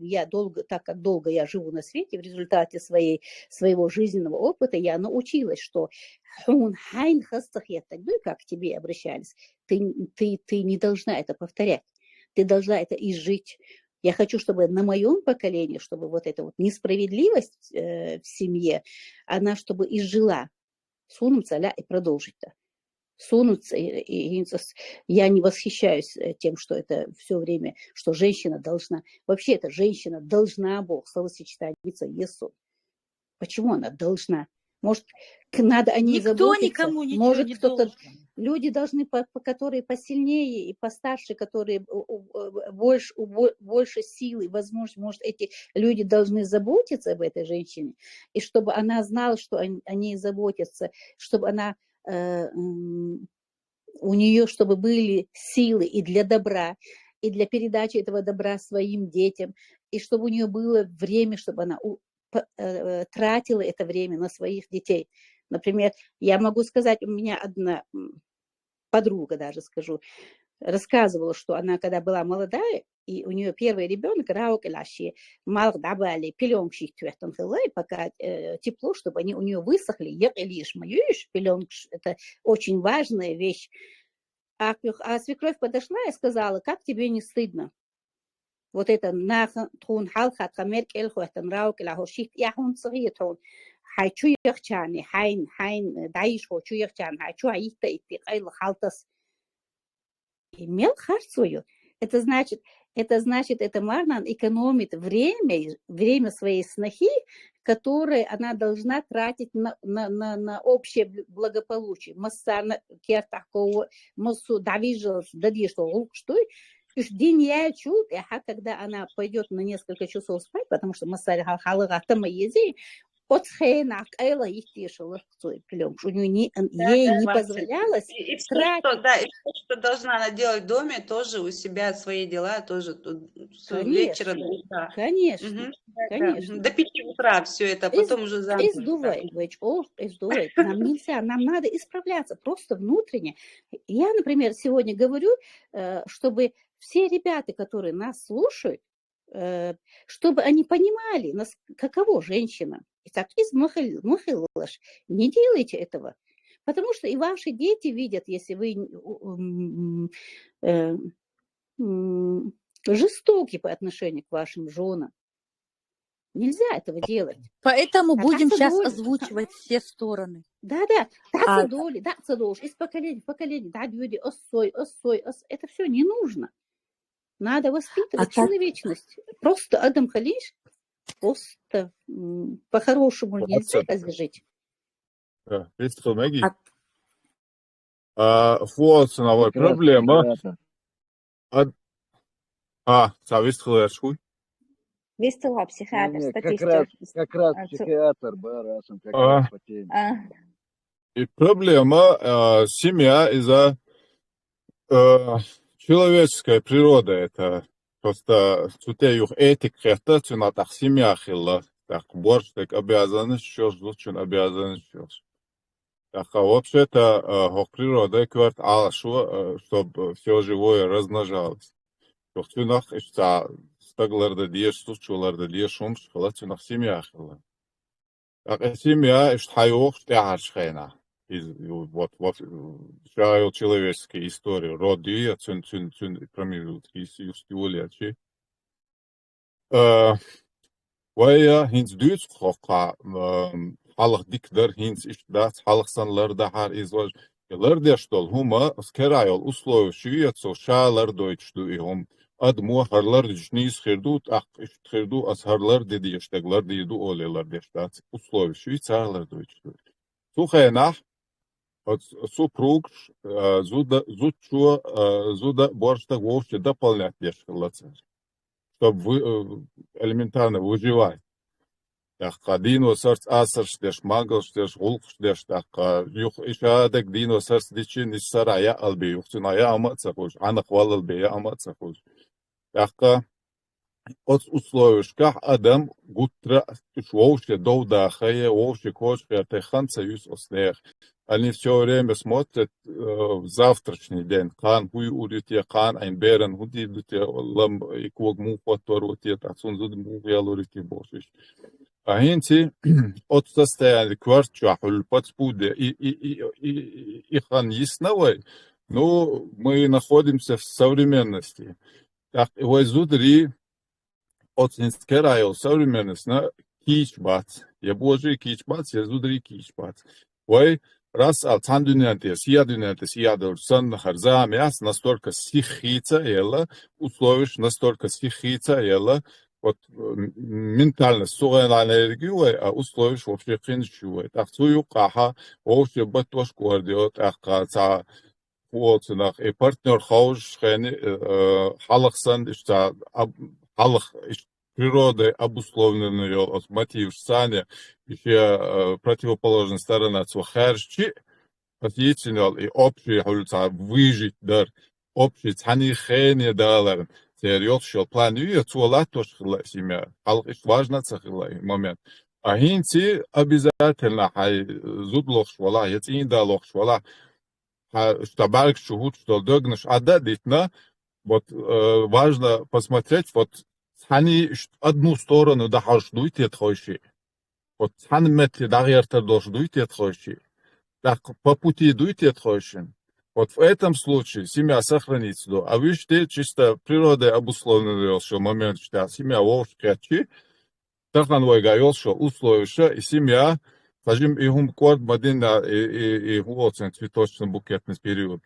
так как долго я живу на свете, в результате своего жизненного опыта, я научилась, что как к тебе обращались, ты не должна это повторять, ты должна это изжить. Я хочу, чтобы на моем поколении, чтобы вот эта вот несправедливость в семье, она чтобы изжила. Сунуться и продолжить-то. Сунуться. Я не восхищаюсь тем, что это все время, что женщина должна. Вообще это женщина должна, Бог, словосочетание Есу. Почему она должна? Может, надо о ней заботиться. Никто никому ничего Может, не кто-то... должен. Люди должны, которые посильнее и постарше, которые больше силы, возможно, может, эти люди должны заботиться об этой женщине, и чтобы она знала, что о ней заботятся, чтобы она, у нее, чтобы были силы и для добра, и для передачи этого добра своим детям, и чтобы у нее было время, чтобы она тратила это время на своих детей. Например, я могу сказать, у меня одна подруга, даже скажу, рассказывала, что она, когда была молодая, и у нее первый ребенок, пока тепло, чтобы они у нее высохли, это очень важная вещь. А свекровь подошла и сказала, как тебе не стыдно? Вот это хайчу яхчани, хайн даиш хочу яхчан, хайчу аита ити кайл халтас. Имел харцую. Это значит, это Марнан экономит время своей снохи, которое она должна тратить на общее благополучие. Массана кертакова, массу давижал, дади что, день я чул, когда она пойдет на несколько часов спать, потому что массаль халыга тама ези, у нее не позволялось тратить. И все, что должна она делать в доме, тоже у себя свои дела, тоже с вечера до утра. Конечно. До 5 утра все это, потом уже завтра. Издувает. Нам нельзя, нам надо исправляться просто внутренне. Я, например, сегодня говорю, чтобы все ребята, которые нас слушают, чтобы они понимали, каково женщина. Итак, не делайте этого. Потому что и ваши дети видят, если вы жестоки по отношению к вашим женам. Нельзя этого делать. Поэтому будем сейчас озвучивать все стороны. Да. Из поколения в поколение. Это все не нужно. Надо воспитывать человечность. Просто Адам Халиш, просто по-хорошему нельзя жить. Видите, что Мэгги? Фуацановая проблема. Зависит шкуй. Вестила психиатр, статистика. Как раз психиатр, Барасом, как раз по теме. И проблема семья из-за человеческой природы. Это просто цутеюх этик, это цунатах семья хилла. Так, борщ, так обязанность, что ждут, обязанность, что. Так, а вообще-то природа говорит, чтобы все живое размножалось. То цунах, стагларда диешсус, чуларда диешумш, хила цунах семья хилла. Так, семья, хайох, штяхашхайна. Вот, шаю человеческие истории, роды, цун, промежутки, юстивуляции. Вая хинц дүйц хоққа, халық дикдер хинц иштдат, халық санларда хар изваж. Ларде штол, хума, скерайол, условия шуиятсо, шалар дойчду и хум, Admo harlar düşünüyüz xerdut, xerdu az harlar dedi yaştaklar deydu olelar deštac. Условия Швейцарлар deutsch. Suchenach супруг зуда борща вовсе дополнять дешкалаться, чтобы элементарно выживать. Такка дино сорт асарш деш магаш деш гулш деш такка юх ишадек дино сорт дичин исарая алби юхтуная амацахуш анах валалбия амацахуш. Такка от условиях адам гутра вовсе довдахая вовсе кошка теханца юс оснех. Они все время смотрят в завтрашний день. Кан хуй улетя, кан ein Bären худи улетя, лам и ког му фотор улетя, так сон зуд му ял улетя бошиш. А хинти от состояния квартчу подспуде и хан ясновой, но мы находимся в современности. Так, его зудри от инскерайо современность на кичбац. Я божий кичбац, я зудри кичбац. Ой, раз алцан дюнянте, сиядор, сан харзамяс, настолько сихица ела, условишь настолько сихица ела, вот ментально сугая энергию, а условишь вообще хинчуй. Так сую каха, вообще батош квардиот, ахкаца, вот нах и партнер хауш, хени халахсан, что халах природой обусловленную от мотив сани, еще противоположная сторона цухарчи, отъединил и общий выжить дар, общий цани хени далар. Серьезно, планирую цула тоже семья. Важно цахилай момент. А хинти обязательно хай зудлох швала, яцин далох швала, что барк шухут, что догнешь ададитна. Вот важно посмотреть, вот цани одну сторону дохождуйте тхойши. Вот цани метли дагертер дождуйте тхойши. Так по пути идуйте тхойши. Вот в этом случае семья сохранится. А вы что чисто природой обусловленный момент, что семья вовчи, так на новой гаёл, что условия, и семья, скажем, и хумкорд мадина и хуоцен цветочный букетный период.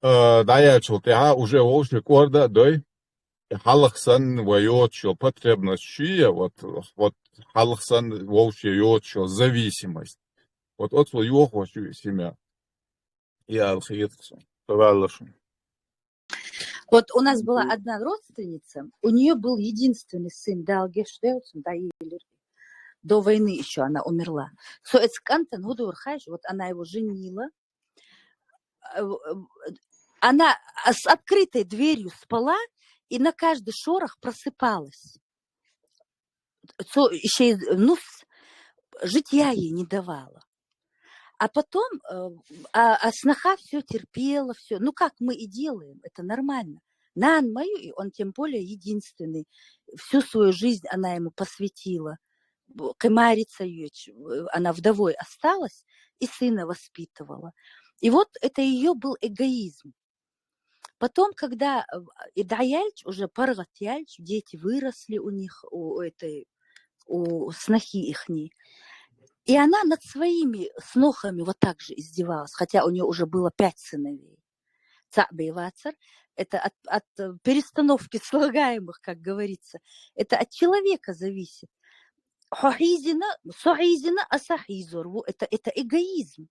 Даячил тега уже вовчи корда, дой, халахсан воёчил потребность шия, вот халахсан вовчи ёчил зависимость. Вот от своего хочу семья. Я алхиетсу. Вот у нас была одна родственница, у нее был единственный сын, до войны еще она умерла. Вот она его женила, она с открытой дверью спала и на каждый шорох просыпалась. Еще житья ей не давала. А потом, сноха все терпела, все. Ну, как мы и делаем, это нормально. Нан мою, и он тем более единственный. Всю свою жизнь она ему посвятила. Кемарица ее, она вдовой осталась и сына воспитывала. И вот это ее был эгоизм. Потом, когда Идаяльч, уже Паргатяльч, дети выросли у них, у снохи ихней, и она над своими снохами вот так же издевалась, хотя у нее уже было 5 сыновей. Цабейвацар – это от перестановки слагаемых, как говорится. Это от человека зависит. Хохизина, асахизор – это эгоизм.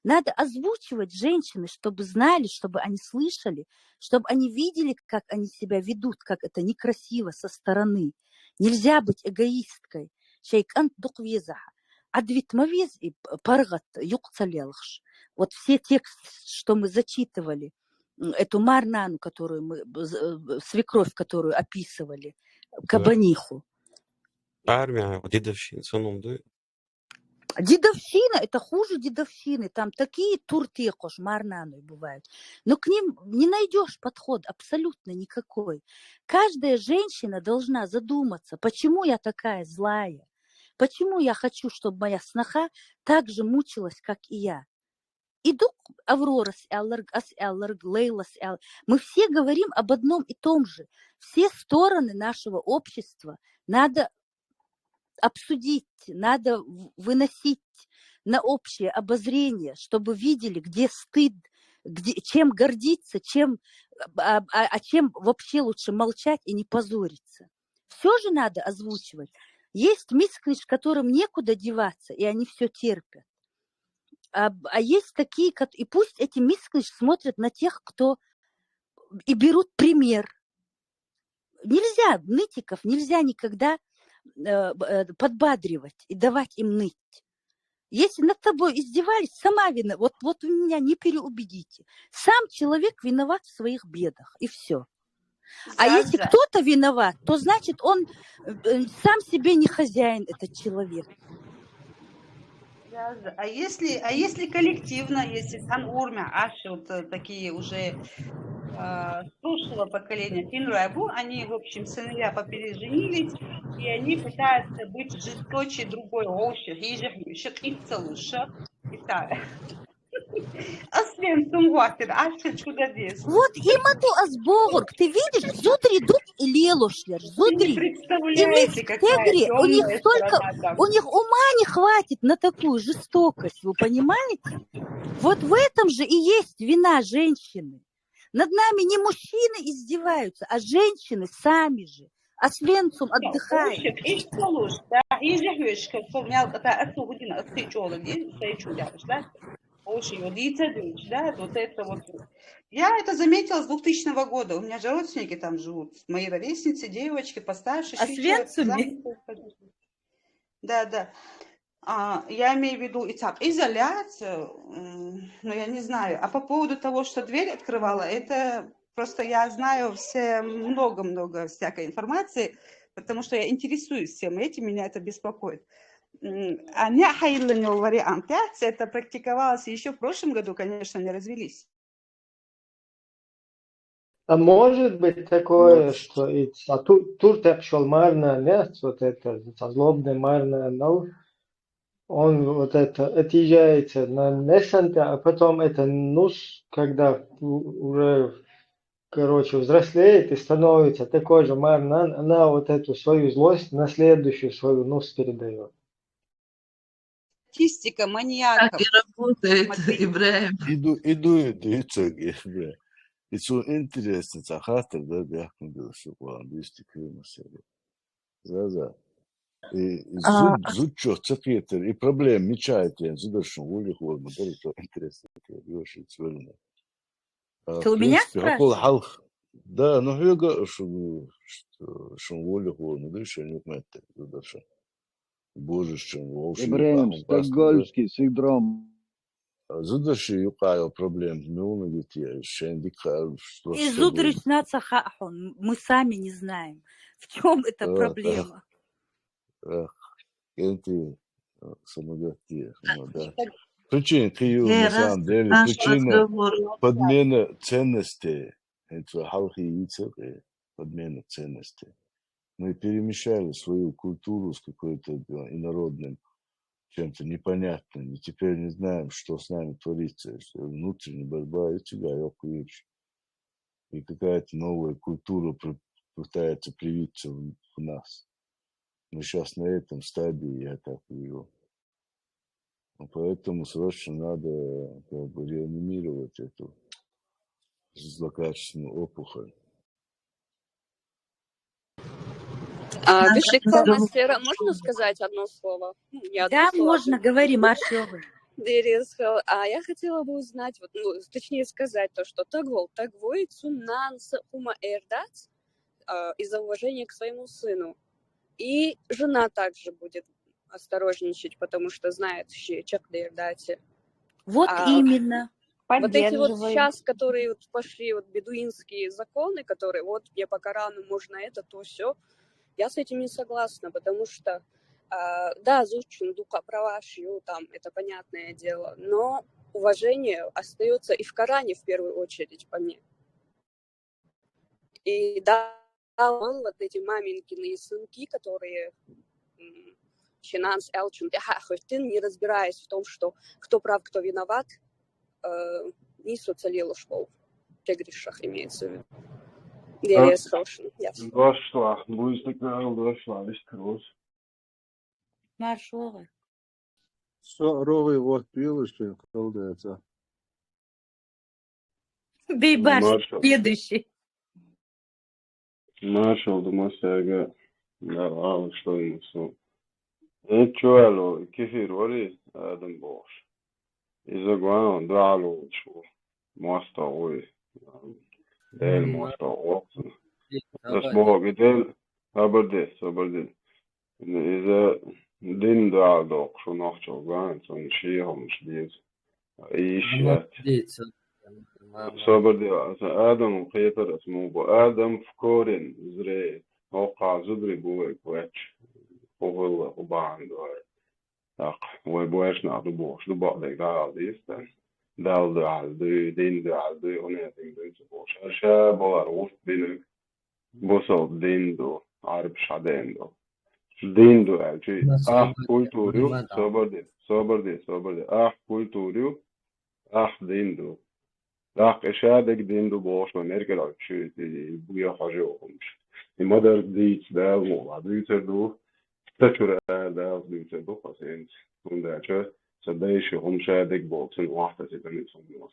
Надо озвучивать женщины, чтобы знали, чтобы они слышали, чтобы они видели, как они себя ведут, как это некрасиво со стороны. Нельзя быть эгоисткой. Шейкант дуквезаха. Адвитмавез и паргат юкцалелхш. Вот все тексты, что мы зачитывали, эту Марнану, которую мы, свекровь, которую описывали, Кабаниху. Армия, дедовщина, соном, да? Дедовщина, это хуже дедовщины. Там такие туртекош Марнану бывают. Но к ним не найдешь подход абсолютно никакой. Каждая женщина должна задуматься, почему я такая злая. Почему я хочу, чтобы моя сноха так же мучилась, как и я? Иду Аврора с Элларг, Лейла с Элларг. Мы все говорим об одном и том же. Все стороны нашего общества надо обсудить, надо выносить на общее обозрение, чтобы видели, где стыд чем гордиться, чем вообще лучше молчать и не позориться. Все же надо озвучивать. Есть мисклиш, которым некуда деваться, и они все терпят. А есть такие, и пусть эти мисклиш смотрят на тех, кто и берут пример. Нельзя, нытиков нельзя никогда подбадривать и давать им ныть. Если над тобой издевались, сама вина. Вот вы меня не переубедите. Сам человек виноват в своих бедах, и все. А если кто-то виноват, то значит он сам себе не хозяин, этот человек. А если коллективно, если сан урмя, аши, вот такие уже прошлого поколения, Финруабу, они, в общем, сыновья попереженились, и они пытаются быть жесточе другой оши, хижих, и целуша, и так. Вот имаду азбогор, ты видишь, зудри дук и лелошлер, зудри. И мистегри, у них ума не хватит на такую жестокость, вы понимаете? Вот в этом же и есть вина женщины. Над нами не мужчины издеваются, а женщины сами же. А Освенцум отдыхает. Вот это вот. Я это заметила с 2000 года. У меня же родственники там живут. Мои ровесницы, девочки, постарше. Освенцуме? Да. Я имею в виду изоляцию, но я не знаю. А по поводу того, что дверь открывала, это просто я знаю много-много всякой информации, потому что я интересуюсь всем этим, меня это беспокоит. А вариант, это практиковалось еще в прошлом году, конечно, не развелись. А может быть такое, что тут пошел марна, нет, вот это злобный марна, но он вот это отъезжается на Несанта, а потом это нус, когда уже, короче, взрослеет и становится такой же марна, она вот эту свою злость на следующую свою нус передает. Статистика маньяков. Так и работает, Ибраим. Иду, Ибраим. И что интересно, цахатер, да, бяхну дылшы куан, бюсти крымасели. Да. И зуд чё, цакетер, и проблем мечает, я зудашну, ули холма, да, это интересно, Лёша, цвельно. Ты у меня спрашиваешь? Да, но я говорю, что ули холма, да, еще не умеете, зудашу. Боже, что вообще. Ибраим, стокгольмский синдром. Зудаши юкаю проблем, милно детей, шендик, что. И зудрична цахахон, мы сами не знаем, в чем эта проблема. Это самодатие, да. Причина, на самом деле, причина подмена ценностей, это халхи подмена ценностей. Мы перемешали свою культуру с какой-то инородным чем-то непонятным, и теперь не знаем, что с нами творится, что внутренняя борьба, и какая-то новая культура пытается привиться в нас. Мы сейчас на этом стадии, я так вижу. Поэтому срочно надо реанимировать эту злокачественную опухоль. Мастера, можно сказать одно слово? Да, можно, говори, Маршова. Я хотела бы узнать, точнее сказать то, что тагвой цунан ума эрдат из-за уважения к своему сыну. И жена также будет осторожничать, потому что знает чек на эрдате. Вот именно. Вот эти вот сейчас, которые пошли бедуинские законы, которые мне по Корану можно это, то все. Я с этим не согласна, потому что, да, зучин дука правашью, там, это понятное дело, но уважение остается и в Коране в первую очередь по мне. И да, он вот эти маменькины сынки, которые чинанс элчин, не разбираясь в том, что кто прав, кто виноват, не соцалило школ. В грешах имеется в виду. Дошла, будет такая, дошла, весь кросс. Маршова. Что, ровый вот пил, что колдается. Бейбаш, Маршал. следующий. Marshall Dumasega, да, что ему все. Ничего, كثير ولي آدم بوش. إذا قانا دعلو شو مستوي ديل مستوى بس بوه قديل هبردي إذا دين دعلو شو نحشو قانا سن شيهم شديد إيش صبر دي آدم وخيطر اسمه بو آدم فكورين زري هوقع زدري بوي كواتش وغلا وبعن دوار تاق ويبواش نعدو بوش دو بعدك دال ديستان دال دال دي دين دال دي وناتين دي سبوش أرشا بوار وست بينك بوصل دين دو عرب شعدين دو دين دو أجي كولتوريو صبر دي كولتوريو دين دو راح إشادك دين دو باش ما نرجع لشيء بويا حاجة وخمش المدر ديت ده مو عديت دو تشر ده ديت دو قصين من ده شيء صدقش هم شادك بوكسن واحدة تبني صمم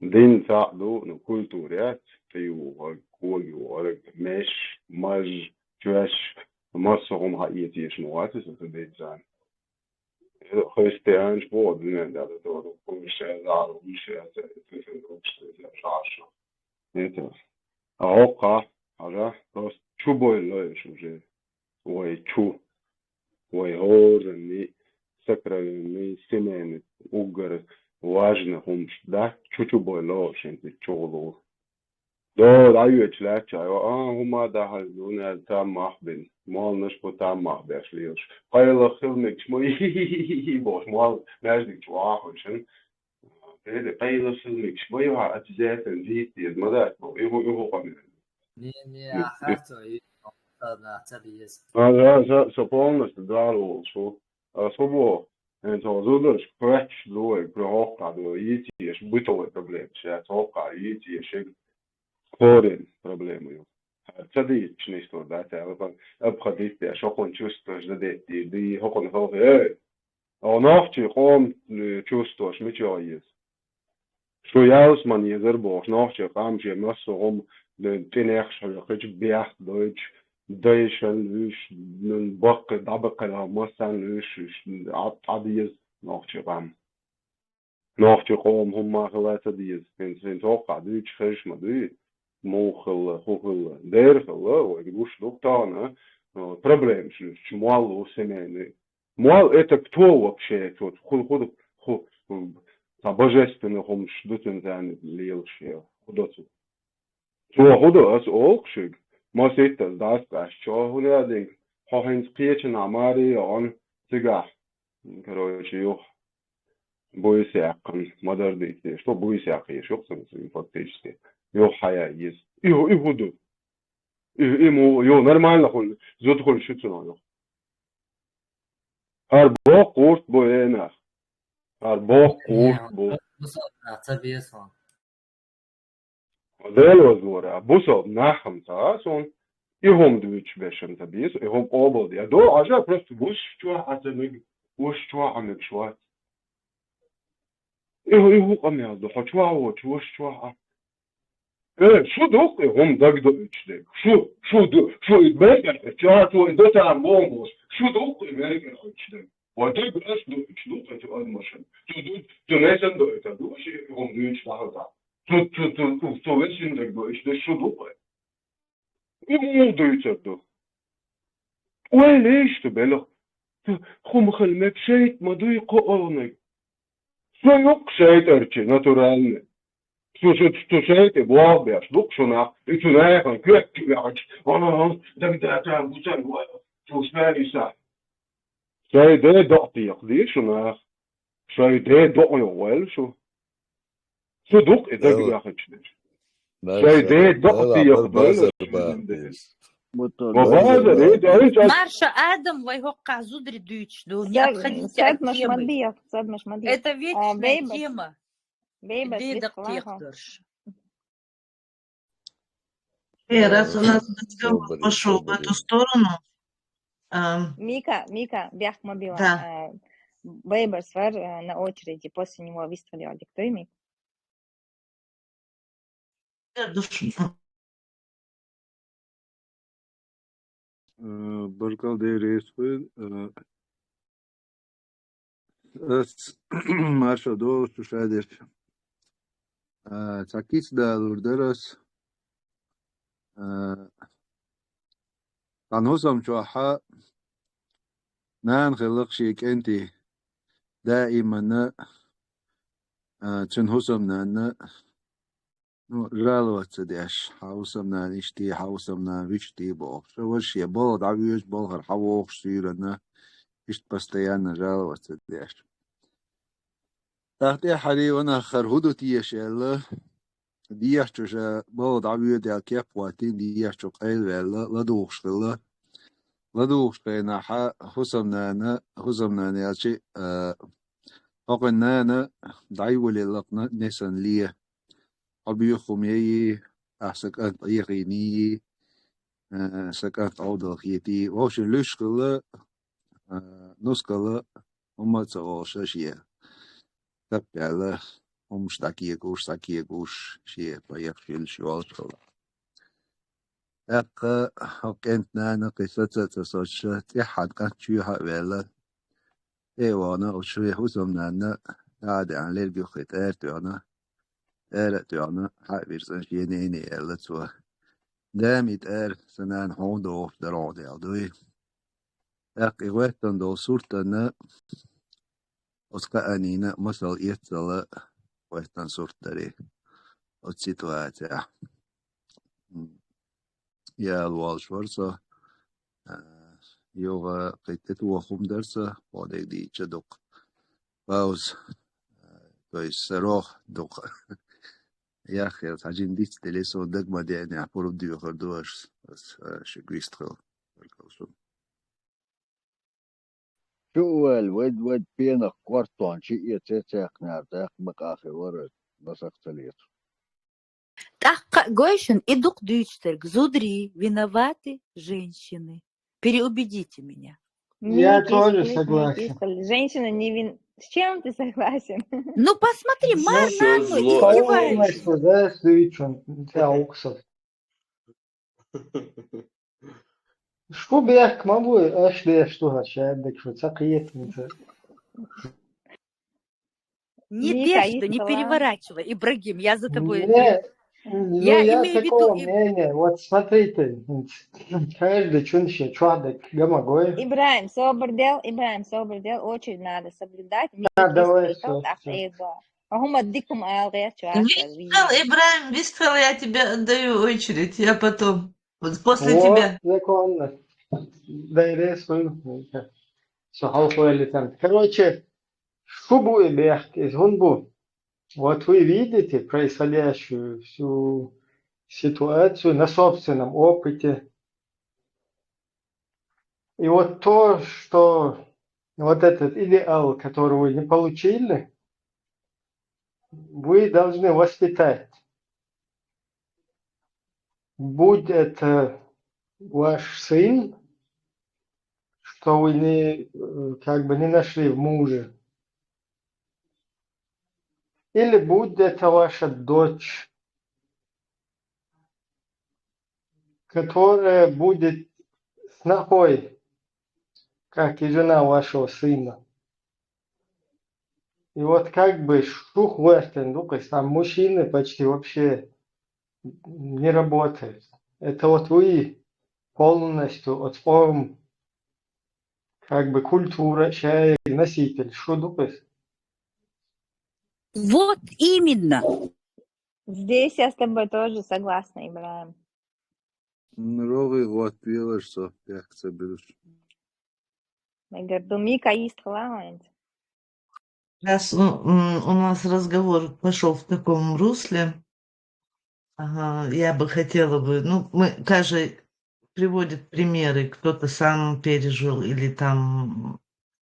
دين ساعدو نقول توريات فيو كوي ورق مش مج جوش مصهم هايتيش مواتس وتبيت زان Христианш بود نه داره دارو کوشه دارو میشه تفهم کوشه جاشو نه آقا آره راست چو باید شوجه وای چو وای هورنی سکرنی سیمن اوگر واجن همش ده چو باید شنتی چولو دار ayuç laç ay huma da halune tam mahbin mal nış bu tam mahbeşliyor qayla xilmek şmoy boş mal mezdik çuahın dedi qayla xilmek şmoy ha atzaten zit yezmada bu ihu qamil не ахарто и на цадиес så полностью дало что особо это зудош квач лой проха до идти бытовые проблемы сейчас ока идти Корень проблемы. Цади чнисто да та обходить я шокон чувствуешь да ди хокон хо нахчи хом чувствуешь мичо есть. Что я усман езер бош нахчи хам же масом тенех шал хич биах дойч дайшал виш нун бак дабак ла масан виш адиес нахчи хам нахчи хом هم ما خلاص ديز فين توقع دي خش ما دي موخل خوخل ديرخل ويقولش доктана проблем шмуал у семейный муал это кто вообще тот ху божественный хом шдутен зан лилши худоцу что худоц окшиг масет das гаш что хулядин хохинс печен амари он цыга короче ё боисякан модердите что боисяки шоксон фактически يو حياة يز يهودو يمو يو نورمально خل زود خل شو تسمع هر با قورت بو نه هر با قورت بو دل وزورا بوسو نخم تاسون يهم دويتش بشم تبيس يهم قابل يا دو عجب просто بوش شو عتمك وش شو عمك شو يهو قم يا دو شو شو شو دوقي هم دقدو اتشدك شو يتبقى شو دوت عن بومبوس شو دوقي مالك اتشدك ودق اش دو اتشدوق اتو المشن تو نيسن دو اتدوش هم دو اتشدها تو ويسن دقدو اتشدك شو دوقي يمو دو اتشدو وليش تبلغ خم خلمك شيت ما دو يقورنك شو يق شيت ارچي ناتورالني Слушайте, Бог, штукшуна, и туда он крепкий вяч, он там бутан, слушайся. Шайде доти яхдишуна, шайде до йоэл шо. Судук и так яхачдеш. Шайде доти яхдиш. Марша Адам вайгока зудри дючду, не отходите от темы. Это вечная тема. Раз у нас разговор пошел в эту сторону. Мика, бях мобила. Да. Бейберс на очереди, после него выступали кто ими? Barkal devreyi Marshall Dawes to Shadir. Takis da Lurderas. Tanhusam Chuaha. Nan Khilakshik Enti. دائما تنهسم نانا رالوات ديش حاوسم نانيشتي حاوسم نانويشتي بو شوش يا بولد عبيوش بولغر حووش سيرنا إشت بستيانا رالوات ديش تحتي حري وانا خرهدو تيش يلا ديش جوشا بولد عبيو ديال كيف واتين ديش جو قيل ويلا لدوخش غلا لدوخش قينا حسم نانا يالشي أقنانا دعيولي لقنا نسان ليه أبيو خميي أحسك طريقيني سكات عودة خيتي وش لشكلا نسكلا وما تغوش شيء تبع له ومش تاكي قوش شيء بيخشل شوال شلا أنت نانا قصة تصوش تحد كان شوها ولا وانا وشوي حسم نانا قاعد عن ليل بيخيت توانا توانا حابير سنشينيني ألا توا دامت سنان هوندو درودي عدوي وقتن دو صورتنا أسقانينا مثل يتلا وقتن صورتري السيتواتيا يا الوالش ورسا يوغا قيتت وخم درسا وديك دي جدوق باوز كويس روح دوق يا أخي عجين ديت تليسو دق ما ديعني عبورو ديو خردوش بس شكويست خل شو الود بينك كورتون شيء يتساق نارتاق مقاخي ورد نسق تليت Гойшин и дух дюйчтерг, зудри, виноваты женщины. Переубедите меня. Я тоже согласен. Женщина не вин... С чем ты согласен? Ну, посмотри, мар на одну издеваешься. Да, свечон, ауксов. Что бы я могу, аж да что начать, так что цакает. Не ты, что не переворачивай, Ибрагим, я за тобой. Ну, я имею в виду... мнения. Вот смотрите, каждый чунще, чуадок, гамагой. Ибраим Собордел, очередь надо соблюдать. Давай, Ибраим, Вистфел, я тебе отдаю очередь, я потом, вот после тебя. Законно. Короче, шубу и бехт из гунбу. Вот вы видите происходящую всю ситуацию на собственном опыте. И вот то, что вот этот идеал, который вы не получили, вы должны воспитать. Будь это ваш сын, что вы не нашли в муже, или будь это ваша дочь, которая будет снохой, как и жена вашего сына. И вот как бы шух вестен, то есть там мужчины почти вообще не работают. Это вот вы полностью отспором как бы культура, человек, носитель. Что думаешь? Вот именно. Здесь я с тобой тоже согласна, Ибраим. Новый год пила, что я соберусь. Раз у нас разговор пошел в таком русле, я бы хотела бы, каждый приводит примеры, кто-то сам пережил или там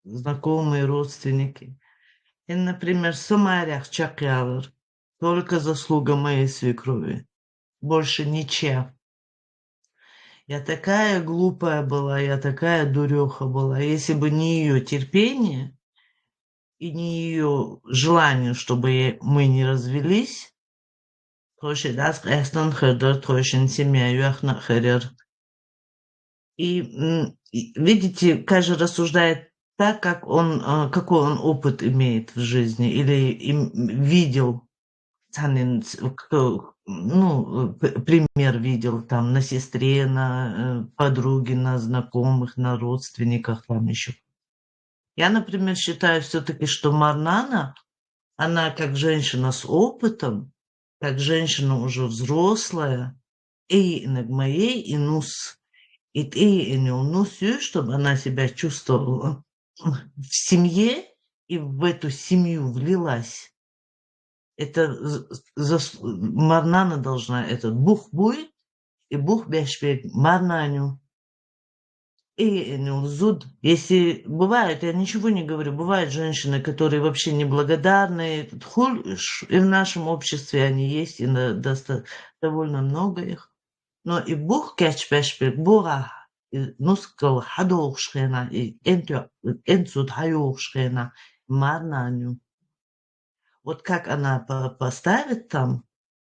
знакомые, родственники. И, например, Самарях Чакявер, только заслуга моей свекрови, больше ничем. Я такая глупая была, я такая дуреха была. Если бы не ее терпение и не ее желание, чтобы мы не развелись, Тоши дас эстон хедер тошин семья юахна херер. И видите, каждый рассуждает так, как какой он опыт имеет в жизни или видел, пример видел там на сестре, на подруге, на знакомых, на родственниках там еще. Я, например, считаю все-таки, что Марнана, она как женщина с опытом, как женщина уже взрослая, и моей, и нус. И чтобы она себя чувствовала в семье и в эту семью влилась. Это Марнана должна, этот Бух буй и Бух бешпек Марнаню. И зуд, если бывает, я ничего не говорю, бывают женщины, которые вообще неблагодарные, и в нашем обществе они есть, и довольно много их. Но и Бух кечпешпек Бура, нускал хадоушхена, и энцуд хаюшхена, Марнаню. Вот как она поставит там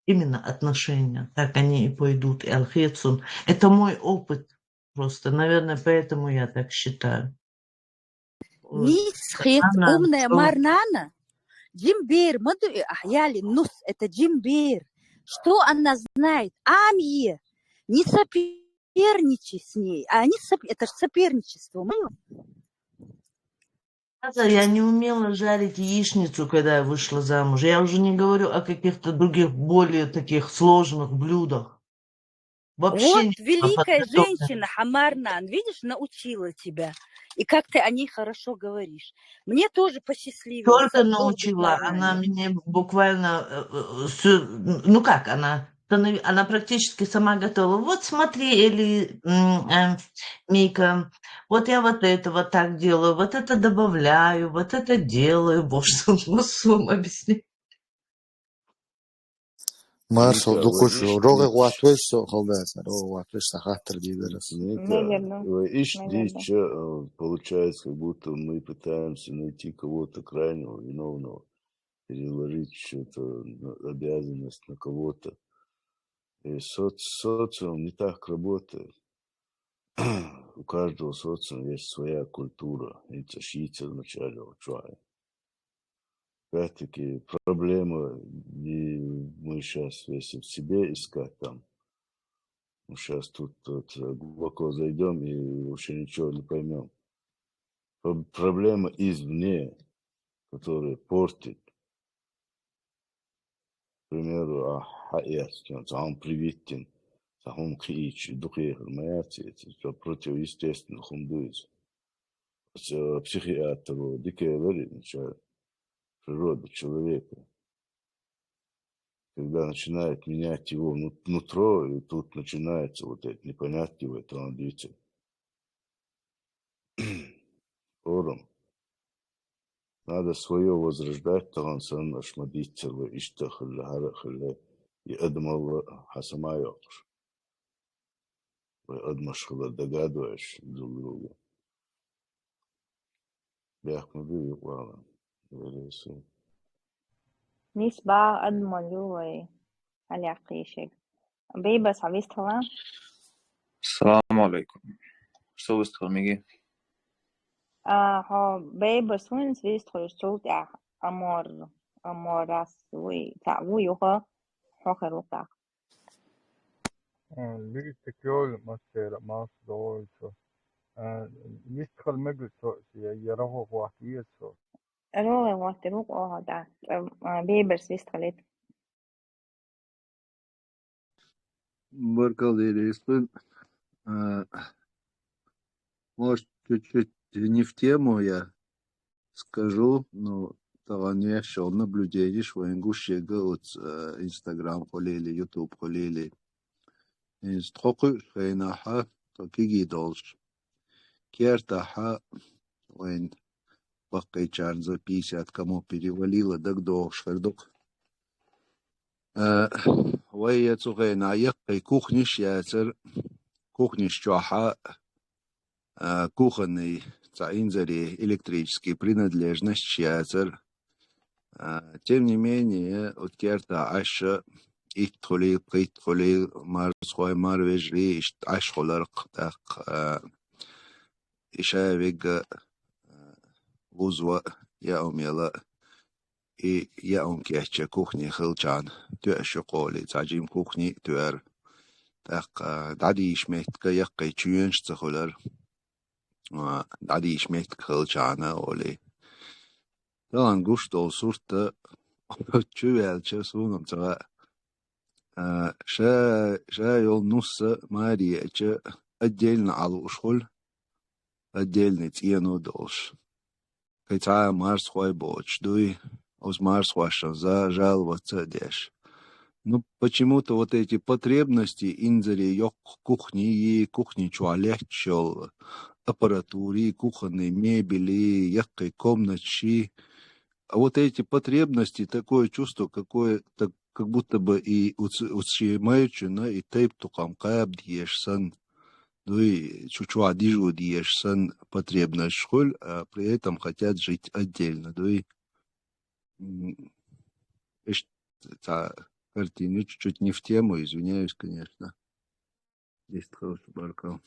именно отношения, так они и пойдут, Элхецун. Это мой опыт просто, наверное, поэтому я так считаю. Нисхет, умная Марнана, Джимбер, маду ахяли, нус, это Джимбер. Что она знает? Амье, не соперничай с ней, это же соперничество. Я не умела жарить яичницу, когда я вышла замуж. Я уже не говорю о каких-то других более таких сложных блюдах. Вообще вот великая женщина Хамарнан, видишь, научила тебя. И как ты о ней хорошо говоришь. Мне тоже посчастливилось. Только научила. Она меня буквально... Ну как, она практически сама готова. Вот смотри, Эли, Мика, вот я вот это вот так делаю, вот это добавляю, вот это делаю. Боже, вам объясню. Марсел, докучу. Рога гуатвесо, холдается. Рога гуатвесо, хаттер биберас. Ишь, получается, как будто мы пытаемся найти кого-то крайнего, виновного, переложить что-то, обязанность на кого-то. И социум не так работает. У каждого социума есть своя культура. Это шиится вначале учая. Опять-таки, проблема, и мы сейчас, если в себе искать там, мы сейчас тут глубоко зайдем и вообще ничего не поймем. Проблема извне, которая портит. К примеру, он привитен, он кричи, духех, маяти, это противоестественно, хундуется. Психиатр, дикая начинает. Природа человека, когда начинает менять его нутро, и тут начинается вот это непонятливое транзиция. Ором. Надо свое возрождать, талансан ашмадицерва иштахалла харахалла и адмалла хасамайокш. Адмашхала догадываешь друг друга. Бяхмады юклала. نسبة أدملو العقيشك بيبس عبيستها. السلام عليكم. Что вы сказали? ها بيبس وين سويستخل الشوط أمور سوي تعوي يوها حقر وقع. Lite kul måste man då så. Visst kan man gå så jag har varit i så. روغي واتروق دا بيبرس вистхалит. Баркалдериспын, может, чуть-чуть не в тему я скажу, но тогда шел наблюдение, что ингушега от Инстаграм холили, Ютуб холили. Инстхоку шейнаха, такие должны. Кертаха, вайн бакайчан за 50 кому перевалило, так до швердок. Вай цугайна якай кухниш яцер, кухниш чаха, кухонный цаинзари электрический принадлежность яцер. Тем не менее, от керта аша إدخلي قيدخلي مارسخوي مارويجري أشخلرق تاق إشابيق غزوة يوم يلا يوم كيحكي كوخني خلجان تؤش قولي تعجيم كوخني تؤر تاق دعديش ميتك يقي تشيونش تخلر دعديش ميتك خلجانا أولي طبعا قشتو صورت تشوال تشسونم تغا شا يول نص ماري أديلنا على الأشخل أديلنا تيانو دوش كي تعا مارس خوي بوش دوي أوز Марс ваша жаловаться дешь. Ну, почему-то вот эти потребности инзари ёк кухни, кухни туалетчел, аппаратуре, кухонной мебели, якой комнатчи. А вот эти потребности, такое чувство, какое, так, как будто бы и уцшимаючина, и тейп тукам каяб диешсан, ну и чучуа дижу диешсан потребность школь, а при этом хотят жить отдельно, да и картина чуть-чуть не в тему, извиняюсь, конечно. Есть хороший баркал.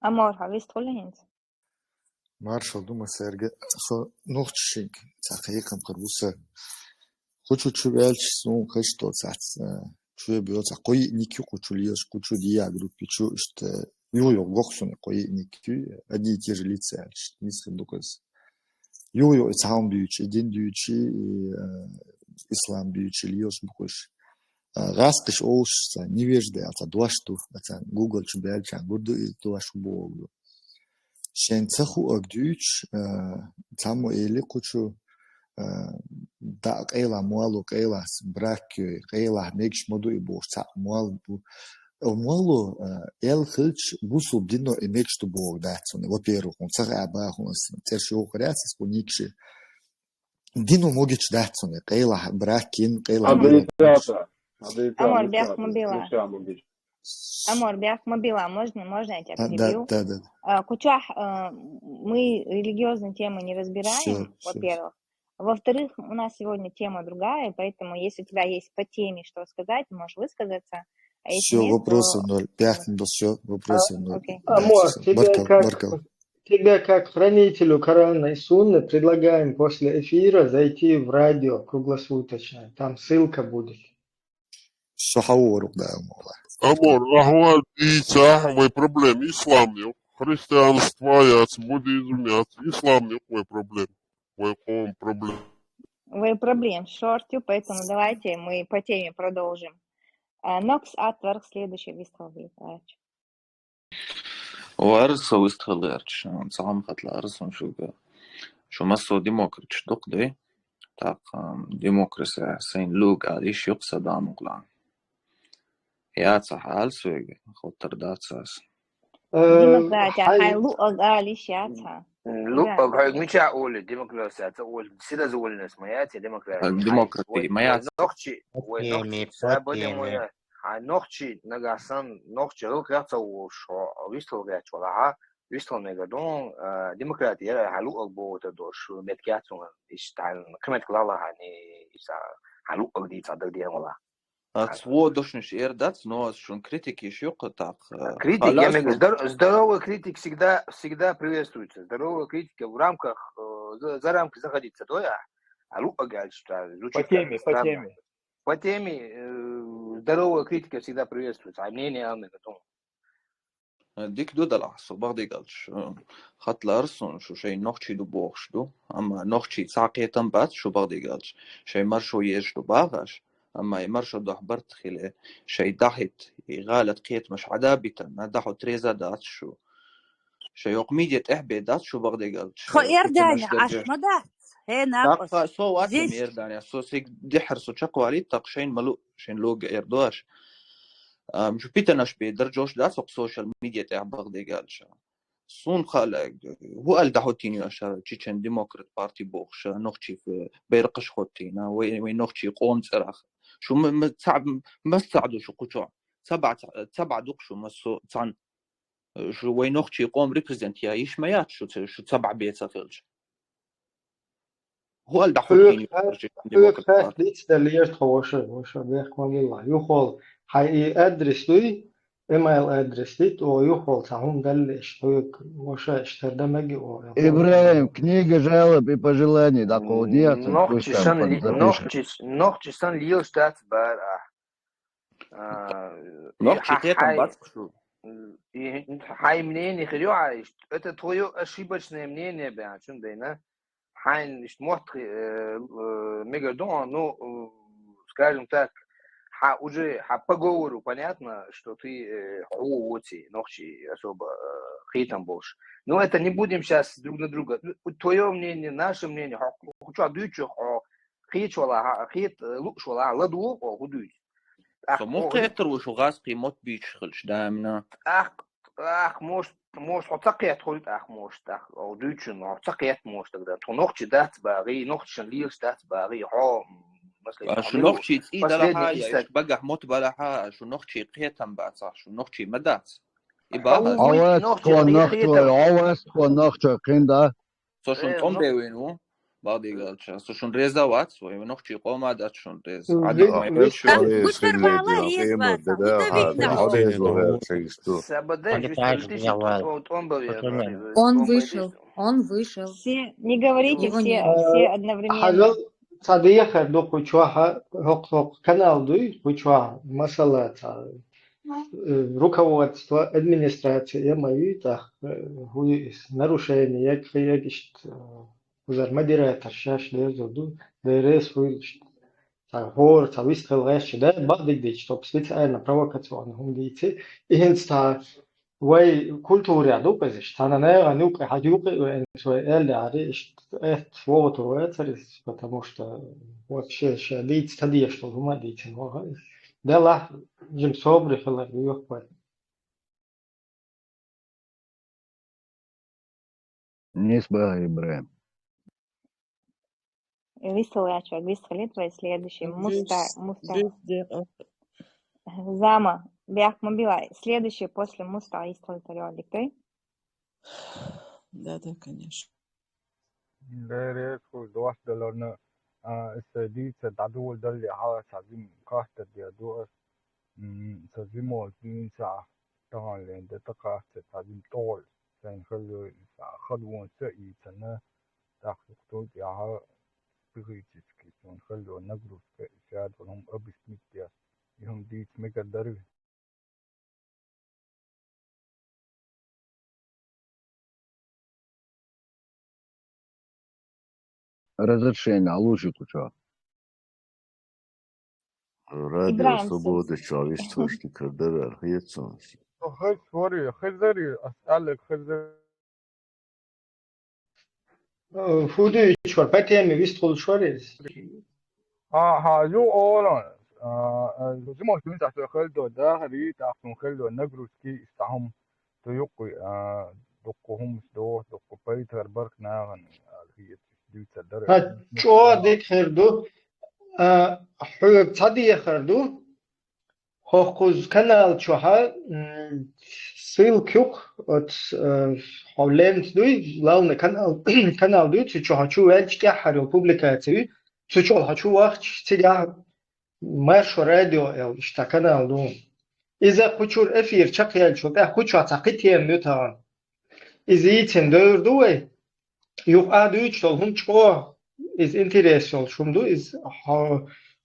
Amor, havist hulens. Маршал, думаю, Сергей, нухчик, цахаекам карбуса. Хочу чувельч, ну, что цац. Чуе бьется, кой никю хочу льешь, кучу диагру, пичу, что юю гохсуне, кой никю, одни и те же лица, низкий доказ. Юю цаун бьючи, день бьючи, ислам бьючи, льешь бухош. Раскиш олшса, невежда, это дуашту, это Google чубельчан, бурду и дуашу богу. Шен цаху агдюч, цаму эли кучу, да эла муалу эла бракю, эла мекш моду и бош, ца муал бу. Муалу эл хилч бусу бдино и мекш ту бог датсоне. Во-первых, он цаха абах, он церши охряцис по никши. Дину могич датсоне, эла бракин, эла муалу. Амор, бях мобила. Амор, бях мобила. Можно я тебя перебью? Да. Кучах, мы религиозные темы не разбираем, во-первых. Во-вторых, у нас сегодня тема другая, поэтому если у тебя есть по теме что сказать, ты можешь высказаться. А все, нет, вопросов ноль. Пяхнул, все, вопросов ноль. Амор, тебе как хранителю Корана и Сунны предлагаем после эфира зайти в радио круглосуточно. Там ссылка будет. Amor, ahval İsa ve problem İslam yok. Hristiyanство yac, буддизм yac, İslam yok ve problem. Ve problem. Вы проблем шортю, поэтому давайте мы по теме продолжим. Нокс Атварх, следующий выстрел. وارث ويستخلرش صام خطلارس شو مسو ديموكراتش دقدي تاق ديموكراسي سين لوغ عليش يقصد عمقلان يا صحال سويغ خطر داتساس ديمقراطيا هاي لوغ عليش ياتا لوغ هاي مش اقول ديمقراطيا تقول سيدا زول الناس مايات ديمقراطي مايات نوختي سابدين نوختي نغاسان نوختي لوغاتا وشو ويستلغاچ ولا ويستلنغدون ديمقراطيا هالو بوت دوش متكاتون اشتال كمت كلالا هاني إسا هالو دي تصدق ولا Сво дошниш эрдац, но шун критики еще так. Критик, я имею в виду, здоровый критик всегда приветствуется. Здоровая критика в рамках, за рамки заходится, а лупа говорит, что звучит по теме здоровая критика всегда приветствуется, а мнение Анны готово. ديك دو دلعصو بغدي قالش خط لارسون شو شي نوخشي دو بوخش دو اما نوخشي ساقيتن بات شو بغدي قالش شي مرشو يش دو باغش اما يمرشو دو حبرت خيله شي دحت غالت قيت مش عدابتا ما دحو تريزا دات شو شي يقميدية احبي دات شو بغدي قالش خو إرداني عش مدات هي ناقص تاق سو واتم إرداني سو سيك دحرسو چقوالي تاق شين ملو شين لوغ إردواش مش بيتناش بيدرجوش داسوق سوشيال ميديا تاع بغداد قالش صون خالق هو قال دحوتيني اشار تشيشن ديموكرات بارتي بوخش نوختي في بيرقش خوتينا وين نوختي قوم صراخ شو صعب ما صعدوا شو قطع سبعة دوق شو مسو صان شو وين نوختي قوم ريبريزنت يا ايش ما يات شو سبعة بيت سافلج هو اللي حوكيني حوك فات ليتس ده اللي وش بيحكم الله يخول حي أدرس لي إيميل أدرس لي ويخول تعون ده اللي اشتوك وش اشتردمج Ибраим, книга жалоб и пожеланий, да, нет, пусть там запишет. Ногчи сан лил штат бар. نوختي قيتم باتشو. Хай мнение хрюа, это твое ошибочное мнение, бля, чем да, Хайн, мегадон, ну, скажем так, уже по говору понятно, что ты ногчи особо хейтом больше. Но это не будем сейчас друг на друга. Твое мнение, наше мнение, хочу отдуть, хейт лучшего, ладу, гудуть. مو قيتر وشو غاز قيمت بيشخلش دائما может отсақият қойд может او дүйчүн отсақият может тогда то ногчи дат баги ногчи лил стат баги شو نوختي تي دلها يا بقى موت بلها شو نوختي قيتم بعد صح شو نوختي مدات يبقى اوس نوختي قيندا سو شو طمبي وينو بعدي قال سو شو ريزا وات ونوختي قوما دات شو ريز عادي ما يبلش Он вышел. Все, не говорите все одновременно. صديقة دو кучуаха канал дуй кучуа масала руководство администрации я мою так нарушение я узар модератор шаш лезу дерес вылш так гор вискал рэш да бадик что специально провокационно умдите инста وای کلتوری ادو پزش تنانه غنوق حدوق سؤال عاري ات فوت واترس потому что вообще шалит стадия что هما ديتين هو ده لا جم صبر في الله يوقف نسبة إبراهيم Веселый человек, веселый твой следующий. Муста. Зама. Бях мобила. Следующий после Муста есть твой диктуй. Да, конечно. لا كل واحدة لنا استدي تدعو دل على سبيل قاعدة ديادو سبيل موجودين ساعة طبعا لأن تقع سبيل طول سنخلو خدوان سئي سنة تحقق ياها بغيتك سنخلو نقرو سياد ولهم أبس ميتيا يهم ديت مقدروا разрешение, а лучше куча. Радио свободы человечества, что когда верхится. أسألك خزري فودي شوار باتيامي ويستول شواريز جو أولا زمان كنت تحت خلدو داخلي تحت خلدو نجروسكي استهم تيقي دقهم سدوه دق بيتر برك ناغن هي شو ديك خردو حلق تصدي خردو خوز كانال شوها سيل كيوك ات حولين دوي لون كانال دوي شوها شو ويلش تحر البوبليكاتي شو هشو وقت تيجا مارش راديو ال اشتا كانال دو إذا كوشور أفير شقيال شو ده كوشو عتقيتين نوتان إذا يتن دور دوي يوق أدويش هم شو إز إنتريسيال شو دو إز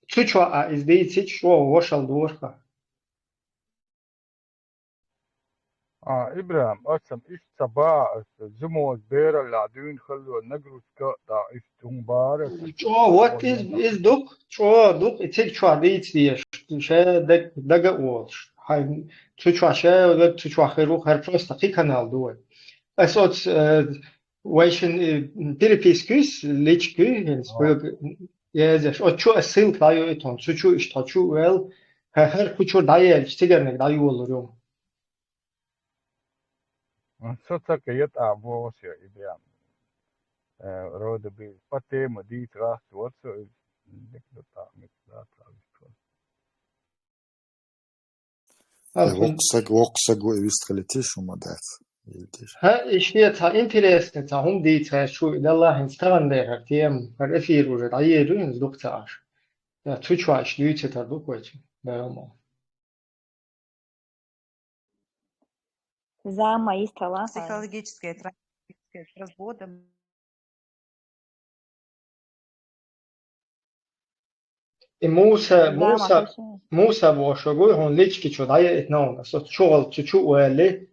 شو إز ديتش شو وشال دورها إبراهيم أسم إيش سباع زموز بير العدوين خلوا نجروس كأ إيش تنبار شو what is دوك شو دوك إتيك شو ديتش ديش شو دق وولش هاي شو شو شو خيرو خير فلوس تقي كانال دوي أصوت ويشن بيريبيسكوس ليتشكو هنسبوك يزش شو أصيل كلايو إتون شو إشتاچو ويل هر كوچو دايل تيجرنك دايو ولريوم سوتك يتع بوش يا إبراهيم رود بي باتي مديت راس ورسو نكدتا مكدات وقسق ويستخلتي شو مدات اشتيتها انترست هم ديتها شو إذا الله انستغل لها تيم الأثير وجد عيرين زدوكتاش تشوش ديتها تردوك وجه برامو За мои слова. Психологическая травма с разводом. موسى وشوي هون ليش كي شو ضايع اتنون صوت شغل تشو ولا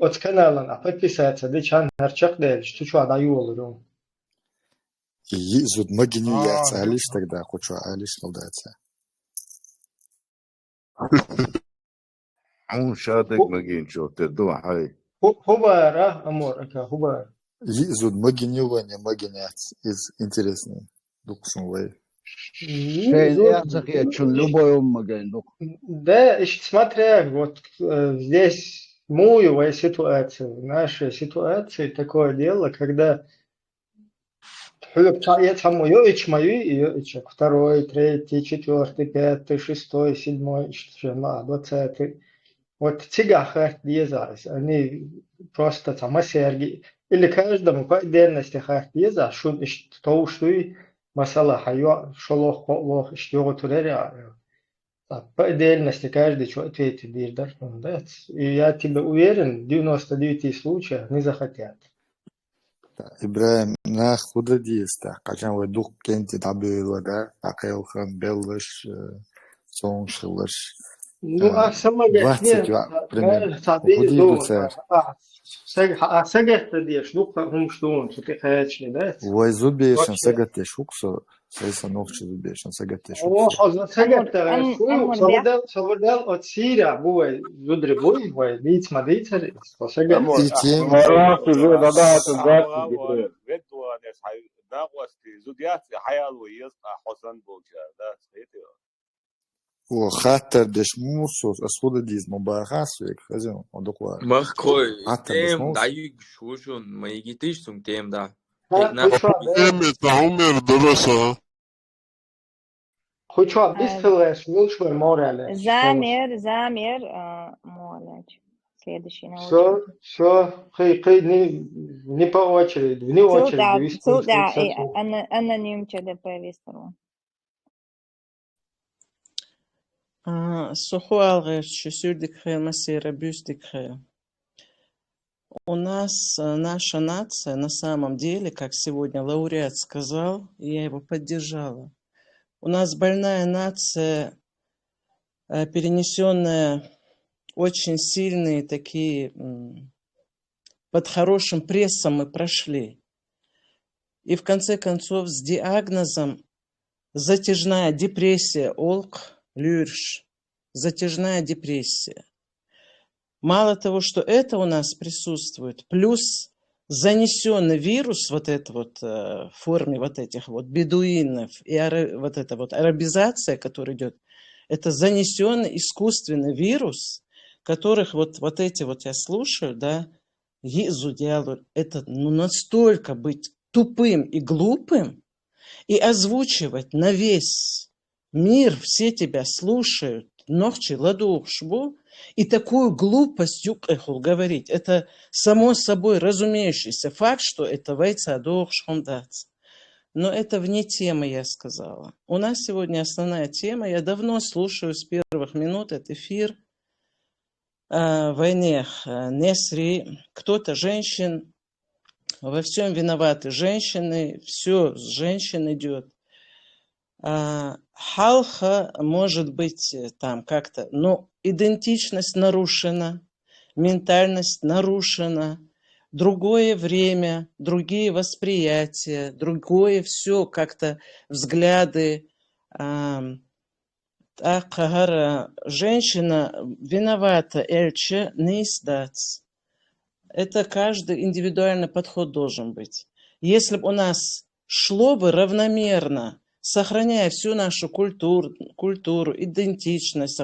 أتكلم عن أبتسات دي كان هرشق ديش تشو ضايع ولرون يزود مجني يعتاليش тогда хочу алиш налдаться عون شاتك مجين شو تدو هاي هو را أمور هو يزود مجني وين مجنيات из интересный дуксун вей Я захочу любой магазин. Да, смотря вот здесь мою ситуацию, в нашей ситуации такое дело, когда второй, третий, четвертый, пятый, шестой, седьмой, 20. Вот тигахат дезас, они просто там серги. Или каждому по отдельности хат дезас, шун то, что и масала хайо, шолох, колох, что туреря. По отдельности каждый что ответит, да? И я тебе уверен, 99 случаев не захотят. إبراهيم ناخذ ديستا عشان ودوق كنت تعبير ودا أقيل خان بلش صون شلش Ну, а сама سجت ديش دوق هم شلون شو كيفاش ده ويزود بيشن سجت شوكسو سيسا نوفش زود بيشن سجت شوكسو أو سجت شو صبردال أتصير بوي زودري بوي بوي ديت ما ديت هري سجت مرات زود هذا تزات ведуанес нагвасти зудиат хаялуиес حسن بوجا да светио وخاطر دش موسوس أسود ديز مباحث ويك خزين ودقوا مخوي تيم دايق شوشون ما يجيتيش سون تيم دا تيم تعمر دراسة Хочу быстро лучше морали. Замер, молодец. Следующий на очередь. Все, не по очереди, не очередь. Да, аноним ЧДП Вистеру. Сухуалгерчи, сюрдикхе, массира, бюстикхе. У нас наша нация на самом деле, как сегодня лауреат сказал, и я его поддержала. У нас больная нация, перенесенная очень сильные такие, под хорошим прессом мы прошли. И в конце концов с диагнозом затяжная депрессия, олк, люрш, затяжная депрессия. Мало того, что это у нас присутствует, плюс занесенный вирус вот это вот в форме вот этих вот бедуинов и вот эта вот арабизация, которая идет, это занесенный искусственный вирус, которых вот эти вот я слушаю, да, это настолько быть тупым и глупым и озвучивать на весь мир, все тебя слушают, нохчи ладух шбу, и такую глупость говорить. Это само собой разумеющийся факт, что это вайцадух шхондац. Но это вне темы, я сказала. У нас сегодня основная тема, я давно слушаю с первых минут этот эфир войнех, несри, кто-то женщин, во всем виноваты женщины, все с женщин идет. Халха может быть там как-то, но идентичность нарушена, ментальность нарушена, другое время, другие восприятия, другое все как-то взгляды. Женщина виновата, эльче не издаться. Это каждый индивидуальный подход должен быть. Если бы у нас шло бы равномерно, сохраняя всю нашу культуру, идентичность,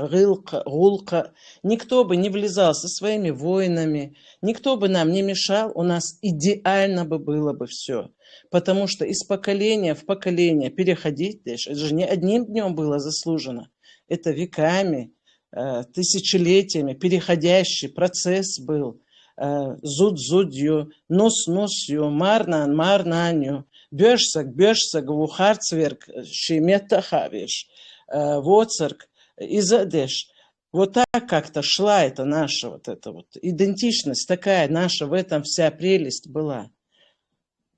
гулка, никто бы не влезал со своими войнами, никто бы нам не мешал, у нас идеально бы было бы все. Потому что из поколения в поколение переходить, это же не одним днем было заслужено, это веками, тысячелетиями переходящий процесс был. зуд-зудью, нус-нусью, марнан-марнанью, бёшсак, вухарцверк, шиметахавиш, воцерк, изадеш. Вот так как-то шла эта наша вот эта вот идентичность такая наша, в этом вся прелесть была.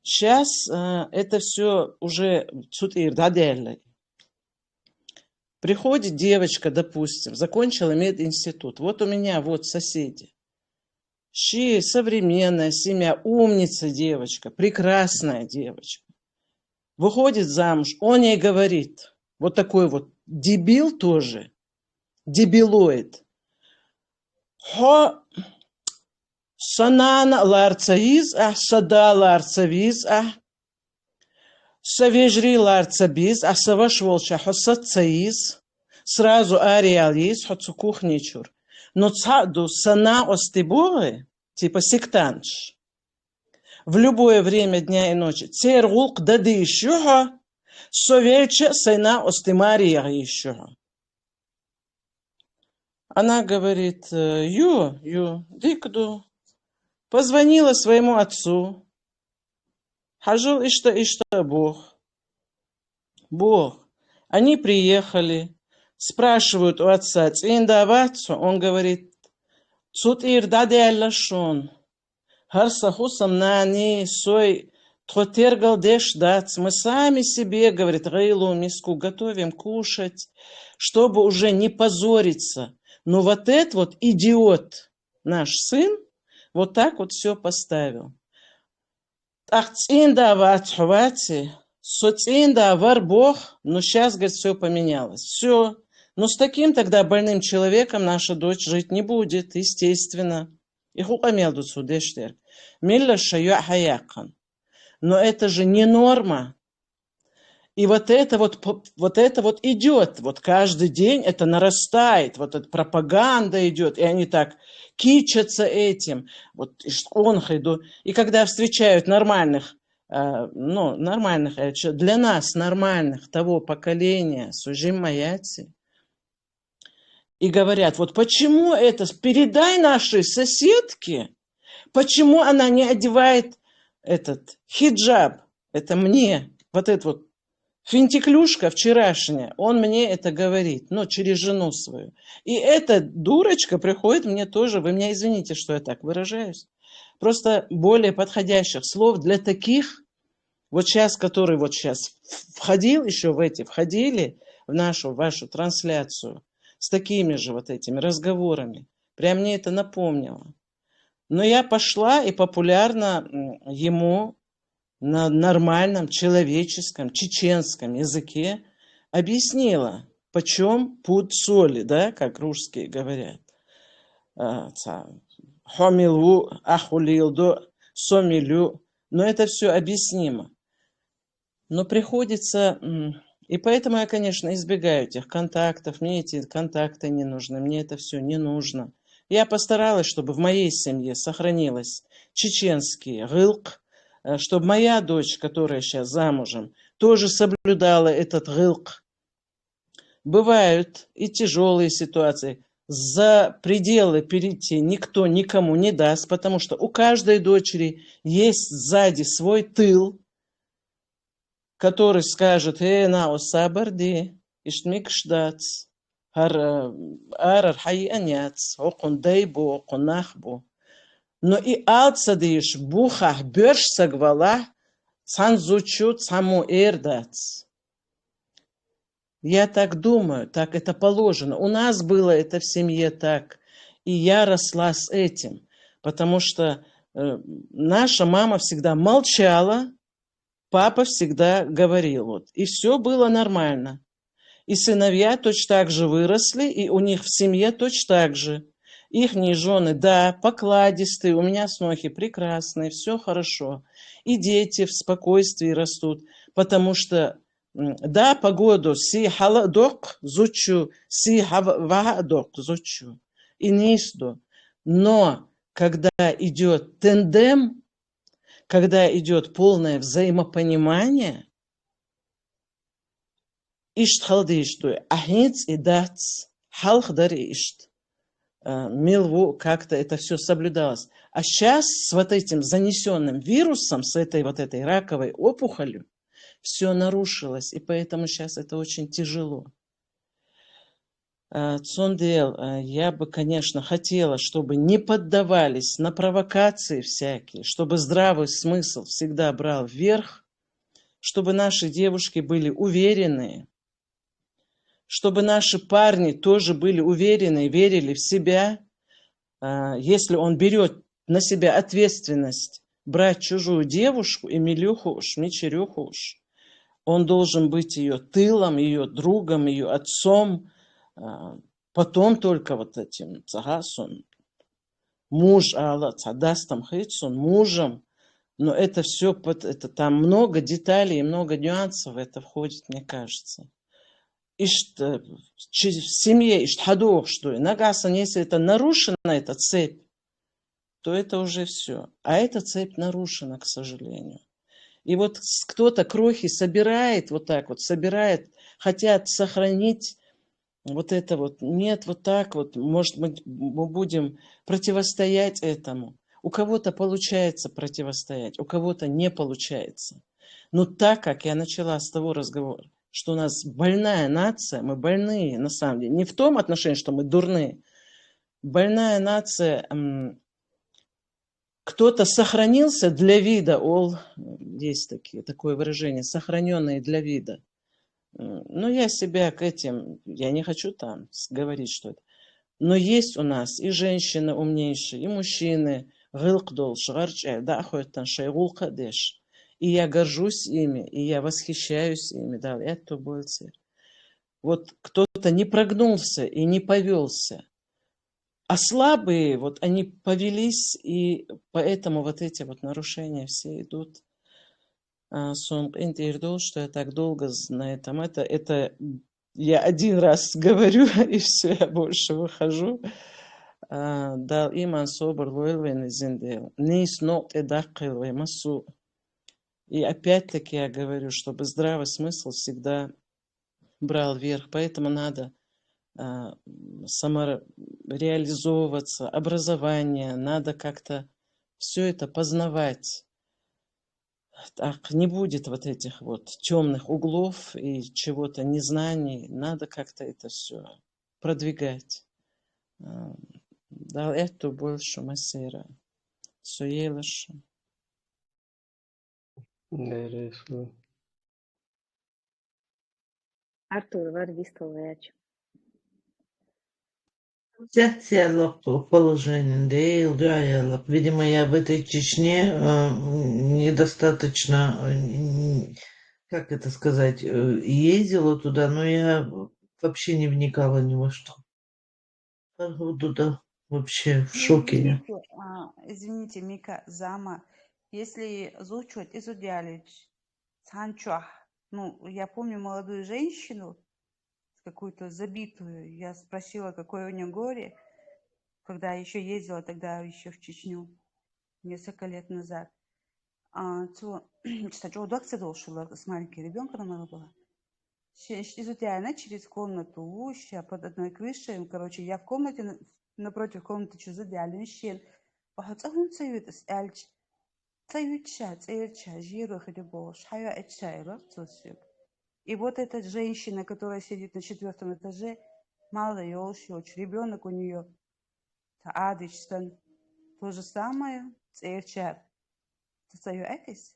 Сейчас это все уже цутирдадель. Приходит девочка, допустим, закончила мединститут. Вот у меня вот соседи. Современная семья, умница девочка, прекрасная девочка. Выходит замуж, он ей говорит, вот такой вот дебил тоже, дебилоид. Хо санана ларцавиз, сада ларцавиз, савежри ларцабиз, савашволча хосацаиз, сразу ариализ, хоцукухничур. Но цаду сана остеборы, типа сектанш, в любое время дня и ночи, цергулк дады еще, совече сана остемария еще. Она говорит, дикду, позвонила своему отцу, хажу ишта Бог. Они приехали, спрашивают у отца, он говорит, цутир даде аллашон, харсахусам нани сой тротергал деш дац. Мы сами себе, говорит, рылу миску готовим кушать, чтобы уже не позориться. Но вот этот вот идиот, наш сын, вот так вот все поставил. Ахцинда ватхвати, социнда варбох, но сейчас, говорит, все поменялось. Все. Но с таким тогда больным человеком наша дочь жить не будет, естественно. Но это же не норма. И вот это вот идет, вот каждый день это нарастает, вот эта пропаганда идет, и они так кичатся этим. Вот, и когда встречают нормальных, для нас нормальных того поколения, сужим маяти, и говорят, вот почему это, передай нашей соседке, почему она не одевает этот хиджаб, это мне, вот этот вот финтиклюшка вчерашняя, он мне это говорит, через жену свою. И эта дурочка приходит мне тоже, вы меня извините, что я так выражаюсь, просто более подходящих слов для таких, вот сейчас, которые вот сейчас входили в вашу трансляцию, с такими же вот этими разговорами. Прям мне это напомнило. Но я пошла и популярно ему на нормальном человеческом чеченском языке объяснила, почем пуд соли, да, как русские говорят. Хомилу, ахулилду, сомилю. Но это все объяснимо. Но приходится... И поэтому я, конечно, избегаю этих контактов. Мне эти контакты не нужны, мне это все не нужно. Я постаралась, чтобы в моей семье сохранилось чеченский гылк, чтобы моя дочь, которая сейчас замужем, тоже соблюдала этот гылк. Бывают и тяжелые ситуации. За пределы перейти никто никому не даст, потому что у каждой дочери есть сзади свой тыл, который скажет, на сабарди, иштмикшдац, арархайаняц, окундайбу, окунахбу. Но и алцадиш бухах бёршсагвала, цанзучу цаму эрдац. Я так думаю, так это положено. У нас было это в семье так. И я росла с этим, потому что наша мама всегда молчала, папа всегда говорил, и все было нормально. И сыновья точно так же выросли, и у них в семье точно так же. Ихние жены, да, покладистые, у меня снохи прекрасные, все хорошо. И дети в спокойствии растут, потому что, да, погоду, си халадок зучу, си хавадок зучу, и нисду. Но когда идет тандем, когда идет полное взаимопонимание, ишт халдишту, ахинц и дац, халхдари ишт. милву, как-то это все соблюдалось. А сейчас с вот этим занесенным вирусом, с этой вот этой раковой опухолью, все нарушилось, и поэтому сейчас это очень тяжело. Цундел, я бы, конечно, хотела, чтобы не поддавались на провокации всякие, чтобы здравый смысл всегда брал вверх, чтобы наши девушки были уверенные, чтобы наши парни тоже были уверены, верили в себя. Если он берет на себя ответственность брать чужую девушку, и милюху уж, мичерюху уж, он должен быть ее тылом, ее другом, ее отцом, потом только вот этим цагасон, муж Алла, цадастам хитсон, мужем. Но это все, это, там много деталей, много нюансов в это входит, мне кажется. И что в семье, и что нагасан, если это нарушена эта цепь, то это уже все. А эта цепь нарушена, к сожалению. И вот кто-то крохи собирает, вот так вот собирает, хотят сохранить вот это вот. Нет, вот так вот, может быть, мы будем противостоять этому. У кого-то получается противостоять, у кого-то не получается. Но так как я начала с того разговора, что у нас больная нация, мы больные на самом деле, не в том отношении, что мы дурные. Больная нация, кто-то сохранился для вида, есть такое выражение, сохраненные для вида. Но я себя к этим, я не хочу там говорить, что это. Но есть у нас и женщины умнейшие, и мужчины, и я горжусь ими, и я восхищаюсь ими. Да, это больше. Вот кто-то не прогнулся и не повелся. А слабые, вот они повелись, и поэтому вот эти вот нарушения все идут. Что я так долго на этом. Это я один раз говорю, и все, я больше выхожу. Дал иман собор лойлвен зиндел. Нис нот эдаккил ваймасу. И опять-таки я говорю, чтобы здравый смысл всегда брал верх. Поэтому надо самореализовываться, образование, надо как-то все это познавать. Так не будет вот этих вот темных углов и чего-то незнаний. Надо как-то это все продвигать. Дал это больше масера. Суелыш. Артур, вардистовый. Положение. Видимо, я в этой Чечне недостаточно, как это сказать, ездила туда, но я вообще не вникала ни во что. Туда вообще в шоке. Извините, Мика, Зама, если озвучивать Изудялич, Санчуах, я помню молодую женщину, какую-то забитую. Я спросила, какое у нее горе, когда еще ездила тогда еще в Чечню, несколько лет назад. Кстати, удовольствие должна с маленьким ребенком она была. Она через комнату, под одной крышей, короче, я в комнате, напротив комнаты Чузудяли, он цаюет с Эльч, цаютча, жиру, хлебош, хая эчайра, цусик. И вот эта женщина, которая сидит на 4-м этаже, мало ёлщёч, ребенок у нее, адычтан, то же самое, церчат. Ты экис?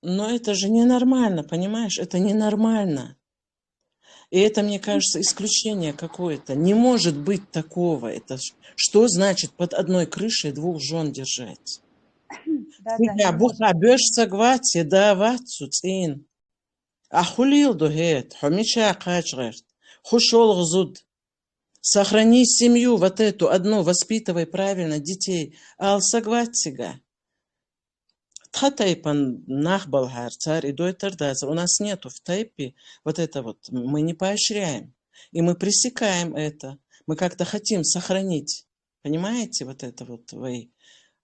Но это же ненормально, понимаешь? Это ненормально. И это, мне кажется, исключение какое-то. Не может быть такого. Это что значит под одной крышей 2 жен держать? Я буха беш сагвати дават суцин. Ахулил духет, хомича качгерт, хушол гзуд. Сохрани семью вот эту одну, воспитывай правильно детей. Ал сагватига. Тхатайпан нахбалхар царь и дойтардаза. У нас нету в тайпе вот это вот. Мы не поощряем. И мы пресекаем это. Мы как-то хотим сохранить. Понимаете, вот это вот вей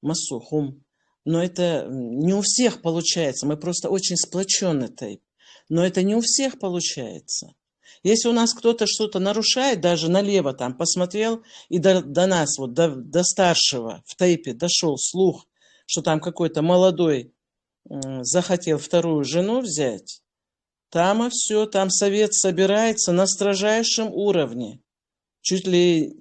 масухум. Но это не у всех получается. Мы просто очень сплоченный тайп. Но это не у всех получается. Если у нас кто-то что-то нарушает, даже налево там посмотрел, и до нас, вот до старшего в тейпе дошел слух, что там какой-то молодой захотел вторую жену взять, там и все, там совет собирается на строжайшем уровне. Чуть ли,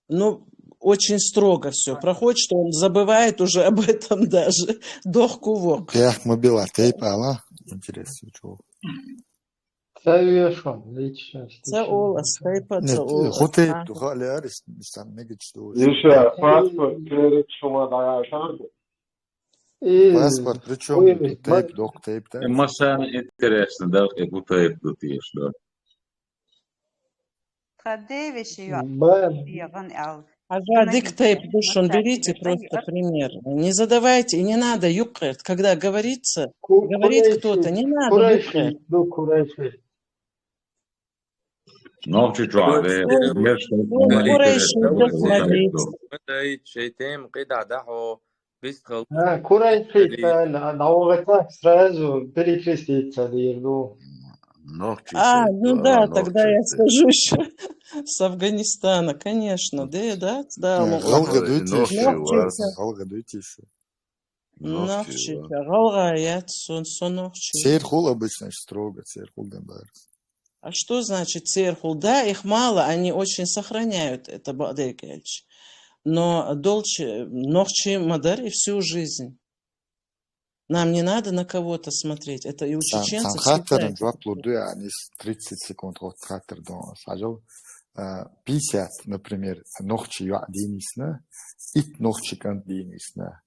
ну, очень строго все проходит, что он забывает уже об этом даже. Дохкувок. Как мы была тейпа, ала? Интересно, чего? Совершенно, личность. Це Олас, тейпа це Нет, Олас. хотейп, тухали арис, мистан мегич doğuş. Еще паспорт, перед шума даяшанdı. Паспорт, причем тут тейп, док тейп, да? Самое интересное, да, как будто это тут есть, да. Традевище яган ал. Ага, диктейп душон, берите просто пример. Не задавайте, и не надо юкрет. Когда говорится, говорит кто-то, не надо юкрет. Ногчи чуали, Курейши вдохновить. بدأت شيتين قطع دحو بيستخل Курайшит, правильно. А на ОГТ сразу перекреститься дирду. Ногчи Ну да, тогда я скажу еще с Афганистана, конечно. Да, Галга дуйте еще, Ногчи, галга дуйте еще. ногчи, галгаят, сон ногчи. Церхул обычно строго, церхул добавится. А что значит церхул? Да, их мало, они очень сохраняют это бадекельч. Но долче, ногчи мадар и всю жизнь. Нам не надо на кого-то смотреть. Это и у чеченцев Санхаттерн жваплуду, они 30 секунд от хаттер дома сажал. 50, например, ногчи юадинисна, и ногчи кандинисна.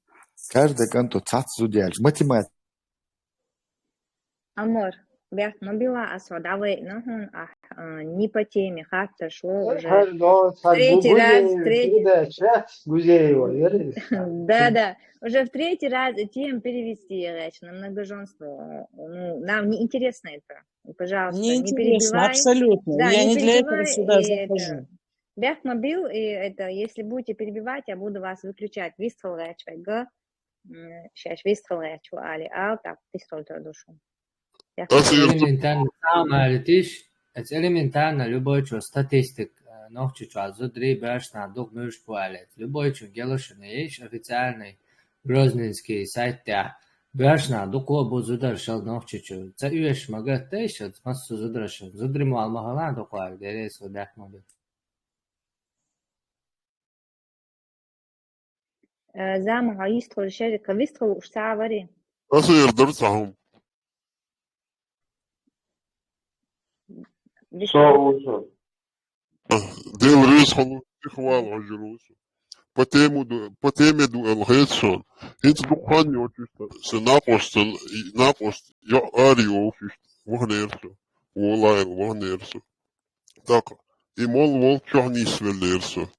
Каждый канто цацу делать. Математика. Амор, бях мобила асвадавы, нахун, не по теме, хатта шло уже третий раз, Да, уже в третий раз тем перевести речь на многоженство. Ну, нам не интересно это. Пожалуйста, не перебивай. Абсолютно. Да, Я не не для этого перебивай, сюда и захожу. Бях мобил, и это, если будете перебивать, я буду вас выключать. Вистхал речь, г. Сейчас вистхал речь, али, так, вистхал твою душу. Элементарно, это элементарно, любой что статистик, ногчи что зудри башна дух муж пуалет, любой что гелошин есть официальный грозненский сайт да башна дух обу зударшал ногчи что, за юеш магат тейшл, массу зудрашал, зудри му алмахала дух пуалет, дерес удах моби. زعما هيدخل الشركة بيدخل وش ساعة بري أصير درسهم ديل ريسخل إخوان عجلوس по теме дуэлхэдсон эти духани очисто се напост я арио вогнерсо вогнерсо так и мол чохни свелерсо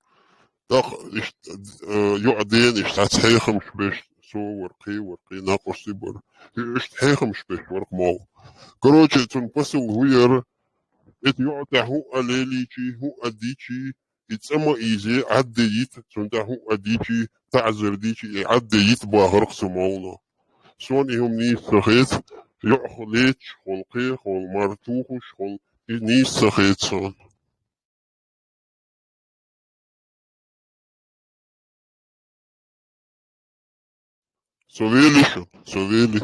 так я аден ишт хейхм шбеш ورقي ناقص يبر إيش حيخم شبه ورق مال كروتش تون بسل هوير إت يعطى هو أليليشي هو أديشي يتسمى إيزي عديت تون ده هو أديشي تعذر ديشي عديت باهرق سمالنا سون إهم نيس سخيت يعخليتش خلقي خل مرتوخش خل نيس سخيت سون Совели.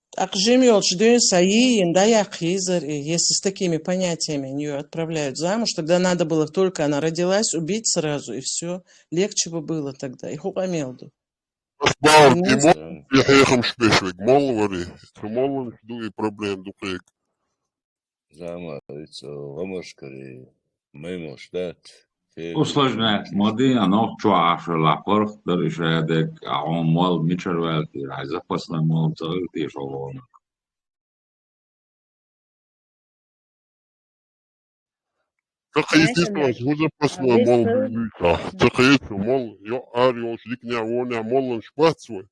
Так жемёлч дön саиин, да я хизер, если с такими понятиями ее отправляют замуж, тогда надо было только она родилась, убить сразу, и все. Легче бы было тогда. И хупамелду. Asbouwt, je moet je hegem specifiek. Mol worden. Gemollen doe je probleem, doe ik. Zama, it's Lamashkari, Memostat. Усложнять моды, оно чуаше лапорх, дорожедек, а он мол мичервелти, а запасной мол целый шалон. تقيت هو запасной мол бюлька. تقيت мол, я арио шдикня воня молен шпацвой.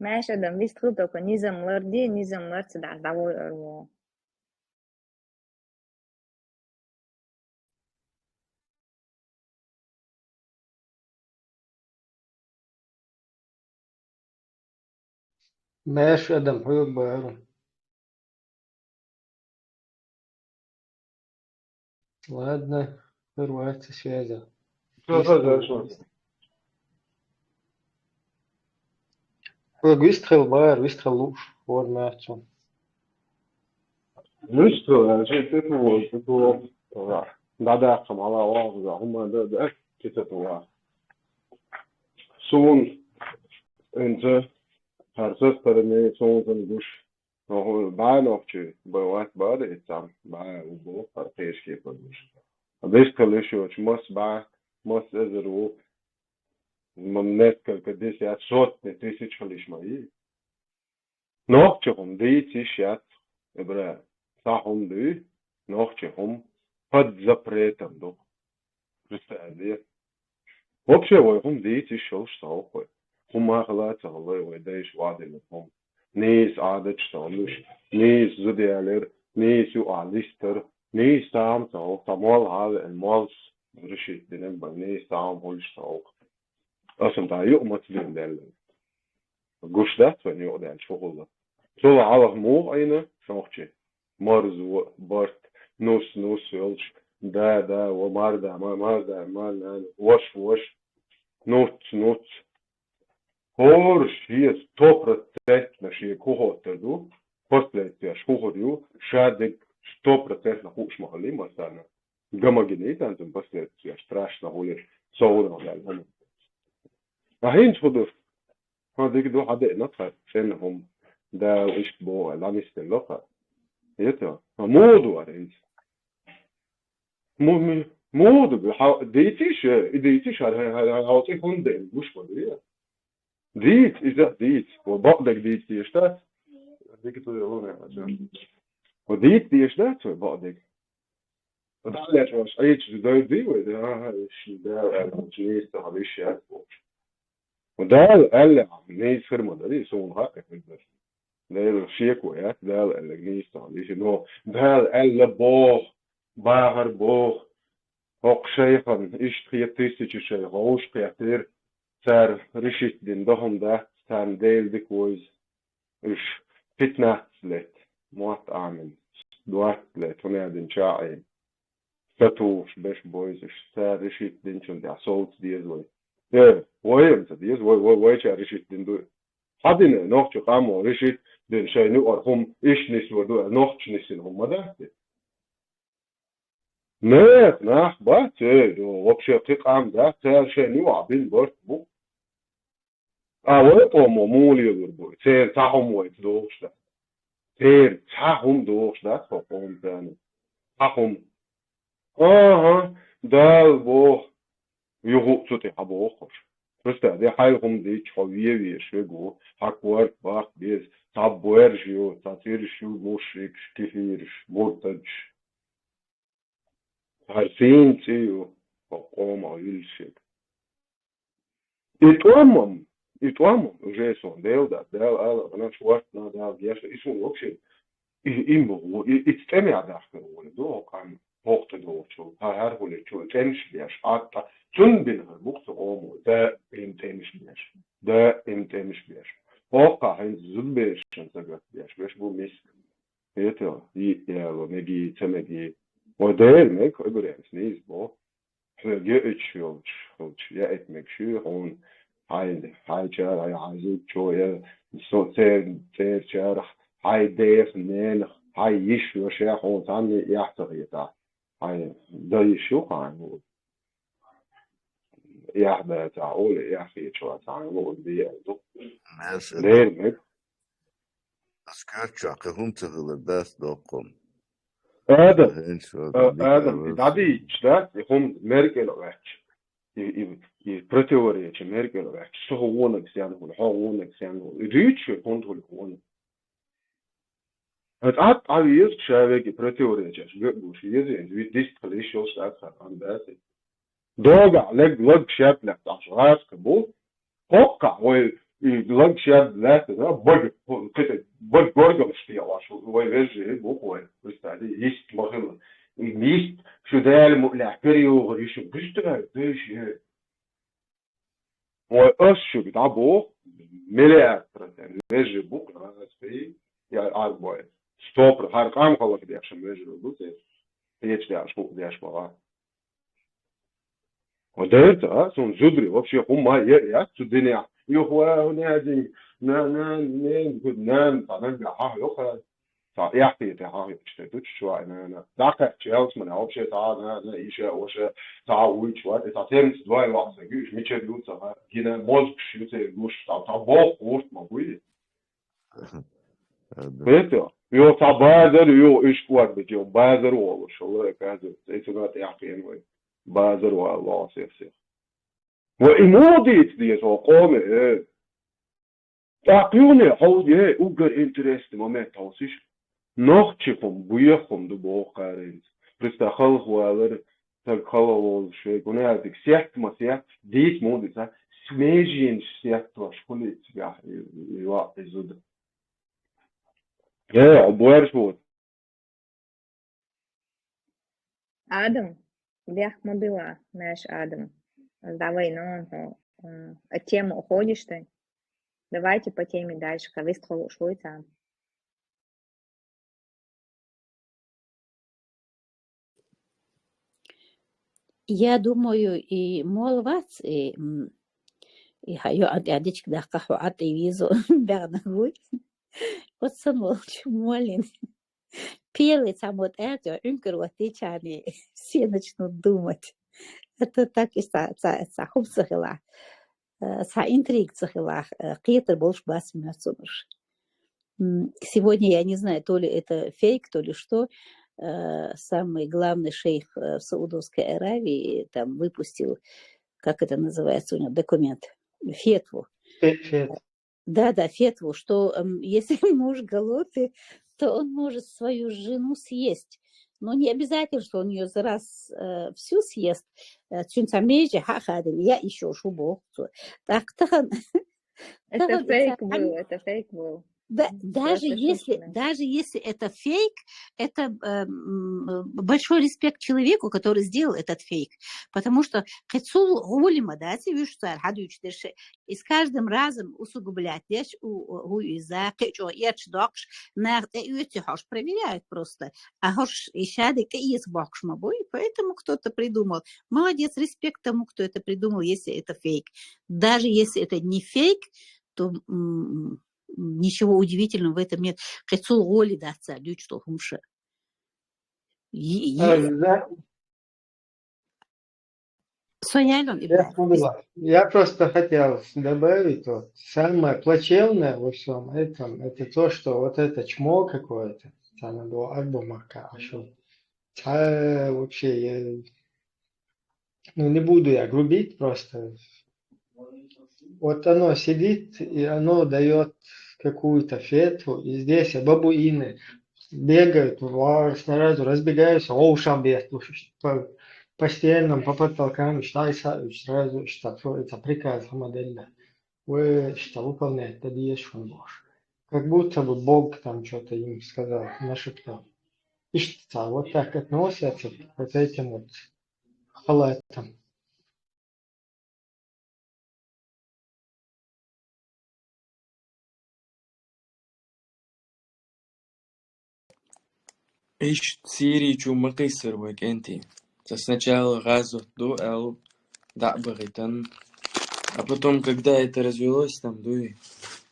ماشي ده بيست خطوة نظام لردي نظام لرد ده دعوة ماشي أدم حيوك بارو. Ладно, вырваться связи. Вистрел луж, вот мертвым. Ну что, это да, мала ваза, хума да, это Soon, انت هرسس برنامج soon زنگوش نه بعد نفچه باید بعد اتام بعد او با فرقش که کنیش. بیش کلیش و چماس بعد ماس از رو ممنعت که دیسی از شوت نتیسی چلیش مایی. نخچه هم دیتیش یاد ابره سهم دی نخچه هم پد زپریتم دو. رسیدی. Вообще, هم دیتی شوش ساوخه. هم ماخلات الله ويدايش وعدنا هم. نيس عادت شتالوش. نيس زديالر. نيس يواليستر. نيس تام ساوخ. تمال هذا المالس. رشيد دينك بنيس تام هولش ساوخ. أصلا تا يوم تلين دل. قش ده فني يقدر شغله. شو على مو أينه شوخشي. مرز وبرت نص يلش. دا وماردا ماردا مال وش نوت هورش هي 100% نشي كوهوتدو после шкухорю шадик 100% нахуш махали масана гамагенит антон после страшно гулер соуна гал هين خدر هذيك دو حدا نطفى فينهم دا إيش بو لامست اللقاء يتا موضوع رئيس موضوع ديتيش هاوتي هندل مش بدري ديت إذا ديت وبعدك ديت يشتات ديك تقولون عشان وديت يشتات وبعدك وده مش أي شيء دي وده الشيء ده الجنس ده هذا الشيء وده قال نيس فرما ده يسون حقك بس ده الشيء كويس ده الجنس ده ليش إنه ده قال بوه باهر بوه هق شيخان إيش خيتيستي شيء غوش خيتير سر رشيت دين دهم ده سان ديل ديكويز إيش فتنة لت موت آمن دوات لت هنا دين شاعين فتوش بش بويز إيش سر رشيت دين شون ده صوت ديز وي وين ديز وي شا رشيت دين دو حدنا نوخش قامو رشيت دين شيء نقرهم إيش نسوا دو نوخش نسينهم ماذا نح بات вообще قام ده شيء نوعبين برت بو ويقوموا مولي يضربوا تير تاهم ويتدوش ده تير تاهم دوش ده فقوم ثاني تاهم دال بو يغو تطي حبو خوش بس ده حالهم دي تشويه ويشوي حكوار باخ بيز تابويرجيو تاتيرشيو موشيكش كثيرش مرتدش عارفين تيو فقوم عيلشك يتوامم جيسون ديل أنا شوارتنا دال جيش يسون وكشي إيمو يتستمع داخل ولدو كان وقت دو شو هار هولي شو تنش ليش حتى تون بينها بوقت قومو ده إمتنش ليش وقع هين زبيش شنتقت ليش بو ميس يتو يالو نجي تمجي modern ik überhaupt niet bo je het ja het met je gewoon hij zo zeer hij deed nee hij is weer zeer gewoon aan de jachter je daar hij dat is zo gaan ja dat al ja je zo aan moet die nee met أسكرتش عقهمت غلبات دوقم آدم دادي شتات يقوم ميركل وقتش يبرتوري ميركل وقتش شو هو نكسيان هو نكسيان ريتش يكون هو het at allereerst schrijf ik preteoreetjes hier zijn we dit gelezen staat aan dat doga leg schep legt als raas geboel hokka wel leg schep legt bug gorgel stil als we wezen boek dus dat is mogelijk niet zodra moet periode is bestaan dus je als je dat boek 1,000,000% вежи букра спи я арбой. 100% харкам холок дешем вежи буте. Ечля шпук дешмала. Вот это, сон зудри вообще хума я сюденя. يخوا نادي نا good نام طبعا ها يخوا يحكي تها يشتت شو انا داك تشيلس من او شيء انا ايش وش تعويش وات تعتمد دواي واحد مش ميتشل لوتسا هنا موز شو تقولش تعبوا وقت ما بقول это يو تعبادر يو ايش قوات بيجو بازر والله شو كذا ايش يحكي انوي بازر والله سير وإموديت دي سو قومي تعقيوني حودي اوغر انترست момент توسيش نوختشيكم بويخم دو بوخارين пристахал хуалер так халал шей гунадик сект масия дит модиса смежин сект школе тебя ива изуд обуэрш вот Адам, бях мобила, наш Адам. Давай, от темы уходишь ты. Давайте по теме дальше. Кавистхол Швейцар. Я думаю, и молвац, и хаю адечк да каху ат и визу бернагуй. Вот санвол чумолин. Первый сам вот это, ункер вот течани, все начнут думать. Это так и са хубсахила, са интригцахила, қиетер больше бас мясумыш. Сегодня я не знаю, то ли это фейк, то ли что. Самый главный шейх в Саудовской Аравии там выпустил, как это называется у него, документ, фетву. Да, фетву, что если муж голодный, то он может свою жену съесть. Но не обязательно, что он ее за раз всю съест. Я еще шубу. Это фейк был. Да, даже если это фейк, это большой респект человеку, который сделал этот фейк. Потому что и с каждым разом усугублять, проверяют просто. Поэтому кто-то придумал. Молодец, респект тому, кто это придумал, если это фейк. Даже если это не фейк, то... Ничего удивительного в этом нет. Кайцул голи даться, лють что хумше. Я просто хотел добавить, вот, самое плачевное во всем этом, это то, что вот это чмо какое-то, оно было альбомака, вообще, не буду я грубить просто. Вот оно сидит, и оно дает какую-то фетву, и здесь бабуины бегают, сразу разбегаются, ушам бьют, по стенам, по потолкам, сразу, что это приказ модельно. Вы что выполняете, это есть Бог. Как будто бы Бог там что-то им сказал, нашептал. И что вот так относятся к вот этим вот халатам. إيش تسيري شو مقيسر وك أنتي сначала разу до эл да баритан, а потом когда это развелось там дуй,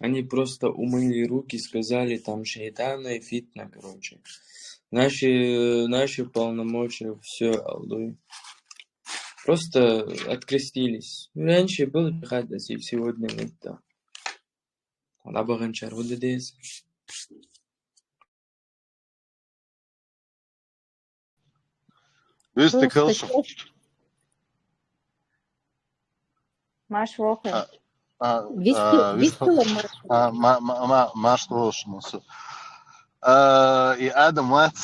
они просто умыли руки, сказали там шейтана и фитна, короче. Наши полномочия, все, алдуй. Просто открестились. Раньше был хадас, и сегодня нет. Она баранчар вот здесь. Вести Калшов. Маш Вохер. Маш Рошнусу. И Адам Мат,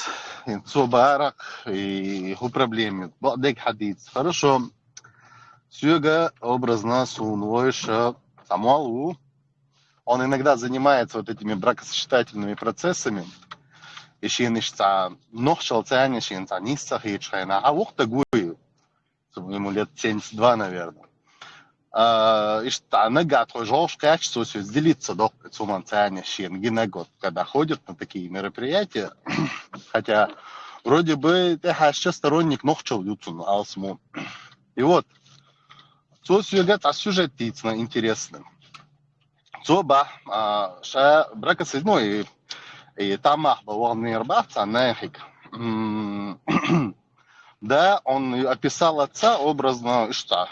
и Цубарак, и его проблемы. Бадек Хадиц. Хорошо. Сюга образно сунвойша Самуалу. Он иногда занимается вот этими бракосочетательными процессами. Ищенишься, но шалцане, ищенца, нисцах и чайна. А вот такой, ему лет 72, наверное. что нога твой жош качество все делиться до цуманцания щен гинегот, когда ходят на такие мероприятия, хотя вроде бы ты сейчас сторонник нохчел ютун алсму. И вот, то сюжет, сюжет интересный. То ба, ша бракасы, ну и тамах был нербаца нехик. Да, он описал отца образно, что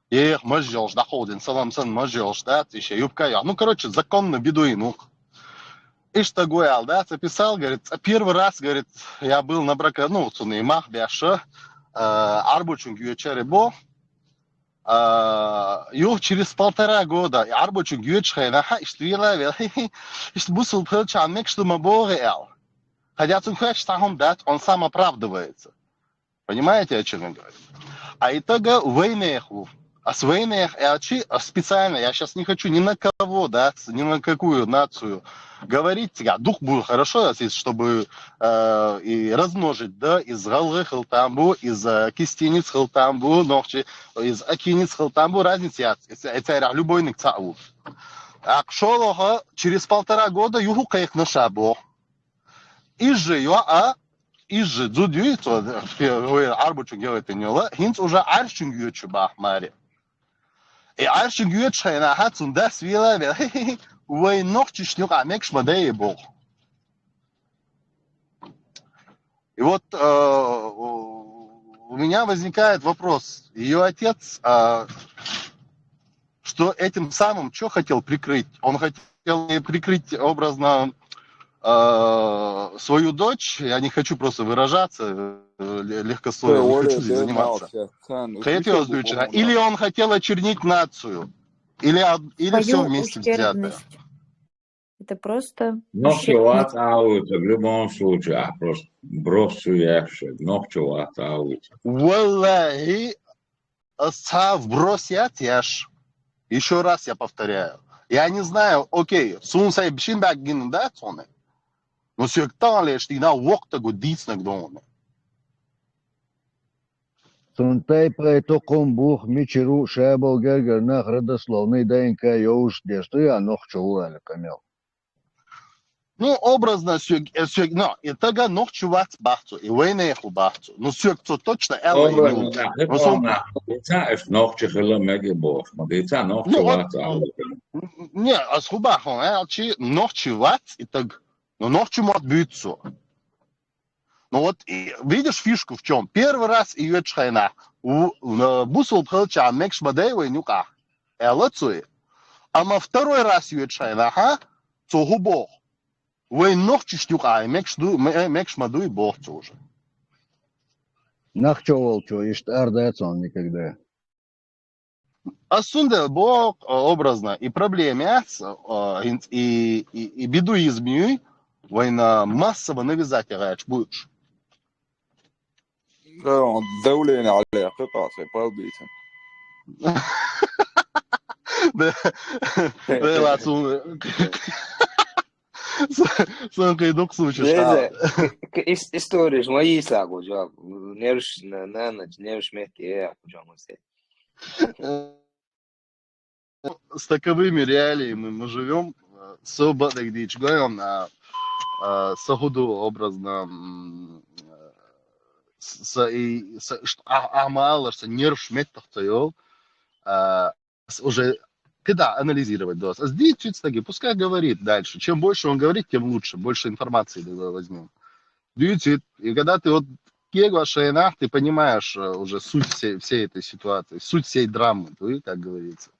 их мажёж доходен, саламсан мажёж, да, еще юбка я. Ну, короче, законно бедуин. И что гоял, да, описал, говорит, первый раз, говорит, я был на браке, ну, цунеймах, бяша, арбучунг вечеребо, юх через 1,5 года, арбучунг вечеребо, и что я что бусул пылчан, мек что мы бореал. Хотя цунхэч дать, он сам оправдывается. Понимаете, о чем я говорю? А итога войнеху. А с войнех специально, я сейчас не хочу ни на кого, да, ни на какую нацию говорить, дух был хорошо, чтобы и размножить, да, из галгы халтамбу, из кистениц халтамбу, из акинец халтамбу, разница, это любой никцау. А кшолоха через 1,5 года юхука их нашабо. Изже изже дзудюй, арбучу делает иньола, хинц уже арчунгю чуба мари. И арчунгю чайна хатун да свила, вы ногчишнюк амекш мадей бог. И вот у меня возникает вопрос. Ее отец, что этим самым, что хотел прикрыть? Он хотел прикрыть образно свою дочь, я не хочу просто выражаться легкословно, не хочу здесь заниматься. Или он хотел очернить нацию, или все вместе взятое. Это просто... Нохчеват аута, в любом случае, а просто бросу яшек, нохчеват аута. Валлахи, асав бросят яш. Еще раз я повторяю. Я не знаю, окей, сунсай бшинбак гин да, цоны. Но сюктан лишь ты на вокта годицнак дома. Сунтай про это комбух мичеру шабал гергер нах родословный дайнка йоуш дешты, а нохчевали камел. Ну, образно, но и тага нохчеват бахцу, и вейнеху бахцу. Ну, сюкцо точно элла и образно, да, это ешь нохчехела меги бог, мадица нохчеват аута. Не, а схубах он, элчи нохчеват и так... Но нохчемот бьются. Ну вот, видишь фишку в чем? Первый раз ее чайна. Бусул пхалча мекш мадеева и нюка. Элацуи. А на второй раз ее чайна, ха? Цогубо. Вы нохчиш нюка, мекш маду и бог тоже. Нахчевал, что, и ардается он никогда. А сунда бог образно и проблеме, и бедуизм, война массово навязать играешь будешь. Давление عليه قطع полбейте. Да, ладно. Санка идут случай. История ж мои сагу, жа. Нервш на ночь, нервш мягкие, пожалуйста. С таковыми реалиями мы живем. Соба, так дичь, говорим на сахуду образно мало что нерв шметах-то уже когда анализировать до вас. Здесь таки, пускай говорит дальше. Чем больше он говорит, тем лучше, больше информации возьмем. И когда ты вот кегвашайнах, ты понимаешь уже суть всей этой ситуации, суть всей драмы, как говорится.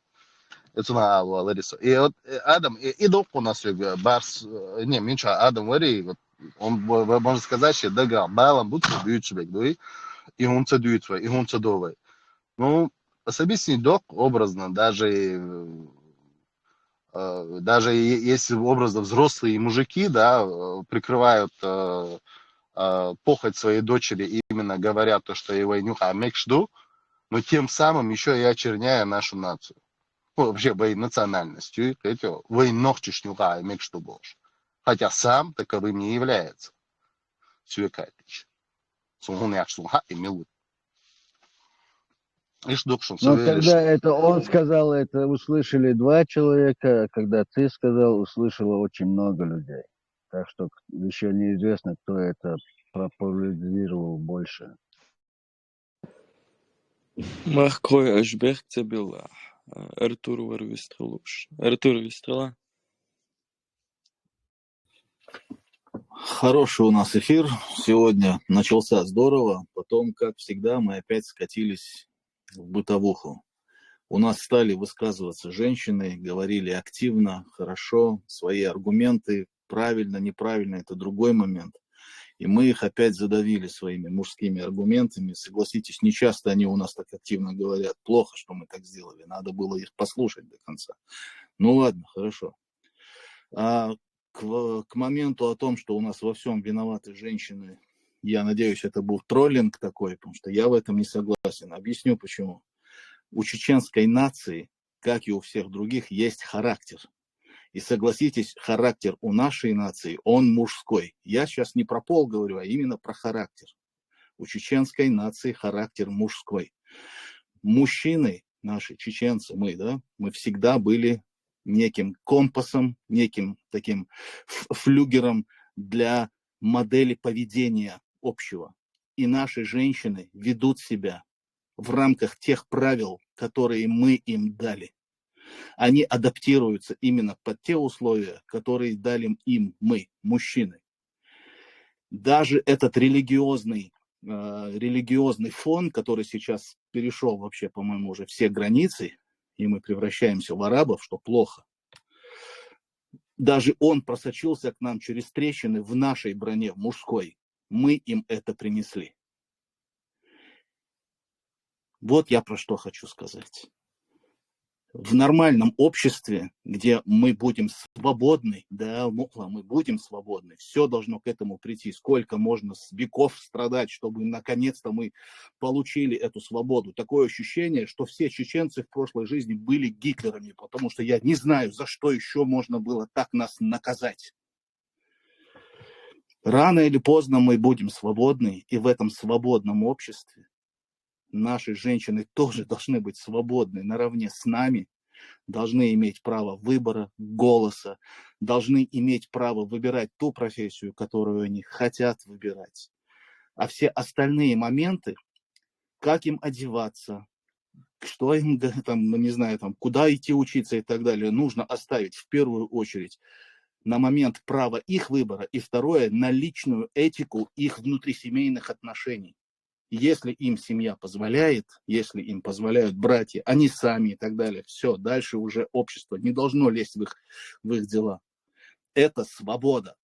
Это на Лариса. И вот Адам, и доп у нас барс, не, меньше Адам вари, он можно сказать, что дага, балом будут бьют человек, и он цедует свой, и он цедовый. Ну, особенно док образно, даже если образно взрослые мужики, да, прикрывают похоть своей дочери, именно говорят то, что его нюха мекшду, но тем самым еще и очерняя нашу нацию. Ну, вообще, национальностью, это военнохчишнюка мекшду больше. Хотя сам таковым не является. Сюекатич. Сунгунякшунха и милут. Но когда это он сказал, это услышали 2 человека, а когда ты сказал, услышало очень много людей. Так что еще неизвестно, кто это популяризировал больше. Махкой Ашбех Цебила. Артур Варвистрелуш. Артур Вистрела. Хороший у нас эфир сегодня. Начался здорово. Потом, как всегда, мы опять скатились в бытовуху. У нас стали высказываться женщины, говорили активно, хорошо, свои аргументы, правильно, неправильно, это другой момент. И мы их опять задавили своими мужскими аргументами. Согласитесь, не часто они у нас так активно говорят. Плохо, что мы так сделали. Надо было их послушать до конца. Ну ладно, хорошо. К моменту о том, что у нас во всем виноваты женщины, я надеюсь, это был троллинг такой, потому что я в этом не согласен. Объясню почему. У чеченской нации, как и у всех других, есть характер. И согласитесь, характер у нашей нации, он мужской. Я сейчас не про пол говорю, а именно про характер. У чеченской нации характер мужской. Мужчины, наши чеченцы, мы всегда были неким компасом, неким таким флюгером для модели поведения общего. И наши женщины ведут себя в рамках тех правил, которые мы им дали. Они адаптируются именно под те условия, которые дали им мы, мужчины. Даже этот религиозный фон, который сейчас перешел вообще, по-моему, уже все границы, и мы превращаемся в арабов, что плохо. Даже он просочился к нам через трещины в нашей броне, в мужской. Мы им это принесли. Вот я про что хочу сказать. В нормальном обществе, где мы будем свободны, мы будем свободны, все должно к этому прийти. Сколько можно с веков страдать, чтобы наконец-то мы получили эту свободу. Такое ощущение, что все чеченцы в прошлой жизни были Гитлерами, потому что я не знаю, за что еще можно было так нас наказать. Рано или поздно мы будем свободны, и в этом свободном обществе наши женщины тоже должны быть свободны наравне с нами, должны иметь право выбора, голоса, должны иметь право выбирать ту профессию, которую они хотят выбирать. А все остальные моменты, как им одеваться, что им, куда идти учиться и так далее, нужно оставить в первую очередь на момент права их выбора, и второе, на личную этику их внутрисемейных отношений. Если им семья позволяет, если им позволяют братья, они сами и так далее, все, дальше уже общество не должно лезть в их дела. Это свобода.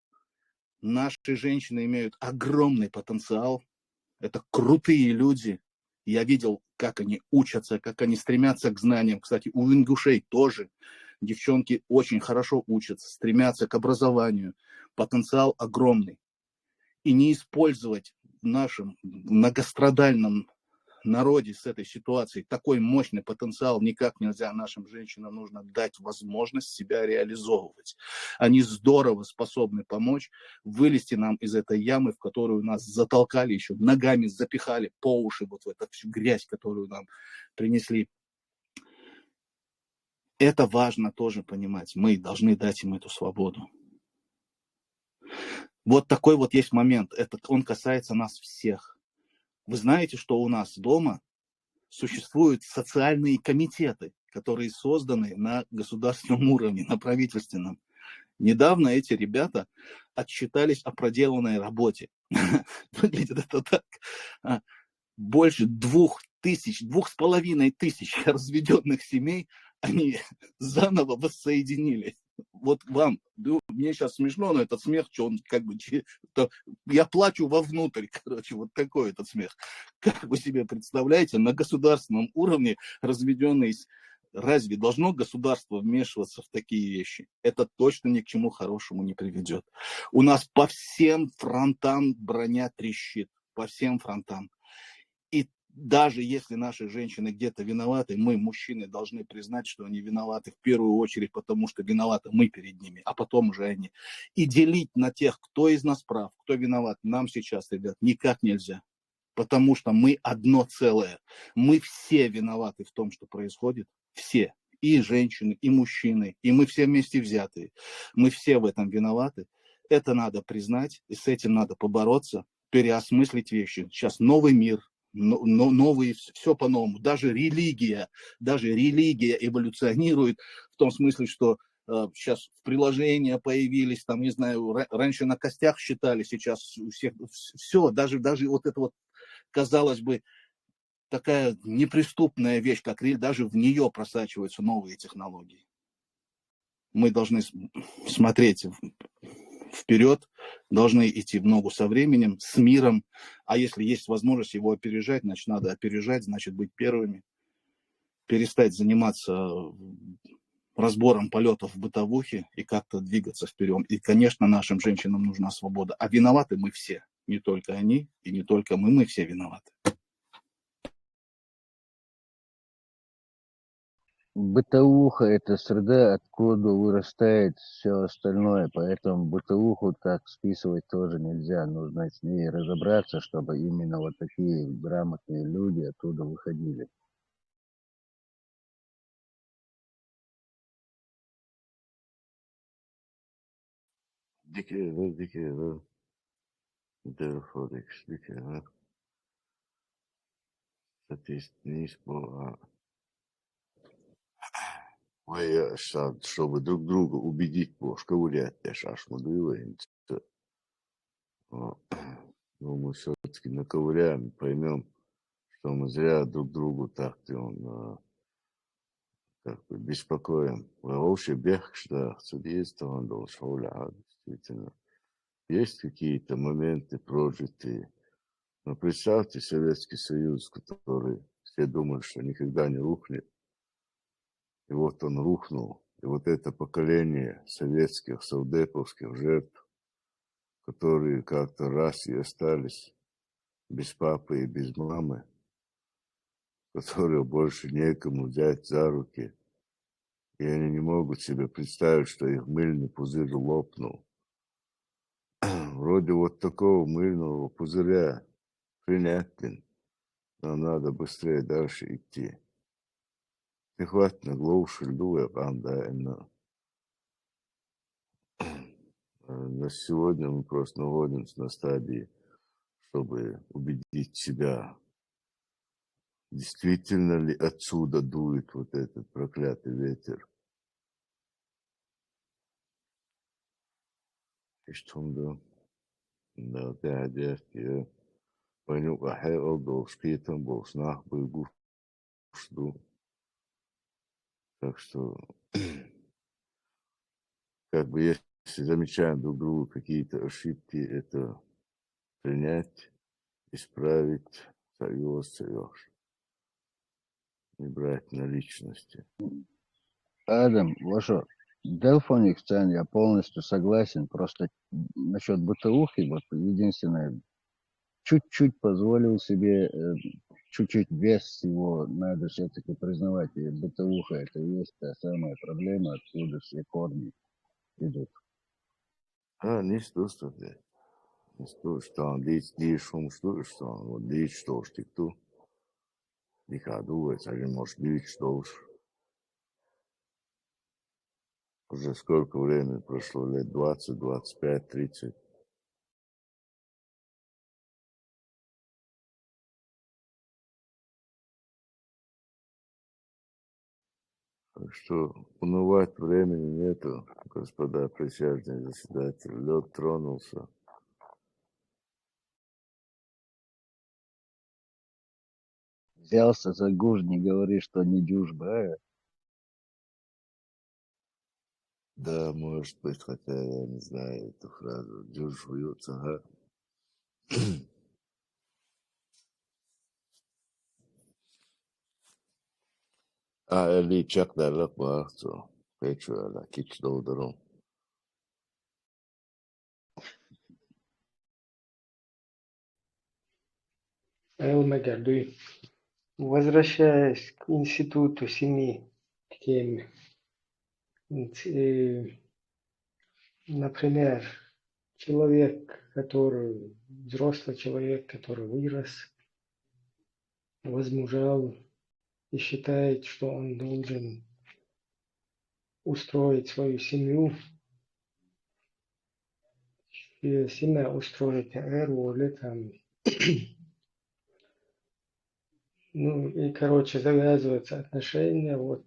Наши женщины имеют огромный потенциал. Это крутые люди. Я видел, как они учатся, как они стремятся к знаниям. Кстати, у ингушей тоже. Девчонки очень хорошо учатся, стремятся к образованию. Потенциал огромный. И не использовать в нашем многострадальном народе с этой ситуацией такой мощный потенциал никак нельзя. Нашим женщинам нужно дать возможность себя реализовывать. Они здорово способны помочь вылезти нам из этой ямы, в которую нас затолкали еще, ногами запихали по уши вот в эту всю грязь, которую нам принесли. Это важно тоже понимать. Мы должны дать им эту свободу. Вот такой вот есть момент. Он касается нас всех. Вы знаете, что у нас дома существуют социальные комитеты, которые созданы на государственном уровне, на правительственном. Недавно эти ребята отчитались о проделанной работе. Выглядит это так. Больше 2500 разведенных семей они заново воссоединили. Вот вам, мне сейчас смешно, но этот смех, что он я плачу вовнутрь, вот такой этот смех. Как вы себе представляете, на государственном уровне разведенные, разве должно государство вмешиваться в такие вещи? Это точно ни к чему хорошему не приведет. У нас по всем фронтам броня трещит, по всем фронтам. И даже если наши женщины где-то виноваты, мы, мужчины, должны признать, что они виноваты в первую очередь, потому что виноваты мы перед ними, а потом уже они. И делить на тех, кто из нас прав, кто виноват, нам сейчас, ребят, никак нельзя. потому что мы одно целое. Мы все виноваты в том, что происходит. Все. И женщины, и мужчины, и мы все вместе взятые. Мы все в этом виноваты. Это надо признать, и с этим надо побороться, переосмыслить вещи. Сейчас новый мир, новый, все по-новому. Даже религия эволюционирует в том смысле, что сейчас приложения появились, там, не знаю, раньше на костях считали, сейчас у всех все, даже вот это вот, казалось бы, такая неприступная вещь, как даже в нее просачиваются новые технологии. Мы должны смотреть вперед, должны идти в ногу со временем, с миром, а если есть возможность его опережать, значит, надо опережать, значит, быть первыми, перестать заниматься разбором полетов в бытовухе и как-то двигаться вперед. И, конечно, нашим женщинам нужна свобода. А виноваты мы все. Не только они и не только мы все виноваты. Бытовуха – это среда, откуда вырастает все остальное, поэтому бытовуху так списывать тоже нельзя. Нужно с ней разобраться, чтобы именно вот такие грамотные люди оттуда выходили. Dikke, derfor expliquer statistisk på чтобы друг друга убедить, шкаулять, аж мудываемся. Ну, мы все-таки наковыряем, поймем, что мы зря друг другу так-то как бы беспокоим. Вообще бег, что есть, он должен, действительно. Есть какие-то моменты прожитые. Но представьте Советский Союз, который все думают, что никогда не рухнет. И вот он рухнул. И вот это поколение советских, совдеповских жертв, которые как-то раз и остались без папы и без мамы, которые больше некому взять за руки. И они не могут себе представить, что их мыльный пузырь лопнул. Вроде вот такого мыльного пузыря принятен. Нам надо быстрее дальше идти. Не хватит на глуши льду, на сегодня мы просто находимся на стадии, чтобы убедить себя, действительно ли отсюда дует вот этот проклятый ветер. И что да, ты пойму, шпитом был снах был гушду. Так что, как бы, если замечаем друг другу какие-то ошибки, это принять, исправить, союз. Не брать на личности. Адам, Лошо, Делфоник сцен, я полностью согласен. Просто насчет бытовухи, вот единственное, чуть-чуть позволил себе, чуть-чуть вес его надо все-таки признавать. И бытовуха это и есть та самая проблема, откуда все корни идут. Не что, блядь. Не что он здесь шум, что он вот здесь что ж ты ту. Не ходуется, а может здесь что уж. Уже сколько времени прошло, лет 20, 25, 30. Так что унывать времени нету, господа присяжные заседатели. Лед тронулся. Взялся за гуж, не говори, что не дюжба. Да, может быть, хотя я не знаю эту фразу. Дюж жуется, ага. Eli çaklarlık bağırtı. Peçuela, kiç doldurum. Элмегадуй. Возвращаясь к институту семьи, к теме. Например, взрослый человек, который вырос, возмужал и считает, что он должен устроить свою семью, и семья устроить роли там. Ну и, короче, завязываются отношения, вот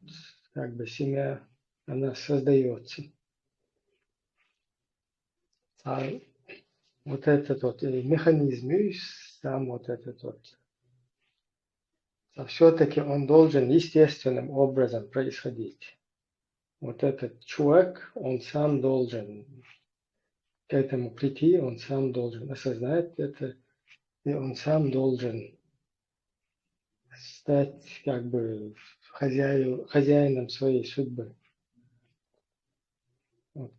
как бы семья, она создается. А вот этот вот механизм, и сам вот этот вот, все-таки он должен естественным образом происходить. Вот этот чувак, он сам должен к этому прийти, он сам должен осознать это, и он сам должен стать как бы хозяином своей судьбы. Вот,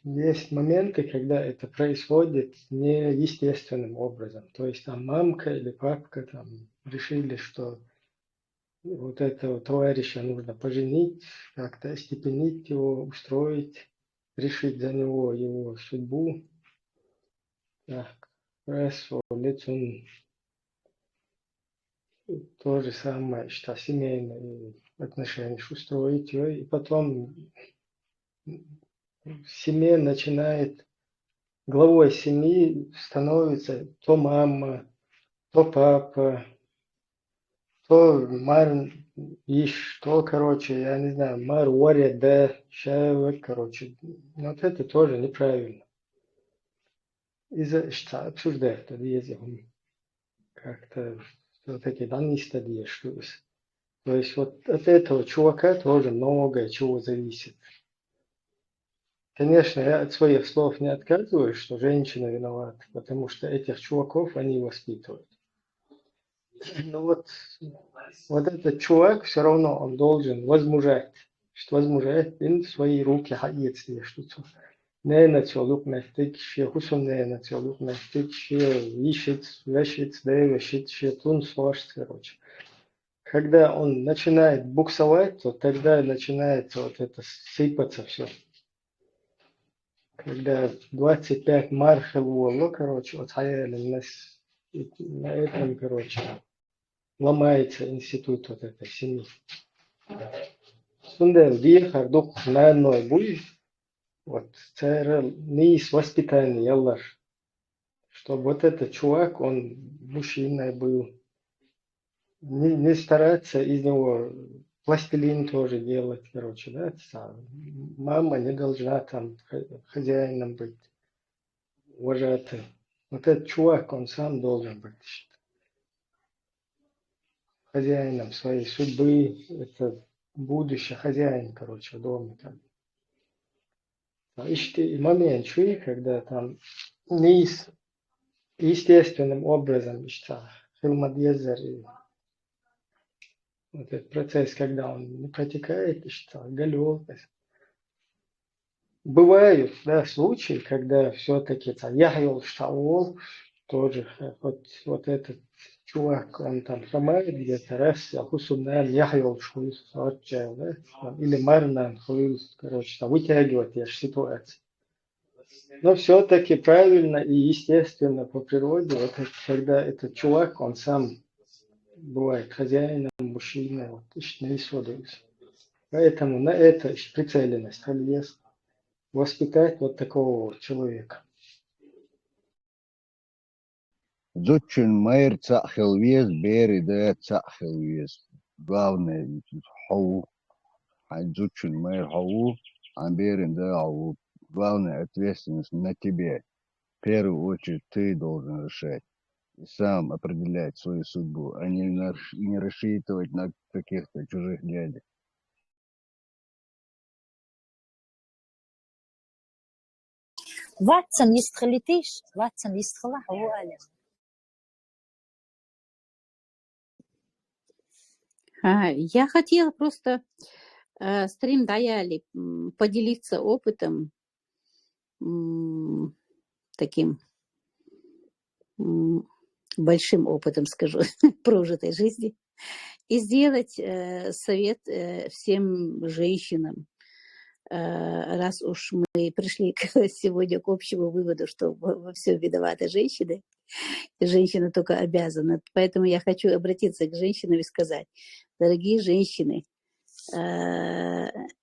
есть моменты, когда это происходит неестественным образом. То есть там мамка или папка там решили, что вот этого товарища нужно поженить, как-то остепенить его, устроить, решить за него его судьбу. Так, хорошо, лицом то же самое, что семейные отношения устроить ее, и потом в семье начинает, главой семьи становится то мама, то папа, то мар иш, то, короче, я не знаю, мар варя, да, человек, короче. Вот это тоже неправильно. Из-за что обсуждают, это языком как-то все-таки данные стадии, что то есть вот от этого чувака тоже многое чего зависит. Конечно, я от своих слов не отказываюсь, что женщина виновата, потому что этих чуваков они воспитывают. Но вот этот чувак все равно он должен возмужать. Что возмужать, он в свои руки хаит себе что-то. Не началук мехтик, ще хусом не началук мехтик, ще вишец, вешец, да вешец, ще тун сваш, короче. Когда он начинает буксовать, то тогда начинается вот это сыпаться все. Когда 25 маршал, ну, короче, вот на этом, короче, ломается институт вот этой семьи. Сундер диехар дух на одной буй, вот царь низ воспитание яллар, чтобы вот этот чувак, он мужчиной был, не стараться из него пластилин тоже делать, короче, да, мама не должна там хозяином быть, вожатой. Вот этот чувак, он сам должен быть хозяином своей судьбы, это будущий хозяин, короче, в доме. И момент, когда там низ естественным образом, вот этот процесс, когда он не протекает, галёкость. Бывают, да, случаи, когда все-таки яхил штаул, тоже вот этот чувак, он там хромает где-то, раз, хусумнан яхил шхуис, отчаял, да, или марнан хуис, короче, там вытягивать я ситуацию. Но все-таки правильно и естественно по природе, вот когда этот чувак, он сам бывает хозяином, мужчиной, вот, не исходуется. Поэтому на это прицеленность, есть воспитать вот такого человека. Зучин майр цахилвес, бери да цахилвес. Главное, хау. Зучин майр хау, а берин да хау. Главная ответственность на тебе. В первую очередь ты должен решать. И сам определять свою судьбу, а не рассчитывать на каких-то чужих дядек. Ватсон листхалитиш, Ватсон листхала хауаля. Я хотела просто стрим Даяли поделиться опытом таким большим опытом, скажу, прожитой жизни, и сделать совет всем женщинам, раз уж мы пришли сегодня к общему выводу, что во всем виноваты женщины, женщина только обязана. Поэтому я хочу обратиться к женщинам и сказать: дорогие женщины,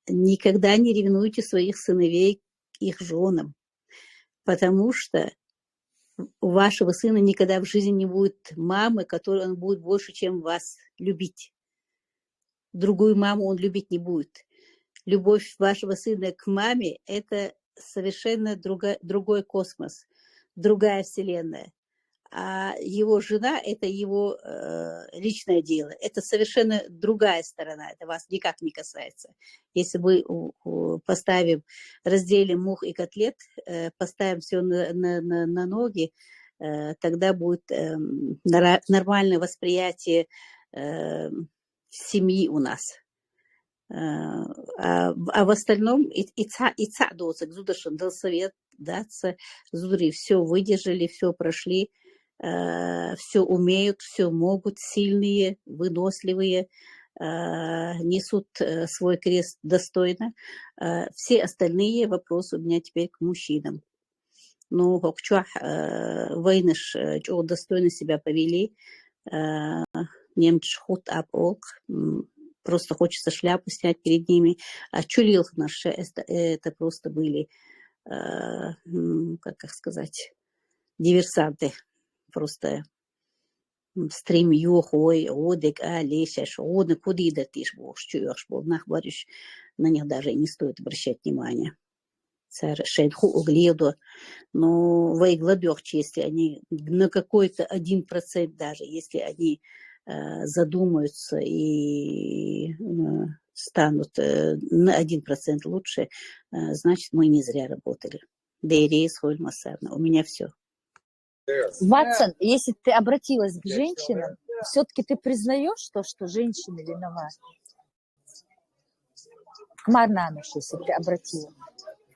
никогда не ревнуйте своих сыновей к их женам, потому что у вашего сына никогда в жизни не будет мамы, которую он будет больше, чем вас любить. Другую маму он любить не будет. Любовь вашего сына к маме – это совершенно другой космос, другая вселенная. А его жена – это его личное дело. Это совершенно другая сторона. Это вас никак не касается. Если мы разделим мух и котлет, поставим все на ноги, тогда будет нормальное восприятие семьи у нас. А в остальном совет даться, все выдержали, все прошли, все умеют, все могут, сильные, выносливые, несут свой крест достойно. Все остальные вопросы у меня теперь к мужчинам. Ну, войныш достойно себя повели, немцы хут ап-ок, просто хочется шляпу снять перед ними. А чулилх наши, это просто были, как сказать, диверсанты. Просто стремью, хой, одек, лещаш, одек, куда идешь, бог, чуешь, бог, нахваришь, на них даже и не стоит обращать внимания. Шейдху угледу, но вейгладёхчи, если они на какой-то 1% даже, если они задумаются и станут на 1% лучше, значит, мы не зря работали. Дейрейс Хольмасарна. У меня все. Ватсон, если ты обратилась к женщинам, все-таки ты признаешь то, что женщины виноваты? К Марнануш, если ты обратилась.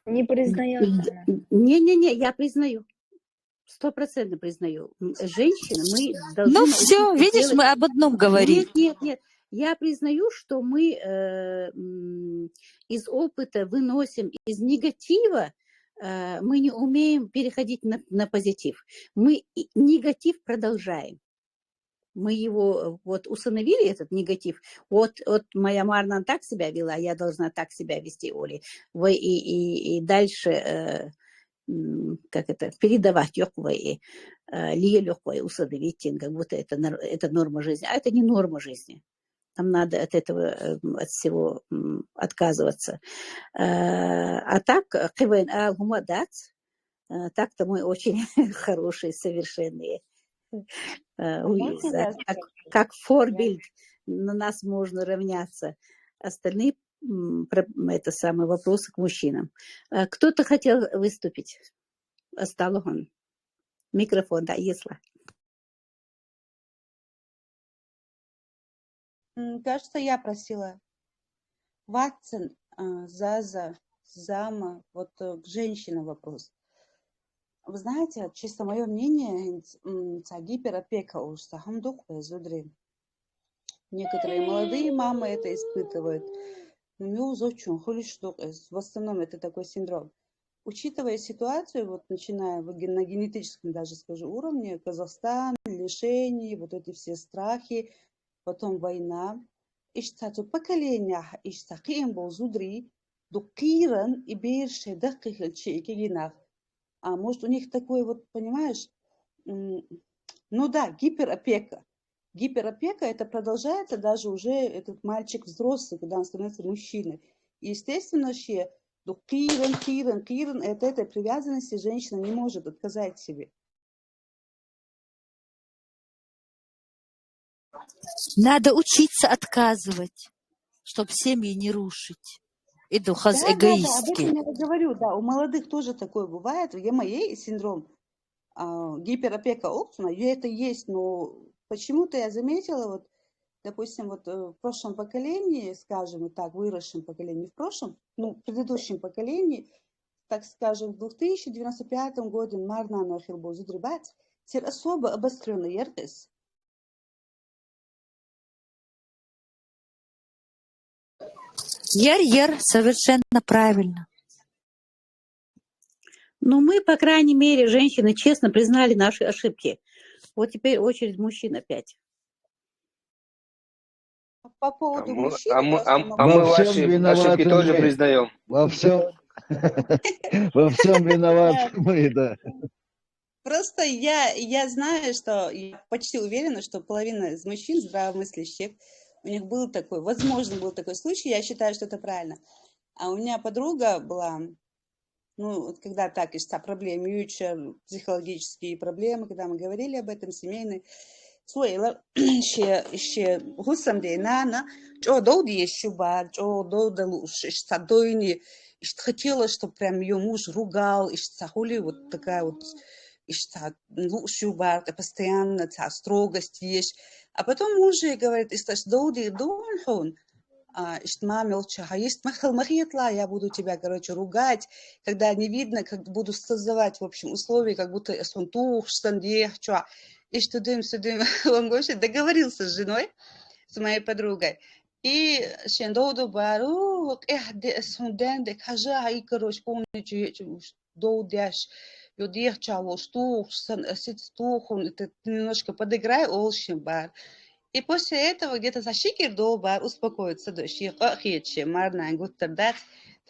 Не признает она. Не, я признаю. 100% признаю. Женщины, мы должны... Ну все, видишь, делать... мы об одном говорим. Нет. Я признаю, что мы из опыта выносим, из негатива, мы не умеем переходить на позитив. Мы негатив продолжаем. Мы его усыновили, этот негатив. Вот моя Марна так себя вела, я должна так себя вести, Оли. И дальше... передавать легкое, легкое усыновить, как будто это норма жизни. А это не норма жизни. Нам надо от этого, от всего отказываться. А так, так-то мы очень хорошие, совершенные. Как форбильд на нас можно равняться. Остальные это самый вопрос к мужчинам. Кто-то хотел выступить? Осталось микрофон, да, если. Кажется, я просила. Ватсон, Заза, Зама, к женщинам вопрос. Вы знаете, чисто мое мнение, гиперопека уж некоторые молодые мамы это испытывают. В основном это такой синдром. Учитывая ситуацию, начиная на генетическом даже скажу уровне, Казахстан, лишения, эти все страхи, потом война, поколение, а может у них такой понимаешь, гиперопека. Гиперопека это продолжается даже уже этот мальчик взрослый, когда он становится мужчиной. Естественно, кирен, этой привязанности женщина не может отказать себе. Надо учиться отказывать, чтобы семьи не рушить. И духаз эгоистки. Да, об этом я говорю, да, у молодых тоже такое бывает. В моей синдром гиперопека опцина, это есть, но почему-то я заметила, допустим, в прошлом поколении, скажем так, выросшем поколении, в предыдущем поколении, так скажем, в 2095 году Марна Нохилбу Зудрибат, особо обостренный яркость. Ер, совершенно правильно. Но мы, по крайней мере, женщины честно признали наши ошибки. Вот теперь очередь мужчин опять. По поводу мужчин, мы Во всем ваши ошибки виноваты тоже мы. признаем. Во всем виноваты мы, да. Просто я знаю, что я почти уверена, что половина из мужчин здравомыслящих, у них был такой, возможно, был такой случай, я считаю, что это правильно. А у меня подруга была, ну, вот когда так, что проблемы, психологические проблемы, когда мы говорили об этом, семейные, слоила, еще гусам дейнана, что долги еще бар, что долг что дойни, что хотела, чтобы прям ее муж ругал, и что хули вот такая вот, и что лучше бар, постоянно строгость есть. А потом муж ей говорит, что долги дон что мамил есть махитла, я буду тебя, короче, ругать, когда не видно, как буду создавать, в общем, условия, как будто он тух, штанде, что. И что дым, он договорился с женой, с моей подругой. И шендоуду бару, сунден, де кажа, и, короче, помните, доудяш, юдих чаву, штух, сит стух, это немножко подыграй, олшим бар. И после этого где-то за шикер до бар успокоится дождь. И хитче, марна, гуттер та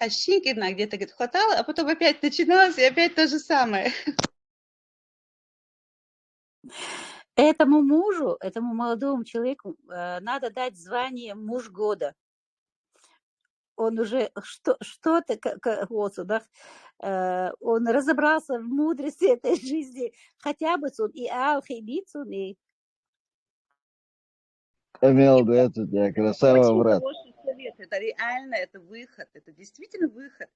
шикер где-то хватало, а потом опять начиналось, и опять то же самое. Этому мужу, этому молодому человеку надо дать звание муж года. Он уже что-то, он разобрался в мудрости этой жизни. Хотя бы он и алхимицун, и... Камил, да, это тебя красава, Очень брат. хороший совет. Это реально, это выход. Это действительно выход.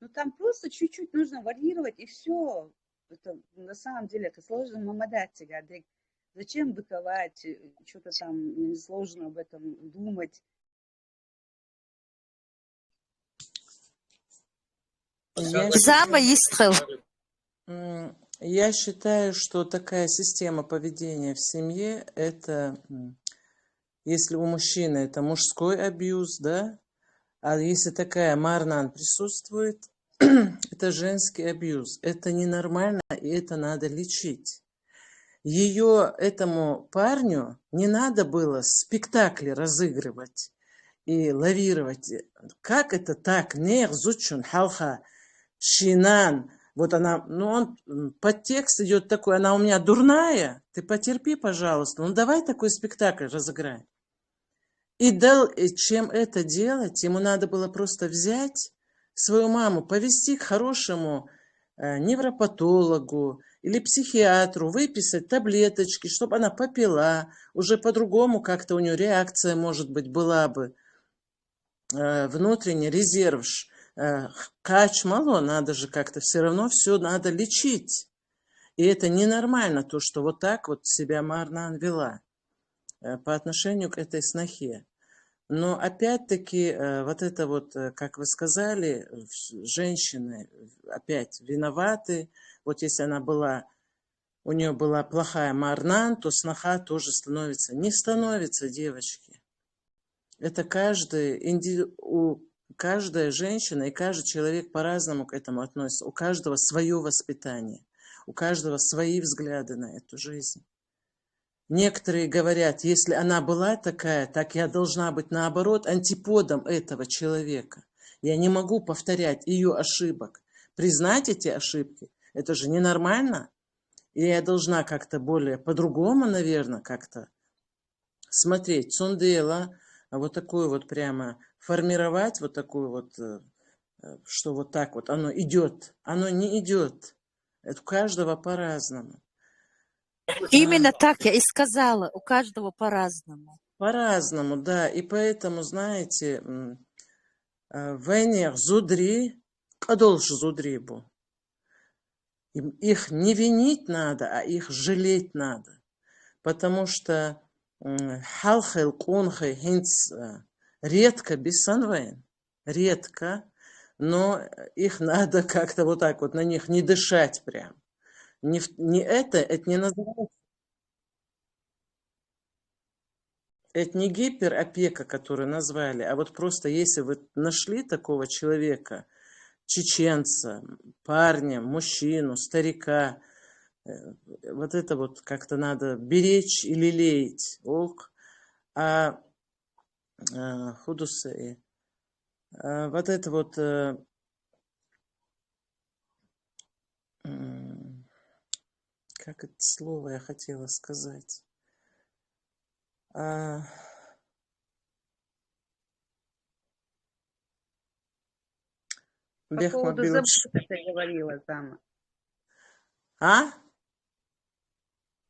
Ну, там просто чуть-чуть нужно варьировать, и все. Это, на самом деле, это сложно мамадать. Зачем быковать, что-то там сложно об этом думать. Я считаю, что такая система поведения в семье, это, если у мужчины это мужской абьюз, да, а если такая марнан присутствует, это женский абьюз. Это ненормально, и это надо лечить. Этому парню не надо было спектакли разыгрывать и лавировать. Как это так? Нехзучун халха шинан. Вот она, подтекст идет такой, она у меня дурная, ты потерпи, пожалуйста, давай такой спектакль разыграем. И чем это делать, ему надо было просто взять свою маму, повести к хорошему невропатологу или психиатру, выписать таблеточки, чтобы она попила, уже по-другому как-то у нее реакция, может быть, была бы, внутренний резерв, кач мало, надо же как-то все равно все надо лечить. И это ненормально, то, что вот так вот себя Марнан вела по отношению к этой снохе. Но опять-таки, вот это вот, как вы сказали, женщины опять виноваты. Вот если у нее была плохая Марнан, то сноха тоже становится. Не становится, девочки. Это каждая женщина и каждый человек по-разному к этому относится. У каждого свое воспитание, у каждого свои взгляды на эту жизнь. Некоторые говорят, если она была такая, так я должна быть наоборот антиподом этого человека. Я не могу повторять ее ошибок. Признать эти ошибки, это же ненормально. И я должна как-то более по-другому, наверное, как-то смотреть. Цундела, вот такую вот прямо формировать, вот такую вот, что вот так вот оно идет. Оно не идет. Это у каждого по-разному. Именно так я и сказала, у каждого по-разному. По-разному, да. И поэтому, знаете, венер зудри, кадолш зудрибу. Их не винить надо, а их жалеть надо. Потому что халхел кунхай хинц редко бессанвейн, редко, но их надо как-то вот так вот на них не дышать прям. Это не называется. это не гиперопека, которую назвали, а вот просто если вы нашли такого человека, чеченца, парня, мужчину, старика, вот это вот как-то надо беречь и лелеять. А худусы, вот это вот как это слово я хотела сказать? По поводу заботы ты говорила, Зама.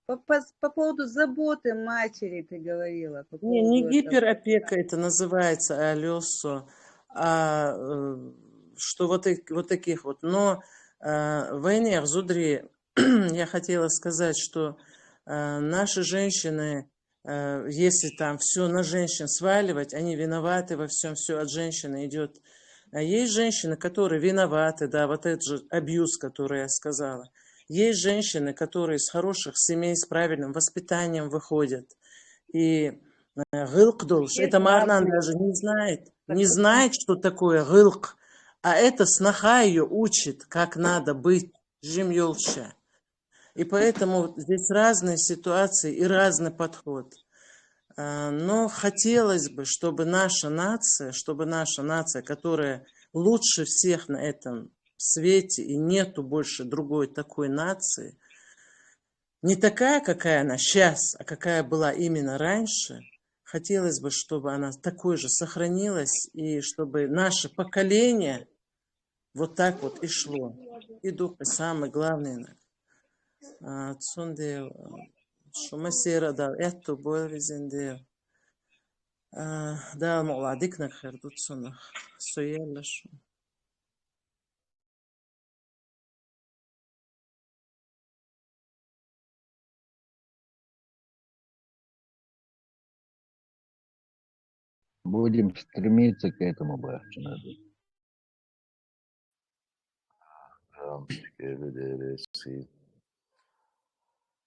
По поводу заботы матери ты говорила. По поводу не гиперопека это называется, алёсо, что вот таких вот. Но в войне в Зудре я хотела сказать, что наши женщины, если там все на женщин сваливать, они виноваты во всем, все от женщины идет. А есть женщины, которые виноваты, да, вот этот же абьюз, который я сказала. Есть женщины, которые из хороших семей, с правильным воспитанием выходят. И гылк долж, это Марнан даже не знает, что такое гылк. А это сноха ее учит, как надо быть, жемьёлша. И поэтому здесь разные ситуации и разный подход. Но хотелось бы, чтобы наша нация, которая лучше всех на этом свете, и нету больше другой такой нации, не такая, какая она сейчас, а какая была именно раньше, хотелось бы, чтобы она такой же сохранилась, и чтобы наше поколение вот так вот и шло. И дух, самое главное, цундел, шумасера дал, эту бойризендел. Да, молодик на хердуцунах, суелашу. Будем стремиться к этому, Бахчина.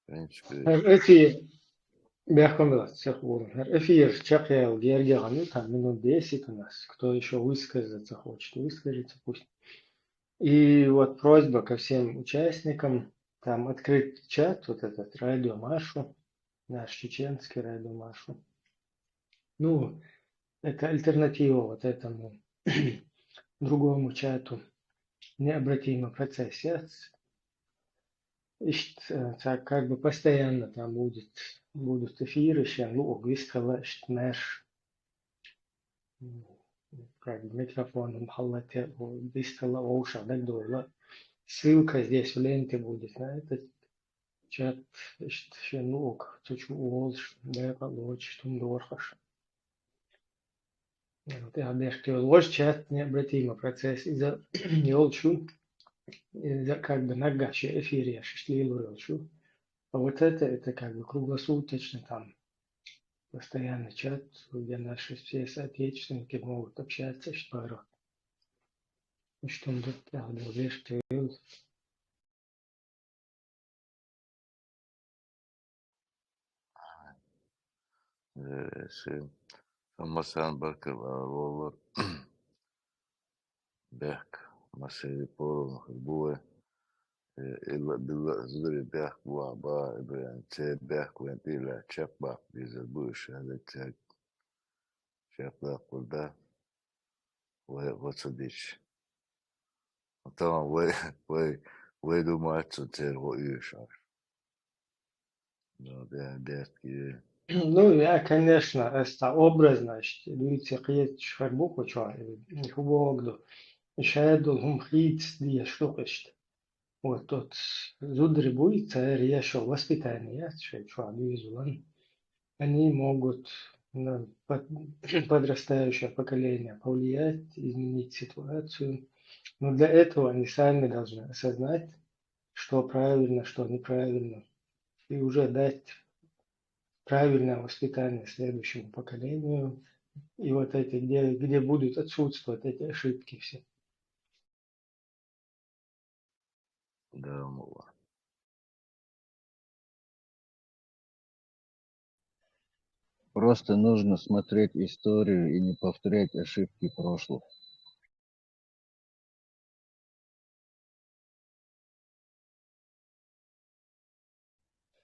Эфир, бяхком эфир чакял герганы, там минут 10 у нас. Кто еще высказаться хочет, выскажется пусть. И вот просьба ко всем участникам, там открыть чат, вот этот радиомаршу, наш чеченский радиомаршу. Ну, это альтернатива вот этому другому чату необратимый процесс. Так как бы постоянно там будут эфиры, луг вискала, наш как бы микрофон, мхаллате, вискала, оуша, так долго. Ссылка здесь в ленте будет на этот чат, луг, чуть уолш, да, получишь, что дорхаш. Вот я обещаю, ложь чат необратимый процесс из-за елчу, как бы нагачи эфире, я шишлилу елчу. А вот это как бы круглосуточно там постоянный чат, где наши все соотечественники могут общаться, что тут лишь مثلا بركب والله بحك مسيري بورو البوة إلا بالله زوري بحك وعبا إبراهيم تي بحك وين إلا تشاك باك بيزا البوش هذا تشاك شاك باك والبحك وتصديش طبعا وي دو ماتسو تير وإيشار ده بحكي Ну, я, конечно, это образно, что люди какие-то шарбуку чай, их угодно. Шайдул хум хитс дия штукашт. Вот тот зудри будет, решил воспитание, что визуально. Они могут на подрастающее поколение повлиять, изменить ситуацию. Но для этого они сами должны осознать, что правильно, что неправильно, и уже дать правильное воспитание следующему поколению. И вот эти, где будут отсутствовать эти ошибки все. Да, мула. Просто нужно смотреть историю и не повторять ошибки прошлого.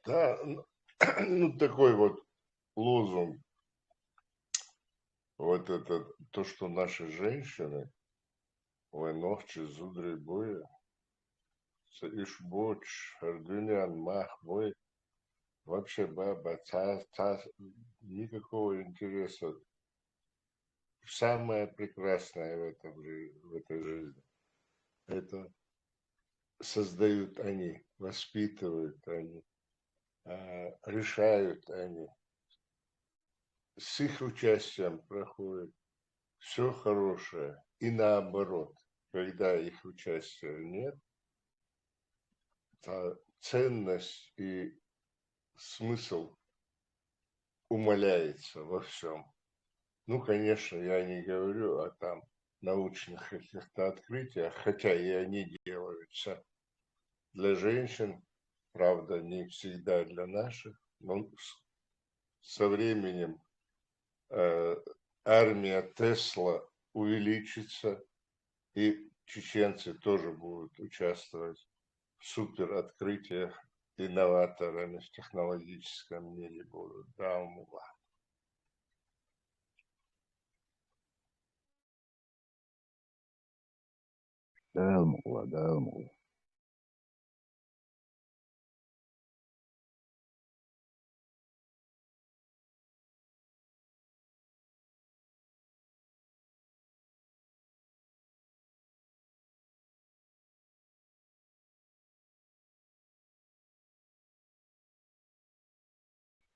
Да, ну такой вот лозунг. Вот это то, что наши женщины, ой, ногчи, зудры, боя, ишбоч, ардюнян, мах, бой, вообще баба, никакого интереса. Самое прекрасное в этой жизни, это создают они, воспитывают они, решают они. С их участием проходит все хорошее. И наоборот, когда их участия нет, то ценность и смысл умаляется во всем. Ну, конечно, я не говорю о там научных каких-то открытиях, хотя и они делаются для женщин, правда, не всегда для наших, но со временем армия Тесла увеличится, и чеченцы тоже будут участвовать в супероткрытиях, инноваторами в технологическом мире будут. Да, умула. Да, умула, да, умула.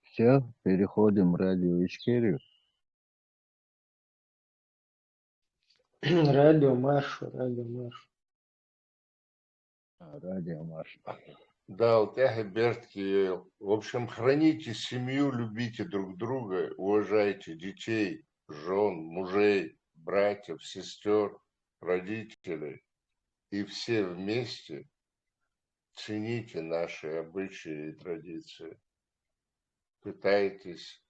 Все, переходим в радио Ичкерию. Радио Маршу, радио Маршу. Радио Марш. Да, Алтяха Бертки. В общем, храните семью, любите друг друга, уважайте детей, жен, мужей, братьев, сестер, родителей. И все вместе цените наши обычаи и традиции. Пытайтесь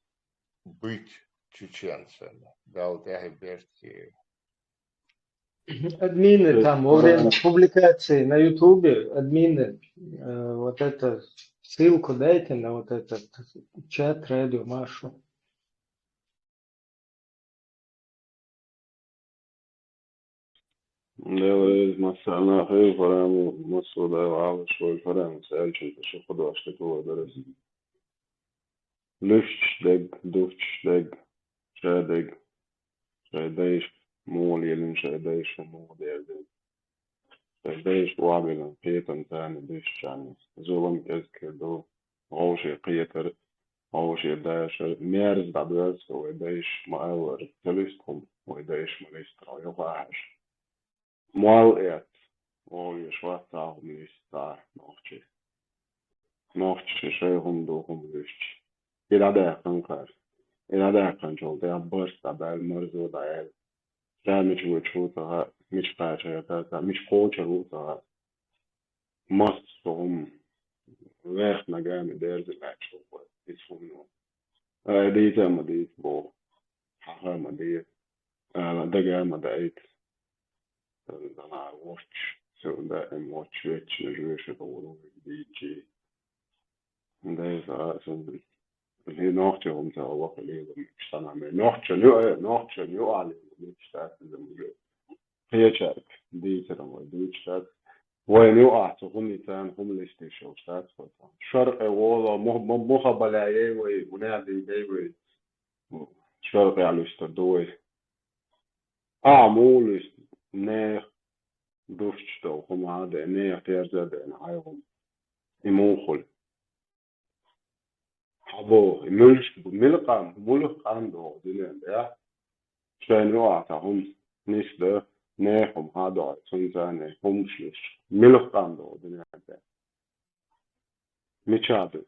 быть чеченцами. Да, Алтяха Бертки. Админы там во время публикации на Ютубе, админы, вот эту ссылку дайте на вот этот чат радио Машу. Değerli mesela hayır paramı Mısır'da almış ve paramı selçuk şu kadar işte kullanırız. Lüftsteg, duftsteg, şedeg, şedeş, mol yelin şedeş, mol derdi. Şedeş vabilen piyatan tane düşcanı. Zulüm ezkedu, oşi qiyatır, oşi daş, merz dabız ve daş mağavar, teleskom ve daş manistra yuqaş. Mal et, ol yşvata ministar nohçi. Nohçi şeyhum doğum lüftç. İrade kankar. İrade kancol da bırsta bel mırzu da el. Gelmiş ve çoğuta miç parça yatarsa, miç koça ruta mas soğum. Vehna gami derzi laço var. İsfumno. Diyse ma diyse bu. Haha ma diyse. Daga ma diyse. Dana watch. So da em watch već ne žuješ da ulovi DJ. Da je za sam هي نوختي هم تاوق لي مجتمع من نوختي نيو على مجتمع زميل هي شارك دي ترى ما دي شارك وين يقع تغني تان هم الاستيشن شارك شرق والله مخبلاي وي ونادي بي شرق على استدوي مولس نه دوشتو هم هذا نه احتياج ده نعيهم يموخل حبو ملقام دو دلين ده شنو عتهم نشده نهم هذا سنزانه هم شلش ملقام دو دلين ده مشابه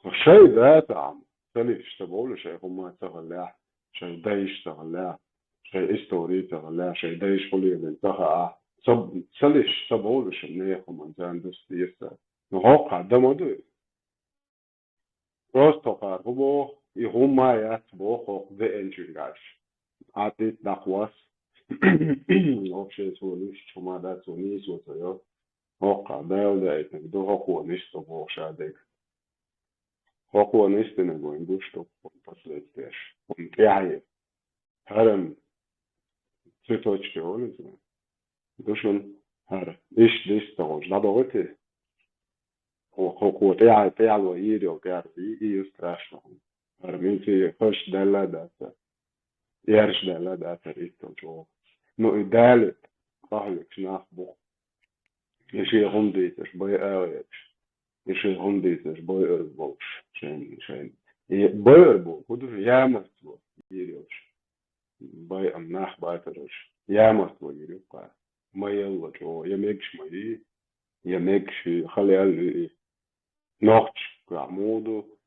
الشيء ده تعم فليش تقول شيء هم ما تغلاه شيء ده يشتغلاه شيء استوري تغلاه شيء ده يشغلي من تغا سب سلش تقول شيء نهم انزان دست يسا نوقع ده مدو Просто هو يهم ما يتبوخ بإنجيلاش عديت نقواس общее сволочь чумада цунис вот я ока да это до хохониш то бошадек хохониш ты не будешь что последствия он тяет харам цветочки он знает душман хар иш того ждавоте хохо тяет тяло ирио и страшно арминти хош дала да ярш дала да это no idealet kahjuks nachbo. Ja see hondiites bij aarjeks. Ja see hondiites bij örboks. Zijn. Ja bij örboks. Hoe doe je jammerst wo hierjoos. Bij am nachbuiteros. Jammerst wo hierjoos. Maar je wat jo. Je meks maar die. Je meks khali al nachts qua modo.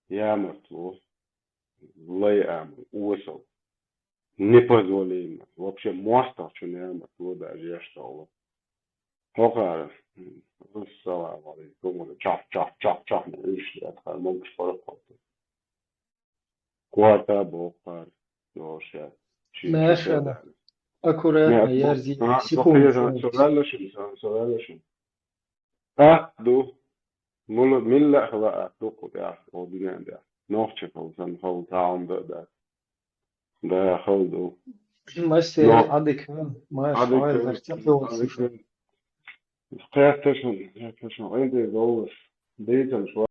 Jammerst wo. Lay am oosel. Непозволимо. Вообще моста, что не было даже я что. Хока, салам алейкум, чах, ишли, отхар, мог спорт. Куата бохар, доша. ماشي أنا أكوراتنا يرزي سؤال دو من لا هو دوق يا ودنا ده نوخش فوزن هو تعم ده خلدو ماشي عندك ماشي عايز تفوز قيادتشن عندي دولش ديتن شوية